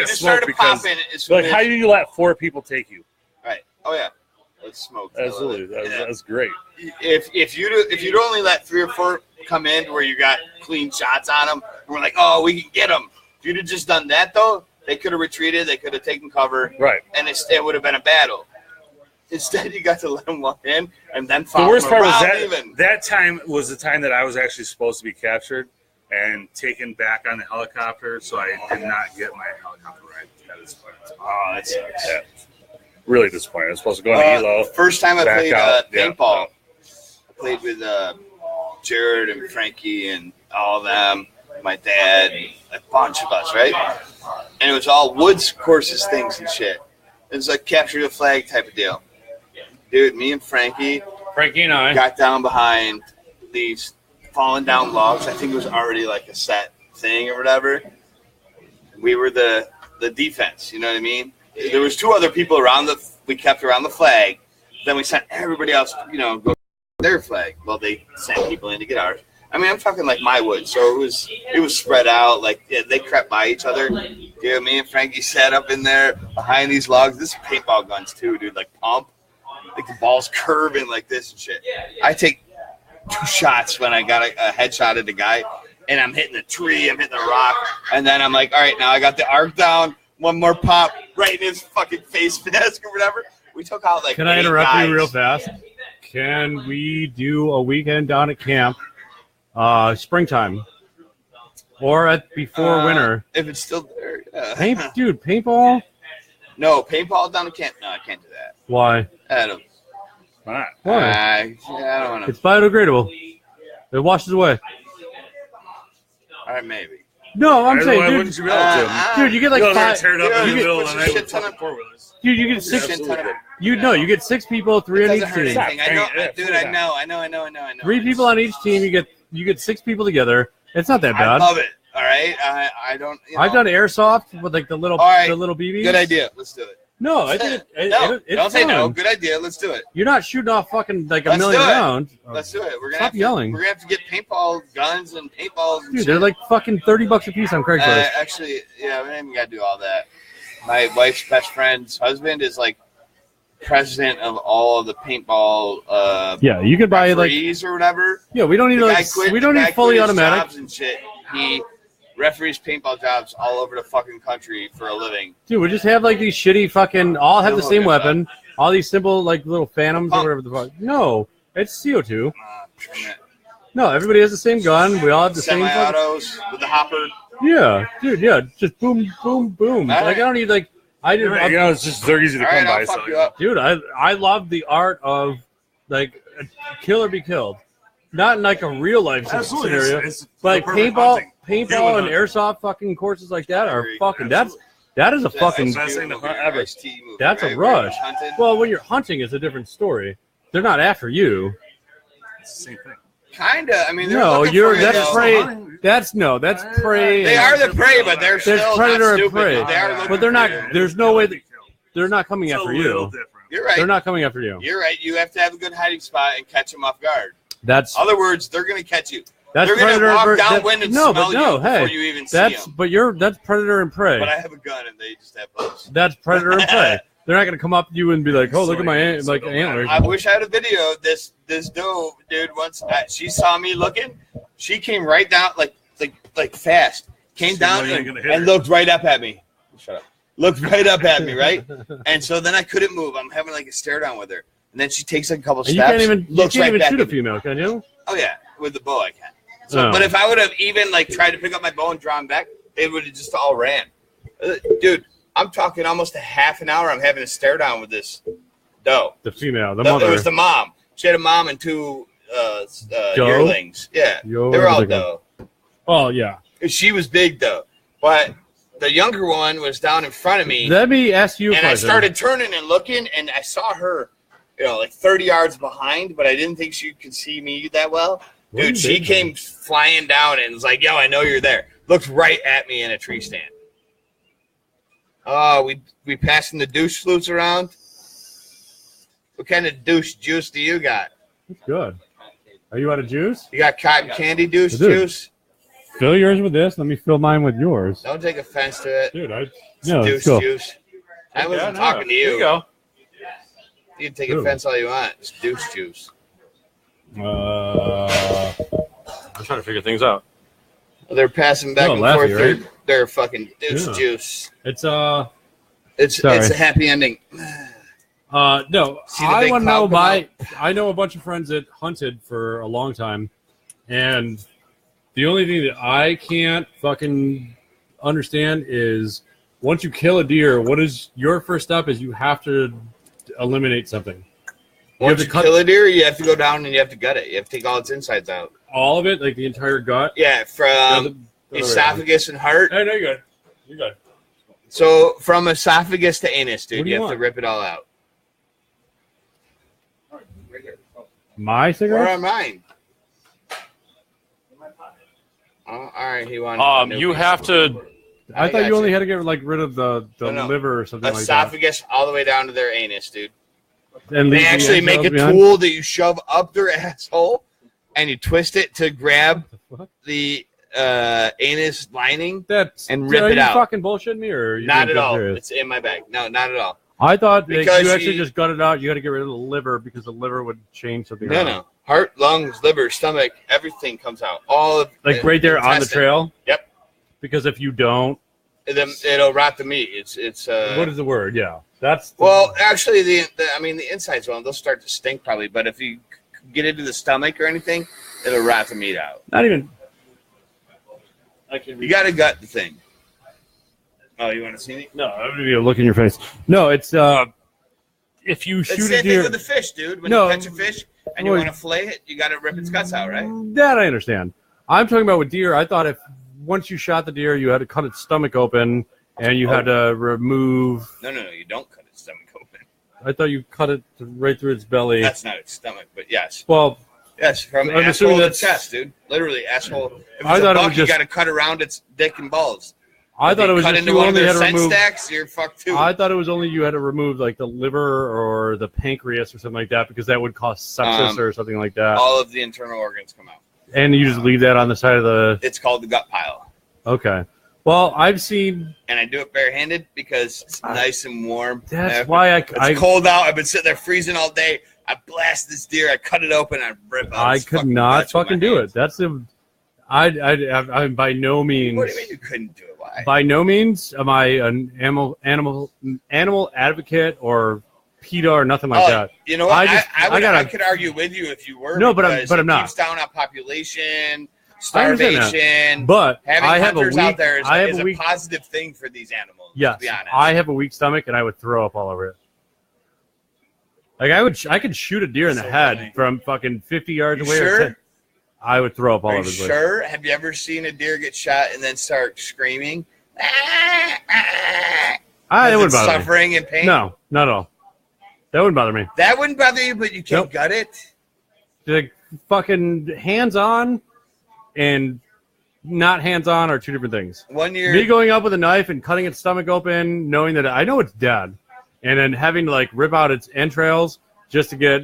just started popping, how do you let 4 people take you? Right. Oh yeah. It's smoked. Absolutely. That's great. If you'd only let 3 or 4 come in where you got clean shots on them, and we're like, oh, we can get them. If you'd have just done that though, they could have retreated. They could have taken cover. Right. And it would have been a battle. Instead, you got to let them walk in and then follow. The worst part was that time was the time that I was actually supposed to be captured and taken back on the helicopter, so I did not get my helicopter ride at this point. Oh, that sucks. Yeah. Really disappointed. I was supposed to go on ELO. First time I played paintball, I played with Jared and Frankie and all of them, my dad, a bunch of us, right? And it was all woods courses, things and shit. It was like capture the flag type of deal. Dude, me and Frankie and I got down behind these fallen down logs. I think it was already like a set thing or whatever. We were the defense, you know what I mean? There was 2 other people we kept around the flag. Then we sent everybody else, go to their flag. Well, they sent people in to get ours. I mean, I'm talking like my wood. So it was spread out. Like they crept by each other. Dude, me and Frankie sat up in there behind these logs. This is paintball guns too, dude. Like pump. like the ball's curving like this and shit. I take 2 shots when I got a headshot at the guy, and I'm hitting the tree, I'm hitting the rock, and then I'm like, all right, now I got the arc down, one more pop right in his fucking face mask or whatever. We took out like. Can I interrupt you real fast? Can we do a weekend down at camp, springtime, or before winter? If it's still there, yeah. Paintball? No, paintball down at camp. No, I can't do that. Why? I don't. Why not? Why? I don't want to. It's biodegradable. It washes away. All right, maybe. No, I'm Why saying, wouldn't you be able to? dude, you get like Go there, 5. tear it up in the Dude, middle of put the your night shit with ton of- 4-wheelers. Dude, you get Shit 6. ton of- You get 6 people, 3 It on each doesn't hurt team. anything. I know, Yeah, dude. I know. 3 people on each team. You get 6 people together. It's not that I bad. love it. All right. I don't. You know, I've done airsoft with like the little All right. BBs. Good idea. Let's do it. No, I think No, it's don't say no. fun. Good idea. Let's do it. You're not shooting off fucking like a Let's million do it. rounds. Let's do it. We're gonna Stop have to, yelling. We're gonna have to get paintball guns and paintballs. And Dude, shit. they're like fucking $30 a piece on Craigslist. Actually, yeah, we ain't even gotta do all that. My wife's best friend's husband is like president of all of the paintball Yeah, you could buy like referees or whatever. yeah. We don't need The guy like quit- we don't the guy need fully quit his automatic. jobs and shit. He referees paintball jobs all over the fucking country for a living. Dude, we just have like these shitty fucking all have the Still same good weapon. All these simple like little phantoms or Pump. whatever the fuck. No, it's CO2. Semi-autos No, everybody has the same gun. We all have the same. Fucking, with the hopper. yeah, dude. Yeah, just boom, boom, boom. All Like right. I don't need like I You did. know, it's just they're easy to All come right, by. I'll So fuck you up. Dude, I love the art of like kill or be killed, not in like a real life Absolutely, scenario. it's Like the perfect paintball, hunting. Field paintball and hunting. airsoft fucking courses like that are Agree. fucking. Absolutely. That is a fucking. Best thing to hunt ever. That's a rush. Well, when you're hunting, it's a different story. They're not after you. It's the same thing. Kinda. I mean, they're No, looking you're for you, that's though. prey. That's prey. They are the prey, but they're There's still predator not and stupid. prey. They are looking But they're for not. you. There's no way that they're not coming It's a after little you. different. You're right. They're not coming after you. You're right. You have to have a good hiding spot and catch them off guard. That's Other words, they're going to catch you. that's They're going predator to walk and prey. downwind and No, smell but no, you hey, before you even see that's them. that's predator and prey. But I have a gun and they just have bows. That's predator and prey. They're not going to come up to you and be like, "Oh, look at my antlers." I wish I had a video of this dude. Once she saw me looking, she came right down like fast. Came She down knew you ain't gonna hit and her. looked right up at me. Shut up. Looked right up at me, right? And so then I couldn't move. I'm having like a stare down with her. And then she takes like a couple And steps. you can't looks even right back shoot a at me. female, can you? Oh yeah, with the bow I can. So, Oh. but if I would have even like tried to pick up my bow and drawn back, they would have just all ran. Dude, I'm talking almost a half an hour. I'm having a stare down with this doe. The female, the No, mother. it was the mom. She had a mom and 2 Doe? yearlings. Yeah, Yo, they were all like a- doe. Oh yeah. She was big though, but the younger one was down in front of me, Let me ask you a and I question. started turning and looking, and I saw her, like 30 yards behind, but I didn't think she could see me that well. What Dude, you she did, came flying down and was like, "Yo, I know you're there." Looked right at me in a tree stand. Oh, we passing the douche flutes around. What kind of douche juice do you got? That's good. Are you out of juice? You got cotton candy douche I do. juice? Fill yours with this. Let me fill mine with yours. Don't take offense to it. Dude, It's no, douche let's go. juice. I wasn't no. talking to you. Here you go. You can take Ooh. offense all you want. It's douche juice. I'm trying to figure things out. Well, they're passing back Oh, and Laffy, forth right? their fucking douche Yeah. juice. It's It's Sorry. a happy ending. no. See the I big want to know cloud I know a bunch of friends that hunted for a long time, and the only thing that I can't fucking understand is once you kill a deer, what is your first step? Is you have to eliminate something. You have Once to you cut kill a deer, you have to go down and you have to gut it. You have to take all its insides out. all of it, like the entire gut. Yeah, from esophagus and heart. Hey, no, you're good. You're good. So from esophagus to anus, What dude, do you you have to want? rip it all out. My Where cigarette? are mine? Oh, all right, he wanted. a new You piece. have to. I thought got you only had to get like rid of the No. liver or something like that. esophagus all the way down to their anus, dude. And leave They the actually make a entrails behind? tool that you shove up their asshole, and you twist it to grab What? the anus lining. That's and rip are it you out. fucking bullshitting me, or are you Not being at all. serious? It's in my bag. No, not at all. I thought that Because you actually just gutted out. You got to get rid of the liver because the liver would change something. No, no. Heart, lungs, liver, stomach, everything comes out. All of Like right there on the intestine. trail. Yep. Because if you don't, Then it'll rot the meat. It's what is the word? Yeah, that's well, actually, the insides one, they'll start to stink probably. But if you get into the stomach or anything, it'll rot the meat out. not even. You got to gut the thing. Oh, you want to see me? No, I'm gonna be a look in your face. No, it's if you It's the shoot a same thing deer. with the fish, dude. When No. you catch a fish and you Well, want to fillet it, you got to rip its guts out, right? That I understand. I'm talking about with deer. I thought if once you shot the deer, you had to cut its stomach open and you had to remove. No, you don't cut its stomach open. I thought you cut it right through its belly. That's not its stomach, but yes. Well, Yes, from I'm assuming asshole to that's- chest, dude. Literally, asshole. If I it's thought a it buck, was you just- got to cut around its dick and balls. I If thought you it was cut just into you one of only their had to scent remove. stacks, you're fucked too. I thought it was only you had to remove like the liver or the pancreas or something like that because that would cause sepsis or something like that. All of the internal organs come out. And you just leave that on the side of the. It's called the gut pile. Okay. Well, I've seen. And I do it barehanded because it's nice and warm. That's why It's cold out. I've been sitting there freezing all day. I blast this deer. I cut it open. I rip out I its could fucking not guts with fucking my do hands. it. That's a. I'm by no means. What do you mean you couldn't do it? Why? By no means am I an animal advocate or PETA or nothing like that. You know what? I I could argue with you if you were. No, but I'm because it not. keeps down our population, I understand that. starvation. But Having I have a hunters weak. out there I have is a a weak. positive thing for these animals. Yes, to be honest. I have a weak stomach and I would throw up all over it. Like I could shoot a deer in the So head funny. from fucking 50 yards You away. sure? I would throw up all Are over you the place. sure? Have you ever seen a deer get shot and then start screaming? That Is wouldn't it bother me. suffering and pain? No, not at all. That wouldn't bother me. That wouldn't bother you, but you can't Nope. gut it. Like fucking hands on and not hands on are two different things. 1 year. Me going up with a knife and cutting its stomach open, knowing that I know it's dead, and then having to like rip out its entrails just to get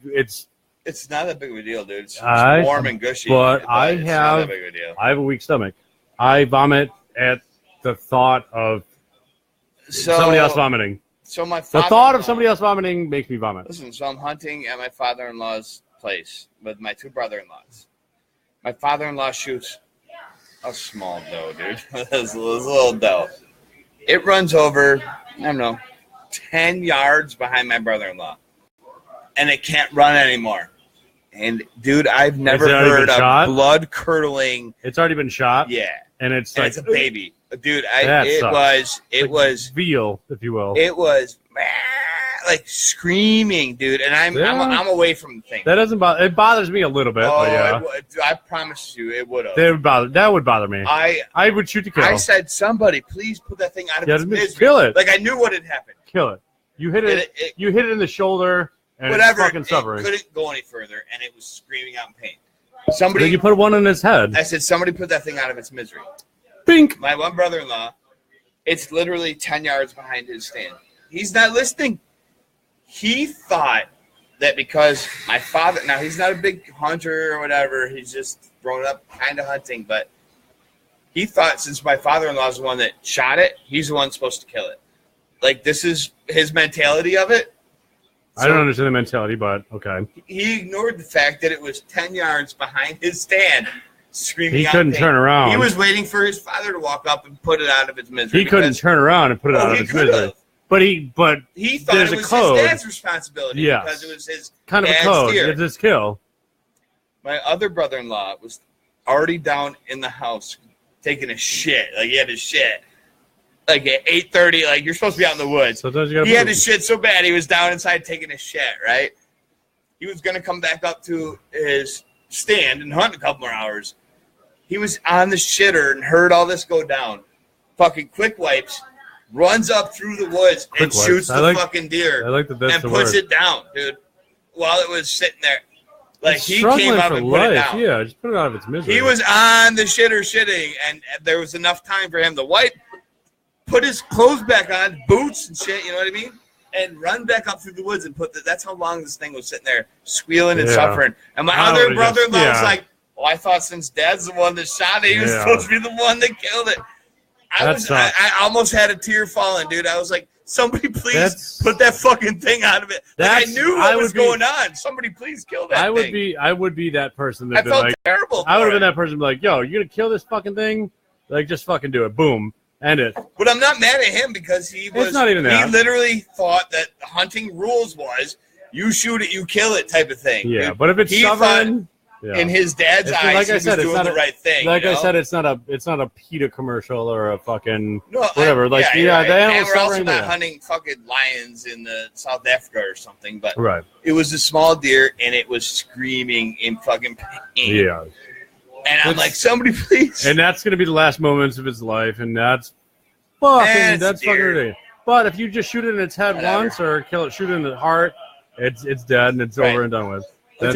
its. It's not that big of a deal, dude. It's I- warm and gushy. but I it's not have- that big of a deal. I have a weak stomach. I vomit at the thought of So, somebody else vomiting. So my The father-in-law- thought of somebody else vomiting makes me vomit. Listen, so I'm hunting at my father-in-law's place with my two brother-in-laws. My father-in-law shoots a small doe, dude. This little doe. It runs over, I don't know, 10 yards behind my brother-in-law. And it can't run anymore. And, dude, I've never it already heard been a shot? blood-curdling, It's already been shot, yeah. and it's And like it's a baby. Dude, That sucks. it like was veal, if you will. It was like screaming, dude, and I'm Yeah. I'm away from the thing. That doesn't bother. It bothers me a little bit, but yeah, it would- I promise you, it would have. that would bother me. I would shoot to kill. I said, somebody, please put that thing out of Yeah, its just misery. kill it. Like I knew what had happened. Kill it. You hit it. It- You hit it in the shoulder, and Whatever. it's fucking It suffering. couldn't go any further, and it was screaming out in pain. Then Somebody, you put one in his head. I said, somebody put that thing out of its misery. Bink. My one brother-in-law, it's literally 10 yards behind his stand. He's not listening. He thought that because my father, now he's not a big hunter or whatever, he's just grown up kind of hunting, but he thought since my father-in-law is the one that shot it, he's the one supposed to kill it. Like, this is his mentality of it. I don't understand the mentality, but okay. He ignored the fact that it was 10 yards behind his stand, screaming He out couldn't pain. turn around. He was waiting for his father to walk up and put it out of its misery. He couldn't because- turn around and put it Oh, out of he his could've. misery. But he He thought There's it a was code. his dad's responsibility Yes. because it was his kind of a dad's code. deer. It's his kill. My other brother-in-law was already down in the house taking a shit. Like, he had his shit. Like, at 8:30, like, you're supposed to be out in the woods. Sometimes you gotta He had poop. his shit so bad, he was down inside taking a shit, right? He was going to come back up to his stand and hunt a couple more hours. He was on the shitter and heard all this go down. Fucking quick wipes, runs up through the woods Quick and wipes. shoots I the like- fucking deer. I like that. That's and the puts word. it down, dude, while it was sitting there. Like, It's he struggling came up for and put it life. down. Yeah, just put it out of its misery. He was on the shitter shitting, and there was enough time for him to wipe, put his clothes back on, boots and shit, you know what I mean? And run back up through the woods and that's how long this thing was sitting there, squealing and Yeah. suffering. And my I other would've brother-in-law just- was yeah. like, well, I thought since Dad's the one that shot it, he was Yeah. supposed to be the one that killed it. I almost had a tear falling, dude. I was like, somebody please put that fucking thing out of it. Like, I knew what was going on. Somebody please kill that thing. I would be that person. I felt terrible. I would have been that person. Be like, yo, you gonna kill this fucking thing? Like, just fucking do it. Boom, end it. But I'm not mad at him because he was. It's not even that. He literally thought that the hunting rules was you shoot it, you kill it, type of thing. Yeah, but if it's stubborn. Yeah. In his dad's eyes, like he was doing the right thing. Like I said, it's not a PETA commercial or a fucking whatever. And we're also not hunting fucking lions in South Africa or something, but it was a small deer and it was screaming in fucking pain. Yeah. And I'm like, somebody please. And that's gonna be the last moments of his life, and that's fucking ridiculous. But if you just shoot it in its head once or shoot it in the heart, it's dead and it's over and done with. Then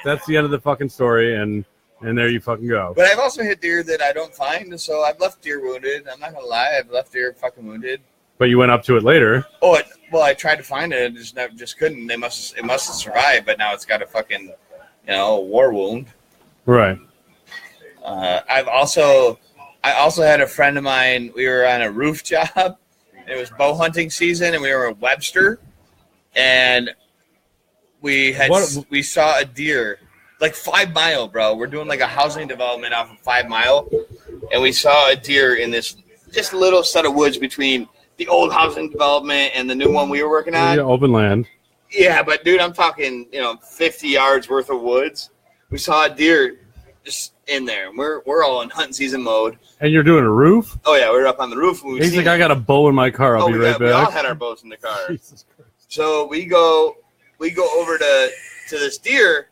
that's the end of the fucking story, and there you fucking go. But I've also hit deer that I don't find, so I've left deer wounded. I'm not gonna lie, I've left deer fucking wounded. But you went up to it later. Oh, well, I tried to find it, just couldn't. It must have survived, but now it's got a fucking, war wound. Right. I also had a friend of mine. We were on a roof job. It was bow hunting season, and we were in Webster, and we saw a deer like 5 Mile, bro. We're doing like a housing development off of 5 Mile, and we saw a deer in this just little set of woods between the old housing development and the new one we were working on. Yeah, open land. Yeah, but dude, I'm talking 50 yards worth of woods. We saw a deer just in there. We're all in hunting season mode. And you're doing a roof? Oh yeah, we're up on the roof. And he's like, I got a bow in my car. I'll be right back. We all had our bows in the car. Jesus Christ. So we go over to this deer,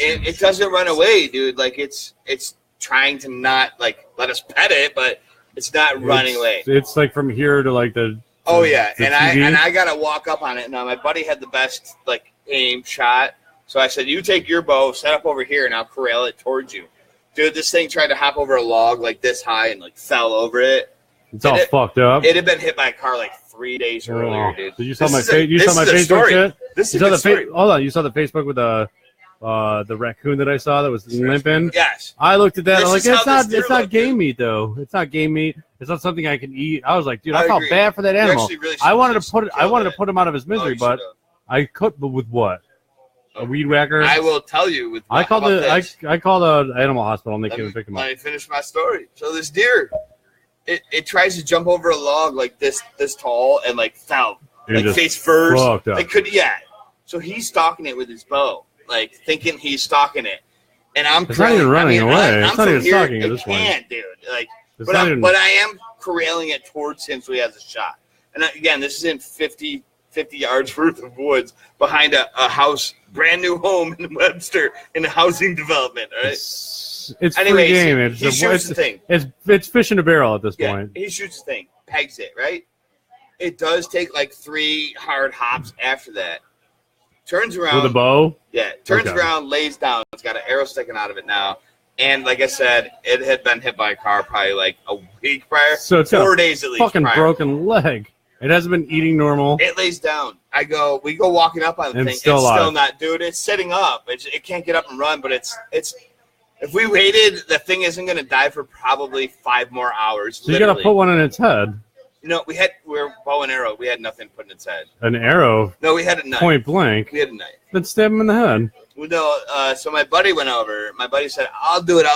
and it doesn't run away, dude. Like it's trying to not like let us pet it, but it's not running away. It's like from here to like the. Oh yeah, and I gotta walk up on it. Now my buddy had the best like aim shot, so I said, "You take your bow, set up over here, and I'll corral it towards you." Dude, this thing tried to hop over a log like this high and like fell over it. It's all fucked up. It had been hit by a car like 3 days earlier, dude. So you saw my Facebook shit? This is a story. Hold on, you saw the Facebook with the raccoon that I saw that was limping? Yes. I looked at that. I'm like, it's not game meat though. It's not game meat. It's not something I can eat. I was like, dude, I felt bad for that animal. Really I wanted to put him out of his misery, but I could. But with what? A weed whacker? I will tell you. With I called an animal hospital and they came and picked him up. Let me finish my story. So this deer, it tries to jump over a log like this tall and like fell, like face first. They could, So he's stalking it with his bow, like thinking he's stalking it, and I'm. It's not even running away. It's not even stalking at this point, dude. Like, but I am corralling it towards him so he has a shot. And again, this is in 50 yards worth of woods behind a house, brand new home in Webster in a housing development. All right. It's free game. He shoots the thing. It's fish in a barrel at this point. He shoots the thing, pegs it, right? It does take like 3 hard hops after that. Turns around. With a bow? Yeah. Turns around, lays down. It's got an arrow sticking out of it now. And like I said, it had been hit by a car probably like a week prior. So it's 4 days at least fucking prior. Broken leg. It hasn't been eating normal. It lays down. We go walking up on the thing. It's still not, dude. It's sitting up. It can't get up and run, but it's. If we waited, the thing isn't going to die for probably 5 more hours. So you got to put one in its head. No, we're bow and arrow. We had nothing put in its head. An arrow? No, we had a knife. Point blank? We had a knife. Then stab him in the head. No, so my buddy went over. My buddy said, I'll do it.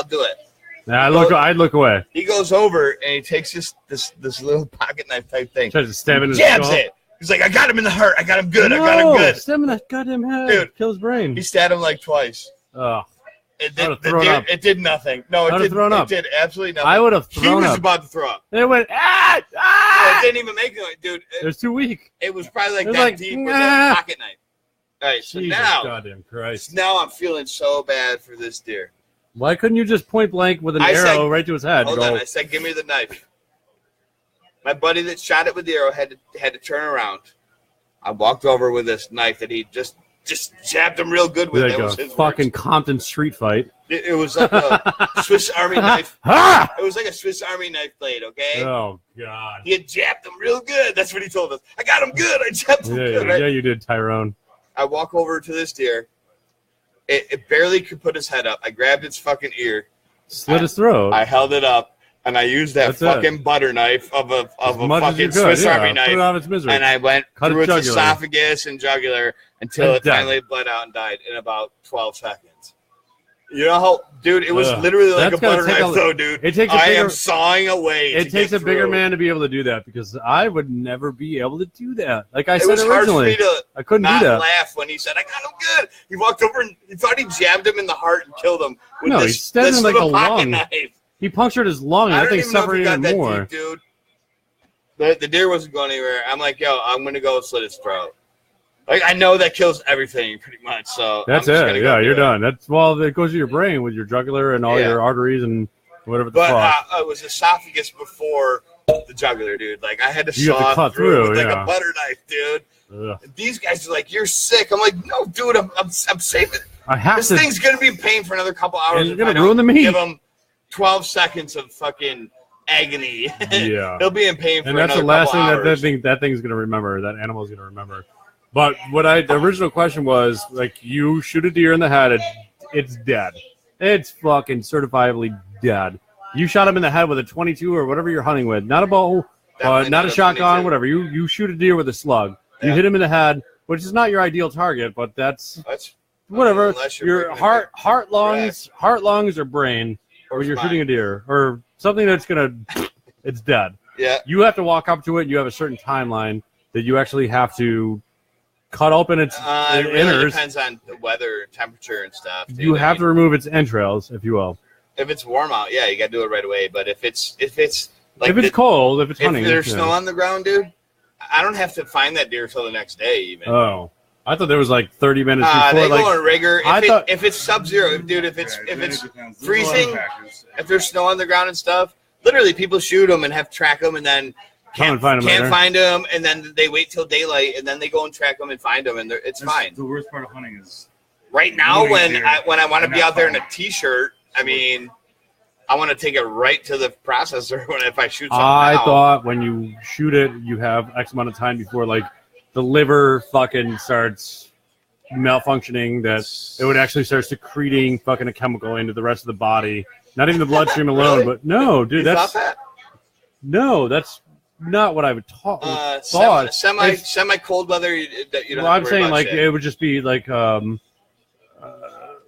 Yeah, I'd look away. He goes over and he takes this little pocket knife type thing. Tries to stab it in jabs skull. It. He's like, I got him in the heart. I got him good. No, I got him good. Stab him in the goddamn head. Dude, kill his brain. He stabbed him like twice. Oh. It did nothing. No, it did absolutely nothing. I would have thrown up. He was about to throw up. It went, ah! It didn't even make noise, dude. It was too weak. It was probably like deep with a pocket knife. All right, so Jesus goddamn Christ. Now I'm feeling so bad for this deer. Why couldn't you just point blank with an arrow right to his head? Hold on, I said, give me the knife. My buddy that shot it with the arrow had to turn around. I walked over with this knife that he just jabbed him real good with. Like a fucking Compton street fight. It was like a Swiss Army knife. It was like a Swiss Army knife blade, okay? Oh, God. He had jabbed him real good. That's what he told us. I got him good. I jabbed him good. Right? Yeah, you did, Tyrone. I walk over to this deer. It barely could put his head up. I grabbed its fucking ear. Slit his throat. I held it up, and I used that That's fucking butter knife of a much as you fucking could, Swiss yeah. Army Put it knife, out of its misery. and I went Cut through its its jugular. esophagus and jugular until And it died. finally bled out and died in about 12 seconds. You know how, dude? It was Ugh. literally like That's a butter gonna take knife, though, dude. It takes a I bigger, am sawing away. it to takes get a bigger through. man to be able to do that because I would never be able to do that. Like I It said was hard for originally, me to I couldn't not do that. laugh when he said, "I got him good." He walked over and he thought he jabbed him in the heart and killed him with No, he this, stabbed this him like little a pocket lung. knife. He punctured his lung. I I don't think even know if suffered he got even that more. deep, dude. The deer wasn't going anywhere. I'm like, yo, I'm gonna go slit his throat. Like, I know that kills everything pretty much. So That's I'm just it. gonna go Yeah, do you're it. done. That's it goes to your brain with your jugular and all Yeah. your arteries and whatever the But fuck. it was esophagus before the jugular, dude. Like, I had to You have to saw cut through it through, with like yeah. a butter knife, dude. Ugh. These guys are like, "You're sick." I'm like, "No, dude, I'm saving. I have This to. thing's gonna be in pain for another couple hours. And you're if gonna I don't ruin the meat. Give him 12 seconds of fucking agony. Yeah. He'll be in pain for And that's the another last couple thing hours. that thing's gonna remember. That animal's gonna remember. But the original question was like, you shoot a deer in the head, it's dead. It's fucking certifiably dead. You shot him in the head with a 22 or whatever you're hunting with, not a bow, Definitely not a shotgun, 22. whatever. You shoot a deer with a slug. You Yeah. hit him in the head, which is not your ideal target, but that's That's whatever. unless you're Your breaking heart, lungs, or brain, Or when you're spine. shooting a deer or something that's gonna, it's dead. Yeah. You have to walk up to it. And you have a certain timeline that you actually have to cut open its It really inners. depends on the weather, temperature, and stuff. dude. You I have mean, to remove its entrails, if you will. If it's warm out, yeah, you gotta do it right away. But if it's like if it's cold, if it's if hunting, there's yeah. snow on the ground, dude, I don't have to find that deer till the next day. Even Oh, I thought there was like 30 minutes they before. go Like in rigor. I thought- If it's sub-zero, dude, if it's There's freezing, a lot of factors. if there's snow on the ground and stuff, literally people shoot them and have to track them, and then Come and find 'em can't later. find them, and then they wait till daylight, and then they go and track them and find them, and it's That's fine. The worst part of hunting is Right now, Moving when deer I want to and be not out there in a finding t-shirt, I mean, I want to take it right to the processor when if I shoot something. I now. thought when you shoot it, you have X amount of time before like the liver fucking starts malfunctioning. That it would actually start secreting fucking a chemical into the rest of the body. Not even the bloodstream alone, Really? but no, dude, You that's thought that? no, that's not what I would thought. Semi cold weather. That you don't Well, have I'm to worry saying about like shit. it would just be like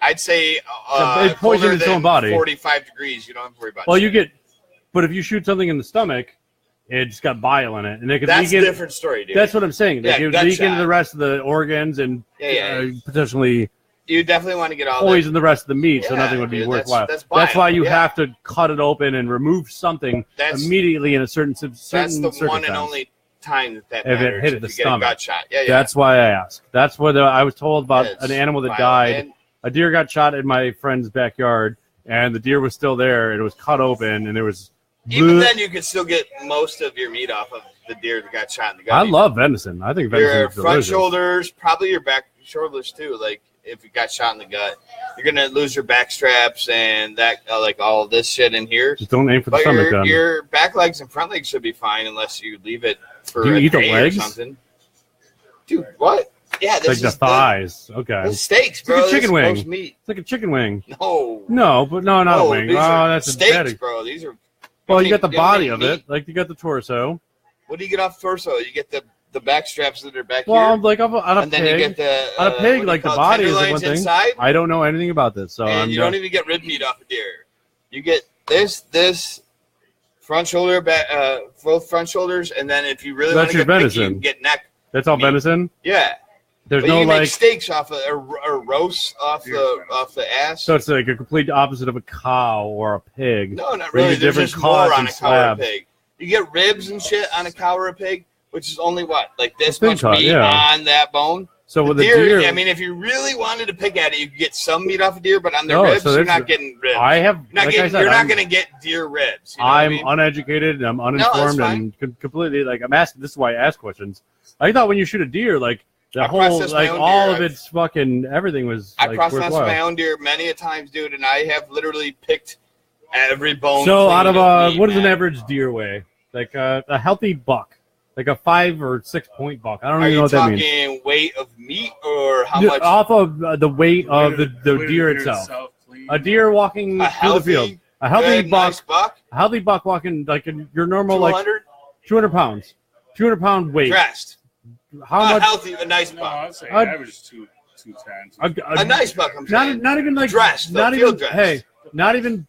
I'd say it poisons colder its own than body. 45 degrees. You don't have to worry about. well, shit. you get, but if you shoot something in the stomach, it's got bile in it, and it could That's leak a in. different story, dude. That's what I'm saying. Yeah, It could gut leak shot. into the rest of the organs and Yeah. potentially You definitely want to get all poison the rest of the meat, so Yeah, nothing would be dude, worthwhile. that's That's why bile, you yeah. have to cut it open and remove something That's immediately in a certain that's the one and circumstance. only time that If it matters hit if the you get a stomach. gut shot. Yeah, yeah. That's why I asked. That's what I was told about It's an animal that vile. died. And A deer got shot in my friend's backyard, and the deer was still there, and it was cut open, and there was. even then, you could still get most of your meat off of the deer that got shot in the gut. I love venison. I think venison your is front delicious. shoulders, probably your back shoulders too. Like if you got shot in the gut, you're gonna lose your back straps and that like all this shit in here. Just don't aim for the But stomach, then. your back legs and front legs should be fine unless you leave it for Do you a eat the day legs? or something. Dude, what? Yeah, It's this like the is thighs. Okay. the steaks, It's like bro. a chicken This is wing. roast meat. It's like a chicken wing. No, No, but no, not a wing. These Oh, are that's a steaks, bad. bro. These are. Well, I you got the mean, body you of meat. it. Like you got the torso. What do you get off torso? You get the back straps that are back Well, here, like on a and then you pig. get the On a pig, what do you like the call it, body is the tenderloins one thing. inside. I don't know anything about this, so And I'm you just, don't even get rib meat off a deer. You get this front shoulder, back, both front shoulders, and then if you really want That's to your get picky, you venison. can get neck. that's all meat. venison. Yeah, There's but no you can like. make steaks off of or roast off the ass. So it's like a complete opposite of a cow or a pig. No, not Maybe really. There's different just more cuts on and a cow or a slabs. pig. You get ribs and shit on a cow or a pig, which is only what, like this Thin much cut, meat yeah. on that bone. So with The the deer, I mean, if you really wanted to pick at it, you could get some meat off a deer, but on the No, ribs, so you're that's- not getting ribs. I have. You're not, Like getting, I said, you're not I'm- going to get deer ribs. You know what I I'm mean? uneducated and I'm that's uninformed fine. and completely like I'm asking. This is why I ask questions. I thought when you shoot a deer, like the I whole, process my like own all deer. of its fucking everything was I like processed worthwhile. my own deer many a times, dude, and I have literally picked every bone. So clean out of meat, what does an man. average deer weigh? Like a healthy buck, like a 5 or 6 point buck. I don't Are even know you what that means. talking weight of meat or how Yeah, much? off of the weight of the Way to deer do itself. clean. A deer walking A through the field. healthy, A healthy Good, buck, nice buck. a healthy buck walking like your normal like 200 200 pounds, 200 pound weight. dressed. How Not much? healthy, a nice No, buck. I'd say I'd- average is 210. A nice buck, I'm saying. Not even like Dressed, though, not field even dressed. hey, not even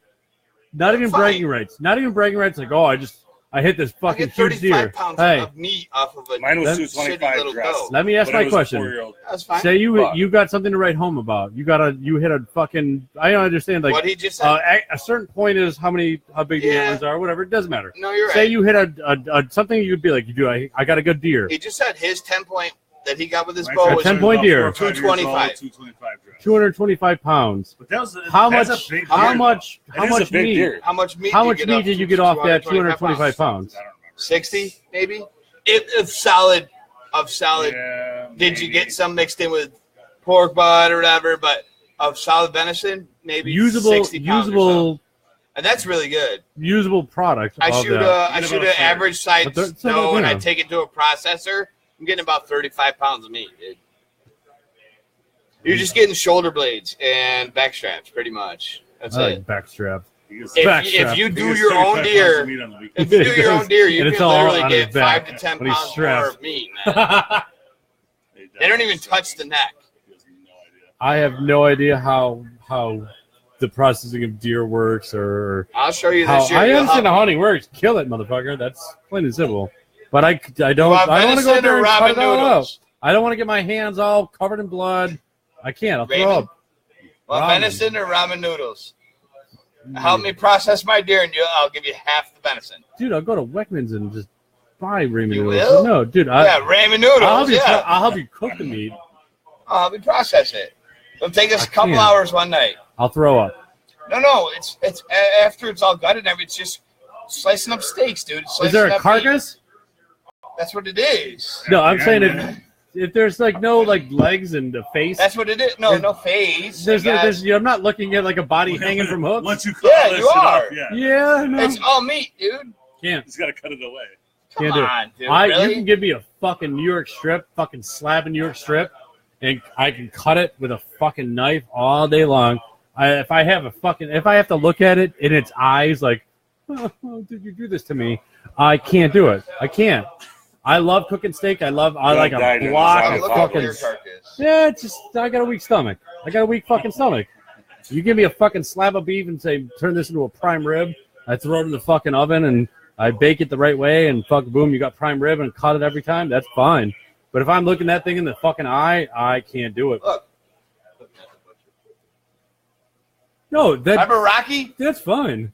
Fine. bragging rights. Not even bragging rights. Like I hit this I fucking get huge 35 deer. pounds Hey, of meat off of a Mine was That's- 225 little dressed. doe. let me ask but it my was a question. 4-year-old. That's fine. Say Fuck. you got something to write home about. You hit a fucking. I don't understand. Like what he just said. a certain point is how big the Yeah. antlers are. Whatever. It doesn't matter. No, you're Say right. you hit a something you'd be like, I got a good deer. He just said his 10-point that he got with his My bow friend was 10-point about deer. 4 or 5 years old, 225. 225 dressed. 225 pounds. But that was How that's much? A big How deer. much? That How is a much big meat? deer. how much meat? How did much you meat get did you get off that 225 pounds? pounds? I don't remember. 60 maybe. If solid, of solid. Yeah, Did you maybe. get some mixed in with pork butt or whatever? But of solid venison, maybe Usable, 60 pounds or so. usable, And that's really good. usable product. I of shoot that. I Get shoot about an a third. average size But that's snow about- and I yeah. take it to a processor. I'm getting about 35 pounds of meat, dude. You're just getting shoulder blades and back straps, pretty much. That's I it. like backstrap. He gets- If you he do gets your 35 own pounds deer, of meat on the weekend. if you do your own deer, you And it's can all literally on his get back 5 to 10 when he's pounds more stressed. of meat, man. They don't even touch the neck. He has no idea. I have no idea how the processing of deer works or I'll show you how this year. I You'll understand help how me. hunting works. Kill it, motherfucker. That's plain and simple. But I don't You want I don't want to go venison there or and cut ramen it all out. noodles? I don't want to get my hands all covered in blood. I can't. I'll throw Ramen? up. Want Ramen. venison or ramen noodles? Help me process my deer, and I'll give you half the venison. Dude, I'll go to Weckman's and just buy ramen You noodles. will? No, dude, Yeah, ramen noodles. I'll help you cook the meat. I'll help you process it. It'll take us I a couple can't. hours one night. I'll throw up. No, it's after it's all gutted. It's just slicing up steaks, dude. Is there a Slicing up meat. carcass? That's what it is. No, I'm Yeah, saying man. if there's like no like legs and a face. That's what it is. No, There's- no face. I'm not looking at like a body hanging from hooks. Once you cut Yeah, all that you shit are. off, yeah. Yeah, no, It's all meat, dude. can't. He's got to cut it away. Come Can't do it. on, dude. You Really? can give me a fucking New York strip, fucking slab of New York strip, and I can cut it with a fucking knife all day long. If I have to look at it in its eyes, like, oh, did you do this to me? I can't do it. I can't. I love cooking steak. I like died a in block I'm of looking at fucking. your carcass. Yeah, it's just I got a weak stomach. I got a weak fucking stomach. You give me a fucking slab of beef and say turn this into a prime rib. I throw it in the fucking oven and I bake it the right way and fuck boom, you got prime rib and cut it every time. That's fine. But if I'm looking that thing in the fucking eye, I can't do it. Look. No, Remember Rocky? that's fine.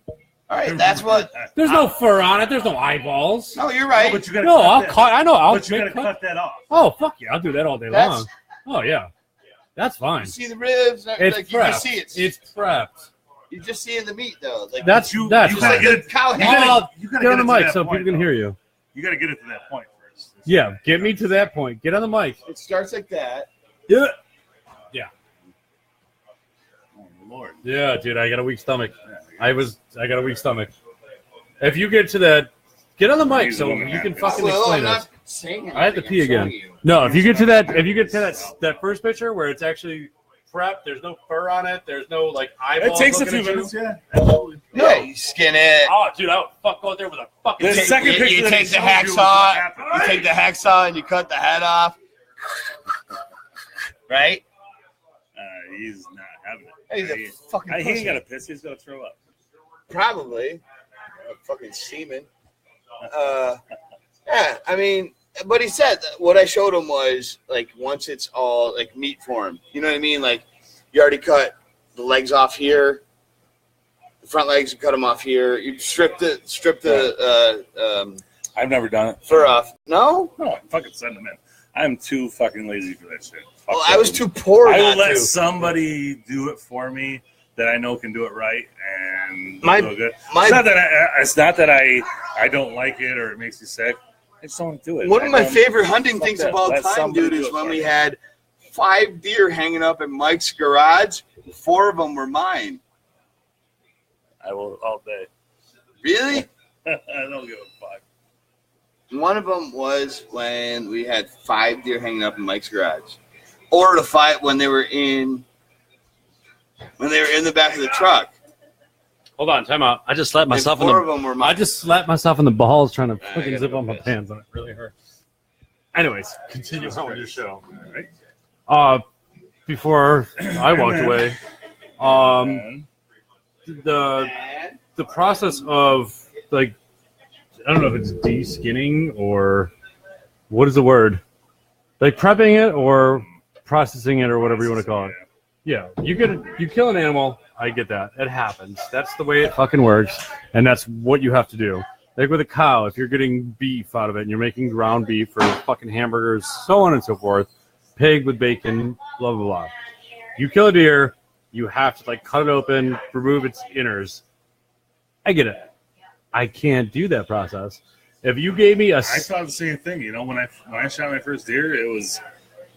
All right, that's what. There's no fur on it. There's no eyeballs. No, you're right. But you got to No, cut I'll that. cut. I know. I'll But you got make to cut. cut that off. Oh fuck yeah, I'll do that all day That's- long. Oh yeah, that's fine. You see the ribs? It's Like you just see prepped. it. It's prepped. You just see in the meat though. Like That's You that's gotta fine. get it. cow You hand. gotta, you gotta Get on the it to mic that so point, people can though. hear you. You got to get it to that point first. Yeah, get me to that point. Get on the mic. It starts like that. Yeah. Oh, Lord. Yeah, dude, I got a weak stomach. I got a weak stomach. If you get to that, get on the mic so you can fucking Well, explain I'm it. not saying I have to anything, pee I'm again. showing you. No, if you get to that first picture where it's actually prepped, there's no fur on it, there's no like It eyeballs. takes a looking few at you. minutes, yeah. Absolutely. Yeah, you skin it. Oh, dude, I would fuck go out there with a fucking. The take- second you- picture you that take he the showed you was what hacksaw. happened. You take the hacksaw and you cut the head off. Right? He's not having it. Hey, he's a fucking He pussy. ain't got to piss. He's going to throw up. Probably. A fucking semen. Yeah, I mean, but he said that what I showed him was like once it's all like meat form. You know what I mean? Like you already cut the legs off here, the front legs. You cut them off here. You strip the I've never done it. fur off. No, No, fucking send them in. I'm too fucking lazy for that shit. Fuck well, that I was one. too poor I will not let to. somebody do it for me that I know can do it right and My- do it good. my- It's not that I don't like it or it makes me sick. I just don't want to do it. One of I my don't- favorite hunting fuck things that. of all Let time, somebody dude, do is it when for we me. had 5 deer hanging up in Mike's garage. 4 of them were mine. I will all day. Really? I don't give a fuck. One of them was when we had 5 deer hanging up in Mike's garage, or to fight when they were in the back of the truck. Hold on, time out. I just slapped myself in Four of the. them were I mine. just slapped myself in the balls trying to I fucking gotta zip go on my piss. pants, and it really hurts. Anyways, continue on with your show. Right? Before I walked away, the process of like, I don't know if it's de-skinning or what is the word, like prepping it or processing it or whatever you want to call it. Yeah, you kill an animal. I get that. It happens. That's the way it fucking works, and that's what you have to do. Like with a cow, if you're getting beef out of it and you're making ground beef for fucking hamburgers, so on and so forth, pig with bacon, blah, blah, blah. You kill a deer, you have to like cut it open, remove its innards. I get it. I can't do that process. If you gave me I thought the same thing. You know, when I shot my first deer, it was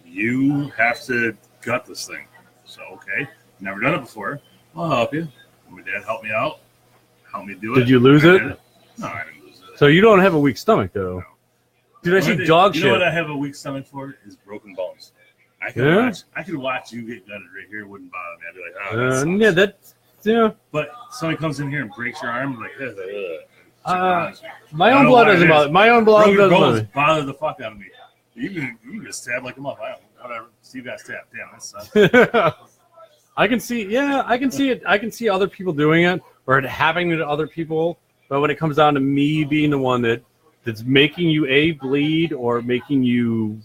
you have to gut this thing. So okay, never done it before. I'll help you. My dad helped me out. Helped me do it. Did you lose I it? did No, I didn't lose it. So you don't have a weak stomach though. No. Dude, I see dog you shit. know what I have a weak stomach for is broken bones. I could watch you get gutted right here. It wouldn't bother me. I'd be like, oh, that sucks. Yeah, that's yeah. But somebody comes in here and breaks your arm, like, My I own don't know blood why doesn't it bother. is. My own blood broken doesn't bother bones me. bother the fuck out of me. You can just stab like a muff. Whatever. Steve got stabbed. Damn, that sucks. I can see. Yeah, I can see it. I can see other people doing it or it happening to other people. But when it comes down to me being the one that's making you bleed or making you,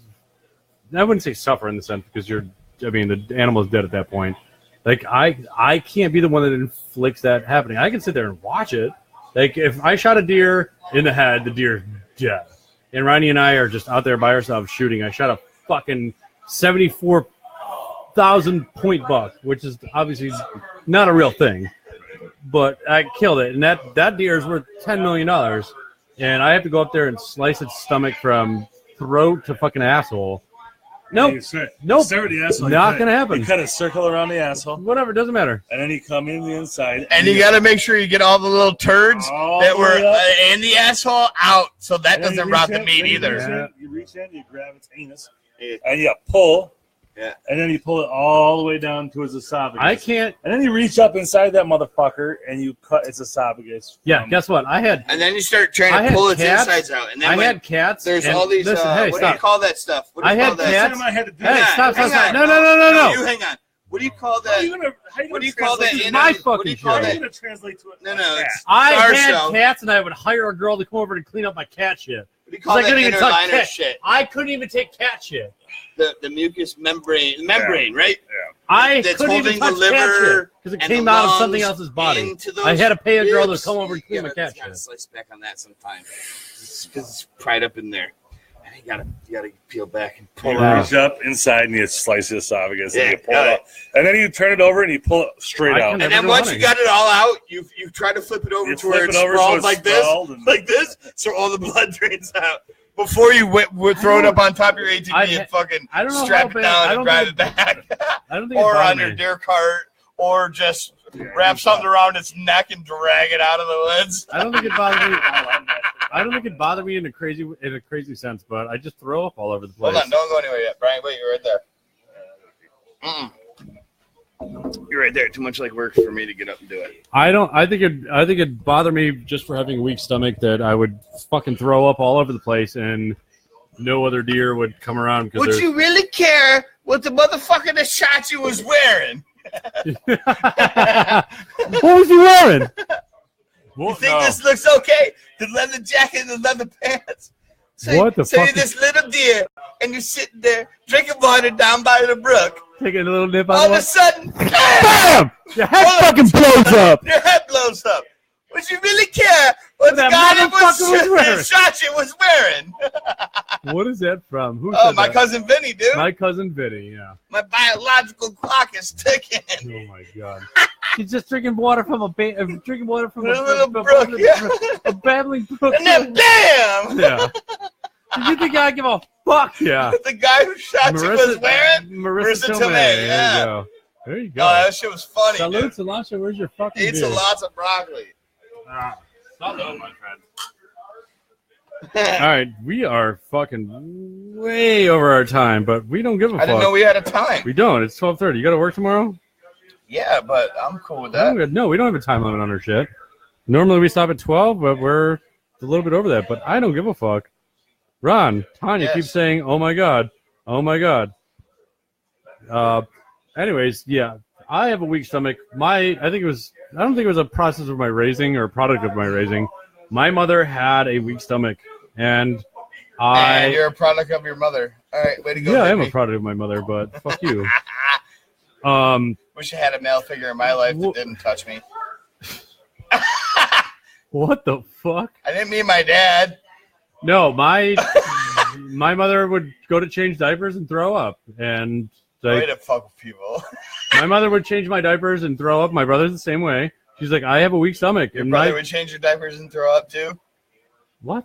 I wouldn't say suffer in the sense because the animal is dead at that point. Like I can't be the one that inflicts that happening. I can sit there and watch it. Like if I shot a deer in the head, the deer's dead. And Ronnie and I are just out there by ourselves shooting. I shot a fucking 74,000 point buck, which is obviously not a real thing. But I killed it, and that deer is worth $10 million. And I have to go up there and slice its stomach from throat to fucking asshole. Nope. Nope. Start with the asshole. Not gonna happen. You cut a circle around the asshole, Whatever, doesn't matter. and then you come in the inside. And you got to make sure you get all the little turds All that the were way up. in the asshole out, so that And then doesn't you rot reach the in, meat then either. You reach in, you grab its anus, Yeah. and you pull. Yeah. And then you pull it all the way down to his esophagus. I can't. And then you reach up inside that motherfucker and you cut its esophagus. Yeah, from- guess what? I had And then you start trying I to had pull its cats. insides out. And then I when had cats. there's and all these, listen, hey, what do you stop. call that stuff? What do I you had call that? cats. Time I had to do Hey, that. stop. Hang on. No. You hang on. What do you call How that? you gonna What do you call that? This is in my a- what do you fucking call show. How that? you gonna translate to it? No, like no, that? it's I our had show. cats, and I would hire a girl to come over and clean up my cat shit. What do you call I that couldn't even inner touch liner cat. shit? I couldn't even take cat shit. The mucous membrane, right? I That's couldn't even holding the touch cat shit liver because it and came the out of lungs something else's body. into those I had to pay a girl to ribs. come over and clean my You cat gotta shit. slice back on that sometime because it's pried up in there. And you gotta peel back and pull You out. reach up inside and you slice the esophagus Yeah, and you pull got it it. out. And then you turn it over and you pull it straight I out. can And never then go once hunting. you got it all out, you try to flip it over You to where flip it's it over so sprawled it's like sprawled this, and- so all the blood drains out. Before you would throw it up on top of your ATV and fucking I don't know strap how it bad- down I and don't drive think it back. I don't think Or it bothered on your me. deer cart, or just wrap something around its neck and drag it out of the woods. I don't think it bothered me. I don't think it bothered me in a crazy sense, but I just throw up all over the place. Hold on, don't go anywhere yet, Brian. Wait, you're right there. You're right there. Too much like work for me to get up and do it. I think it'd bother me just for having a weak stomach that I would fucking throw up all over the place and no other deer would come around because Would you really care what the motherfucker that shot you was wearing? What was he wearing? You think this looks okay? The leather jacket and the leather pants. So, What the so fuck you're this little deer, and you're sitting there drinking water down by the brook. Taking a little nip out All of of a it. sudden, Bam! Your head What? fucking blows up. your head blows up. Would you really care what the That guy that motherfucker was wearing. that shot you was wearing? What is that from? Who Oh, said my that? cousin Vinny, dude. My cousin Vinny, yeah. My biological clock is ticking. Oh my god. He's just drinking water from a drinking water from A little brook, yeah. a babbling brook. And then bam! Yeah. Did you think I give a fuck? Yeah. The guy who shot you was wearing. Marissa Tomei, Tomei. yeah. There you go. There you go. Oh, that shit was funny. Salute, Dude. Salasha. Where's your fucking Eats beer? lots of broccoli. Salute, my friend. All right, we are fucking way over our time, but we don't give a I fuck. didn't know we had a time. We don't. It's 12:30. You got to work tomorrow. Yeah, but I'm cool with I that. don't- No, we don't have a time limit on our shit. Normally we stop at 12, but we're a little bit over that. But I don't give a fuck. Ron, Tanya Yes. keeps saying, "Oh my god, oh my god." Anyways, yeah, I have a weak stomach. I don't think it was a process of my raising or a product of my raising. My mother had a weak stomach, and And you're a product of your mother. All right, way to go. yeah, I am a baby. product of my mother, but fuck you. Wish I had a male figure in my life that didn't touch me. What the fuck? I didn't mean my dad. No, my mother would go to change diapers and throw up, and Way like to fuck with people. my mother would change my diapers and throw up. My brother's the same way. She's like, I have a weak stomach, Your and brother my would change your diapers and throw up too. what?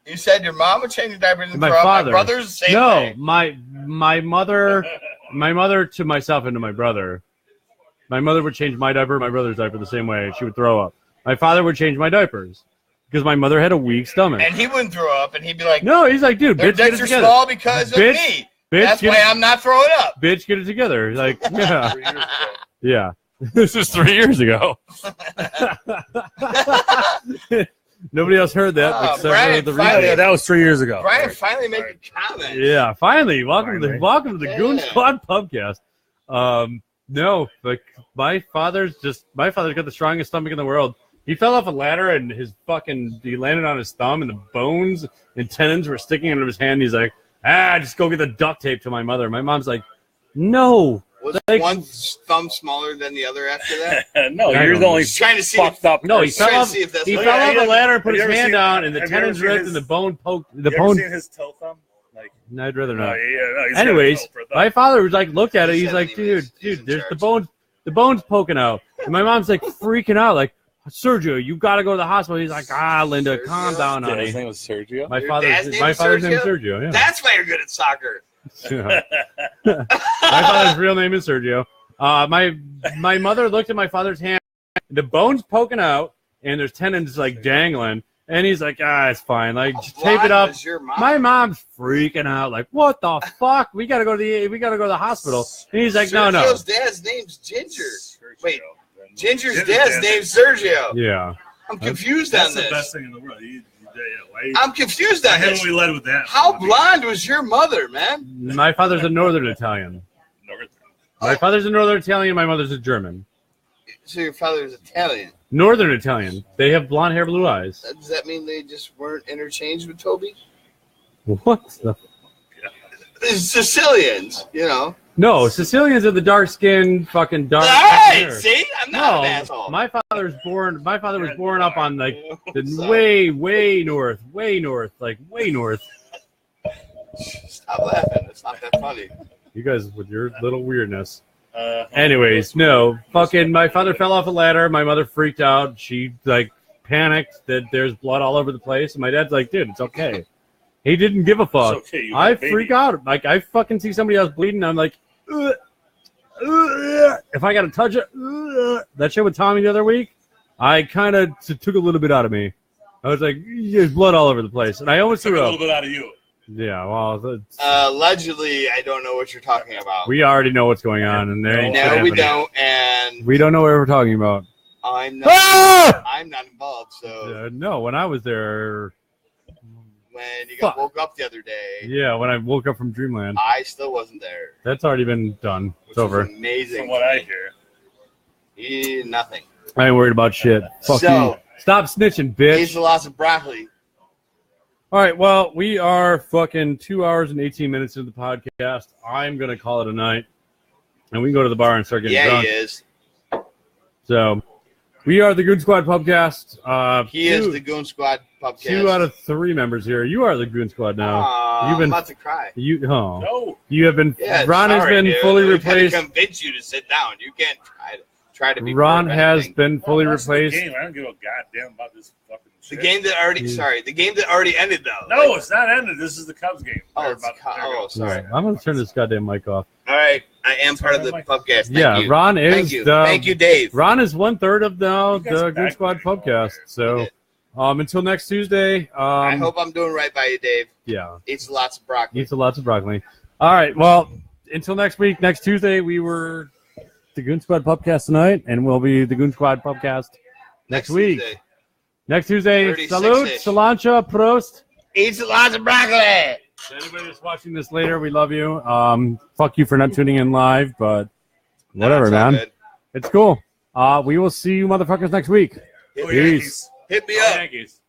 You said your mom would change your diapers and My throw up. father. My brother's the same No, way. my mother to myself and to my brother. My mother would change my diaper, my brother's diaper the same way. She would throw up. My father would change my diapers because my mother had a weak stomach. And he wouldn't throw up, and he'd be like, No, he's like, dude, their bitch, get dicks it are together. small because of Bitch, me. Bitch, That's get why it, I'm not throwing up. bitch, get it together. Like, yeah, 3 years ago. yeah. This is 3 years ago. Nobody else heard that Oh, except Brian, for the finally- Yeah, replay. that was 3 years ago. Brian finally made a comment. Yeah, finally. Welcome to Finally. the Goon Yeah. Squad Pubcast. No, like my father's got the strongest stomach in the world. He fell off a ladder and he landed on his thumb and the bones and tendons were sticking out of his hand. He's like, just go get the duct tape to my mother. My mom's like, no. Was Like- one thumb smaller than the other after that? No, I you're don't the know. only Just trying to see fucked up. No, he Trying fell to off. see if that's He what- fell Yeah, off a ladder and put have his you ever hand seen- down, and the have you ever tendons seen ripped, his- and the bone poked. The You bone. ever seen his toe thumb? Like, No, I'd rather no, not. no, he's got a Anyways, toe for a thumb. my father was like, look at it. He He's said like, that he was- dude, he's in there's the charge. bone's poking out. And my mom's like freaking out, like, Sergio, you got to go to the hospital. He's like, Linda, Sergio? calm down, Yeah, his honey. name was Sergio. My Your father's dad's name my is father's name is Sergio? Sergio. Yeah. That's why you're good at soccer. Yeah. My father's real name is Sergio. My mother looked at my father's hand. The bone's poking out, and there's tendons like dangling. And he's like, it's fine. Like, just tape it Blonde up. was your mom. My mom's freaking out, like, what the fuck? We gotta go to the hospital. And he's like, no. Sergio's dad's name's Ginger. Sergio. Wait, Ginger's dad's name's Sergio. Yeah. I'm confused That's on the this. best thing in the world. Why I'm confused on haven't this. we led with that? How blonde was your mother, man? My father's a Northern Italian. My father's a Northern Italian. My mother's a German. So your father's Italian. Northern Italian. They have blonde hair, blue eyes. Does that mean they just weren't interchanged with Toby? What the? It's Sicilians, you know. No, Sicilians are the dark skin, fucking dark. Hey, hair. see, I'm not an asshole. My father was born up on like the Sorry. way north, like way north. Stop laughing. It's not that funny. You guys with your little weirdness. Anyways, no, fucking my father fell off a ladder. My mother freaked out. She like panicked that there's blood all over the place. And my dad's like, dude, it's okay. He didn't give a fuck. It's okay, you I got a baby. freak out. Like I fucking see somebody else bleeding. I'm like, ugh, ugh. If I got to touch it, ugh. That shit with Tommy the other week, I kind of took a little bit out of me. I was like, there's blood all over the place, and I almost Took a threw little up. bit out of you. Yeah, well, that's, Allegedly, I don't know what you're talking about. we already know what's going on, and there ain't shit no, we happening. don't, and We don't know what we're talking about. I'm not. Ah! I'm not involved. So No, when I was there, when you got Fuck. woke up the other day, yeah, when I woke up from Dreamland, I still wasn't there. that's already been done. It's Which was over. amazing. From what I hear. Nothing. I ain't worried about shit. Fuck So- you. Stop snitching, He's bitch. the loss of broccoli. All right, well, we are fucking 2 hours and 18 minutes into the podcast. I'm going to call it a night, and we can go to the bar and start getting Yeah, drunk. he is. So, we are the Goon Squad Pubcast. He is the Goon Squad podcast. 2 out of 3 members here. You are the Goon Squad now. Aw, You've been- I'm about to cry. No. You have been. Yeah, Ron has sorry, been dude. fully I had to replaced. convince you to sit down. You can't try to be. Ron part of has anything. been fully No, that's the replaced. game. I don't give a goddamn about this fucking The shit. game that already. Yeah. Sorry, the game that already ended though. No, Like- it's not ended. This is the Cubs game. Oh, They're it's about- co- they're oh, going- sorry. I'm going to turn this goddamn mic off. All right, I am part of the podcast. Thank Yeah, you. Ron is Thank you. the. Thank you, Dave. Ron is 1/3 of now You guys the are Goon back Squad there. Pubcast. So, did. until next Tuesday. I hope I'm doing right by you, Dave. Yeah, Eats lots of broccoli. eats lots of broccoli. All right. Well, until next week, next Tuesday, we were the Goon Squad Pubcast tonight, and we'll be the Goon Squad Pubcast next week. Tuesday. Next Tuesday. 36-ish. Salute, Solancha, Prost. Eat lots of broccoli. To anybody that's watching this later, we love you. Fuck you for not tuning in live, but whatever, it's all man. good. It's cool. We will see you motherfuckers next week. Hit, Peace. hit me Go up. Yankees.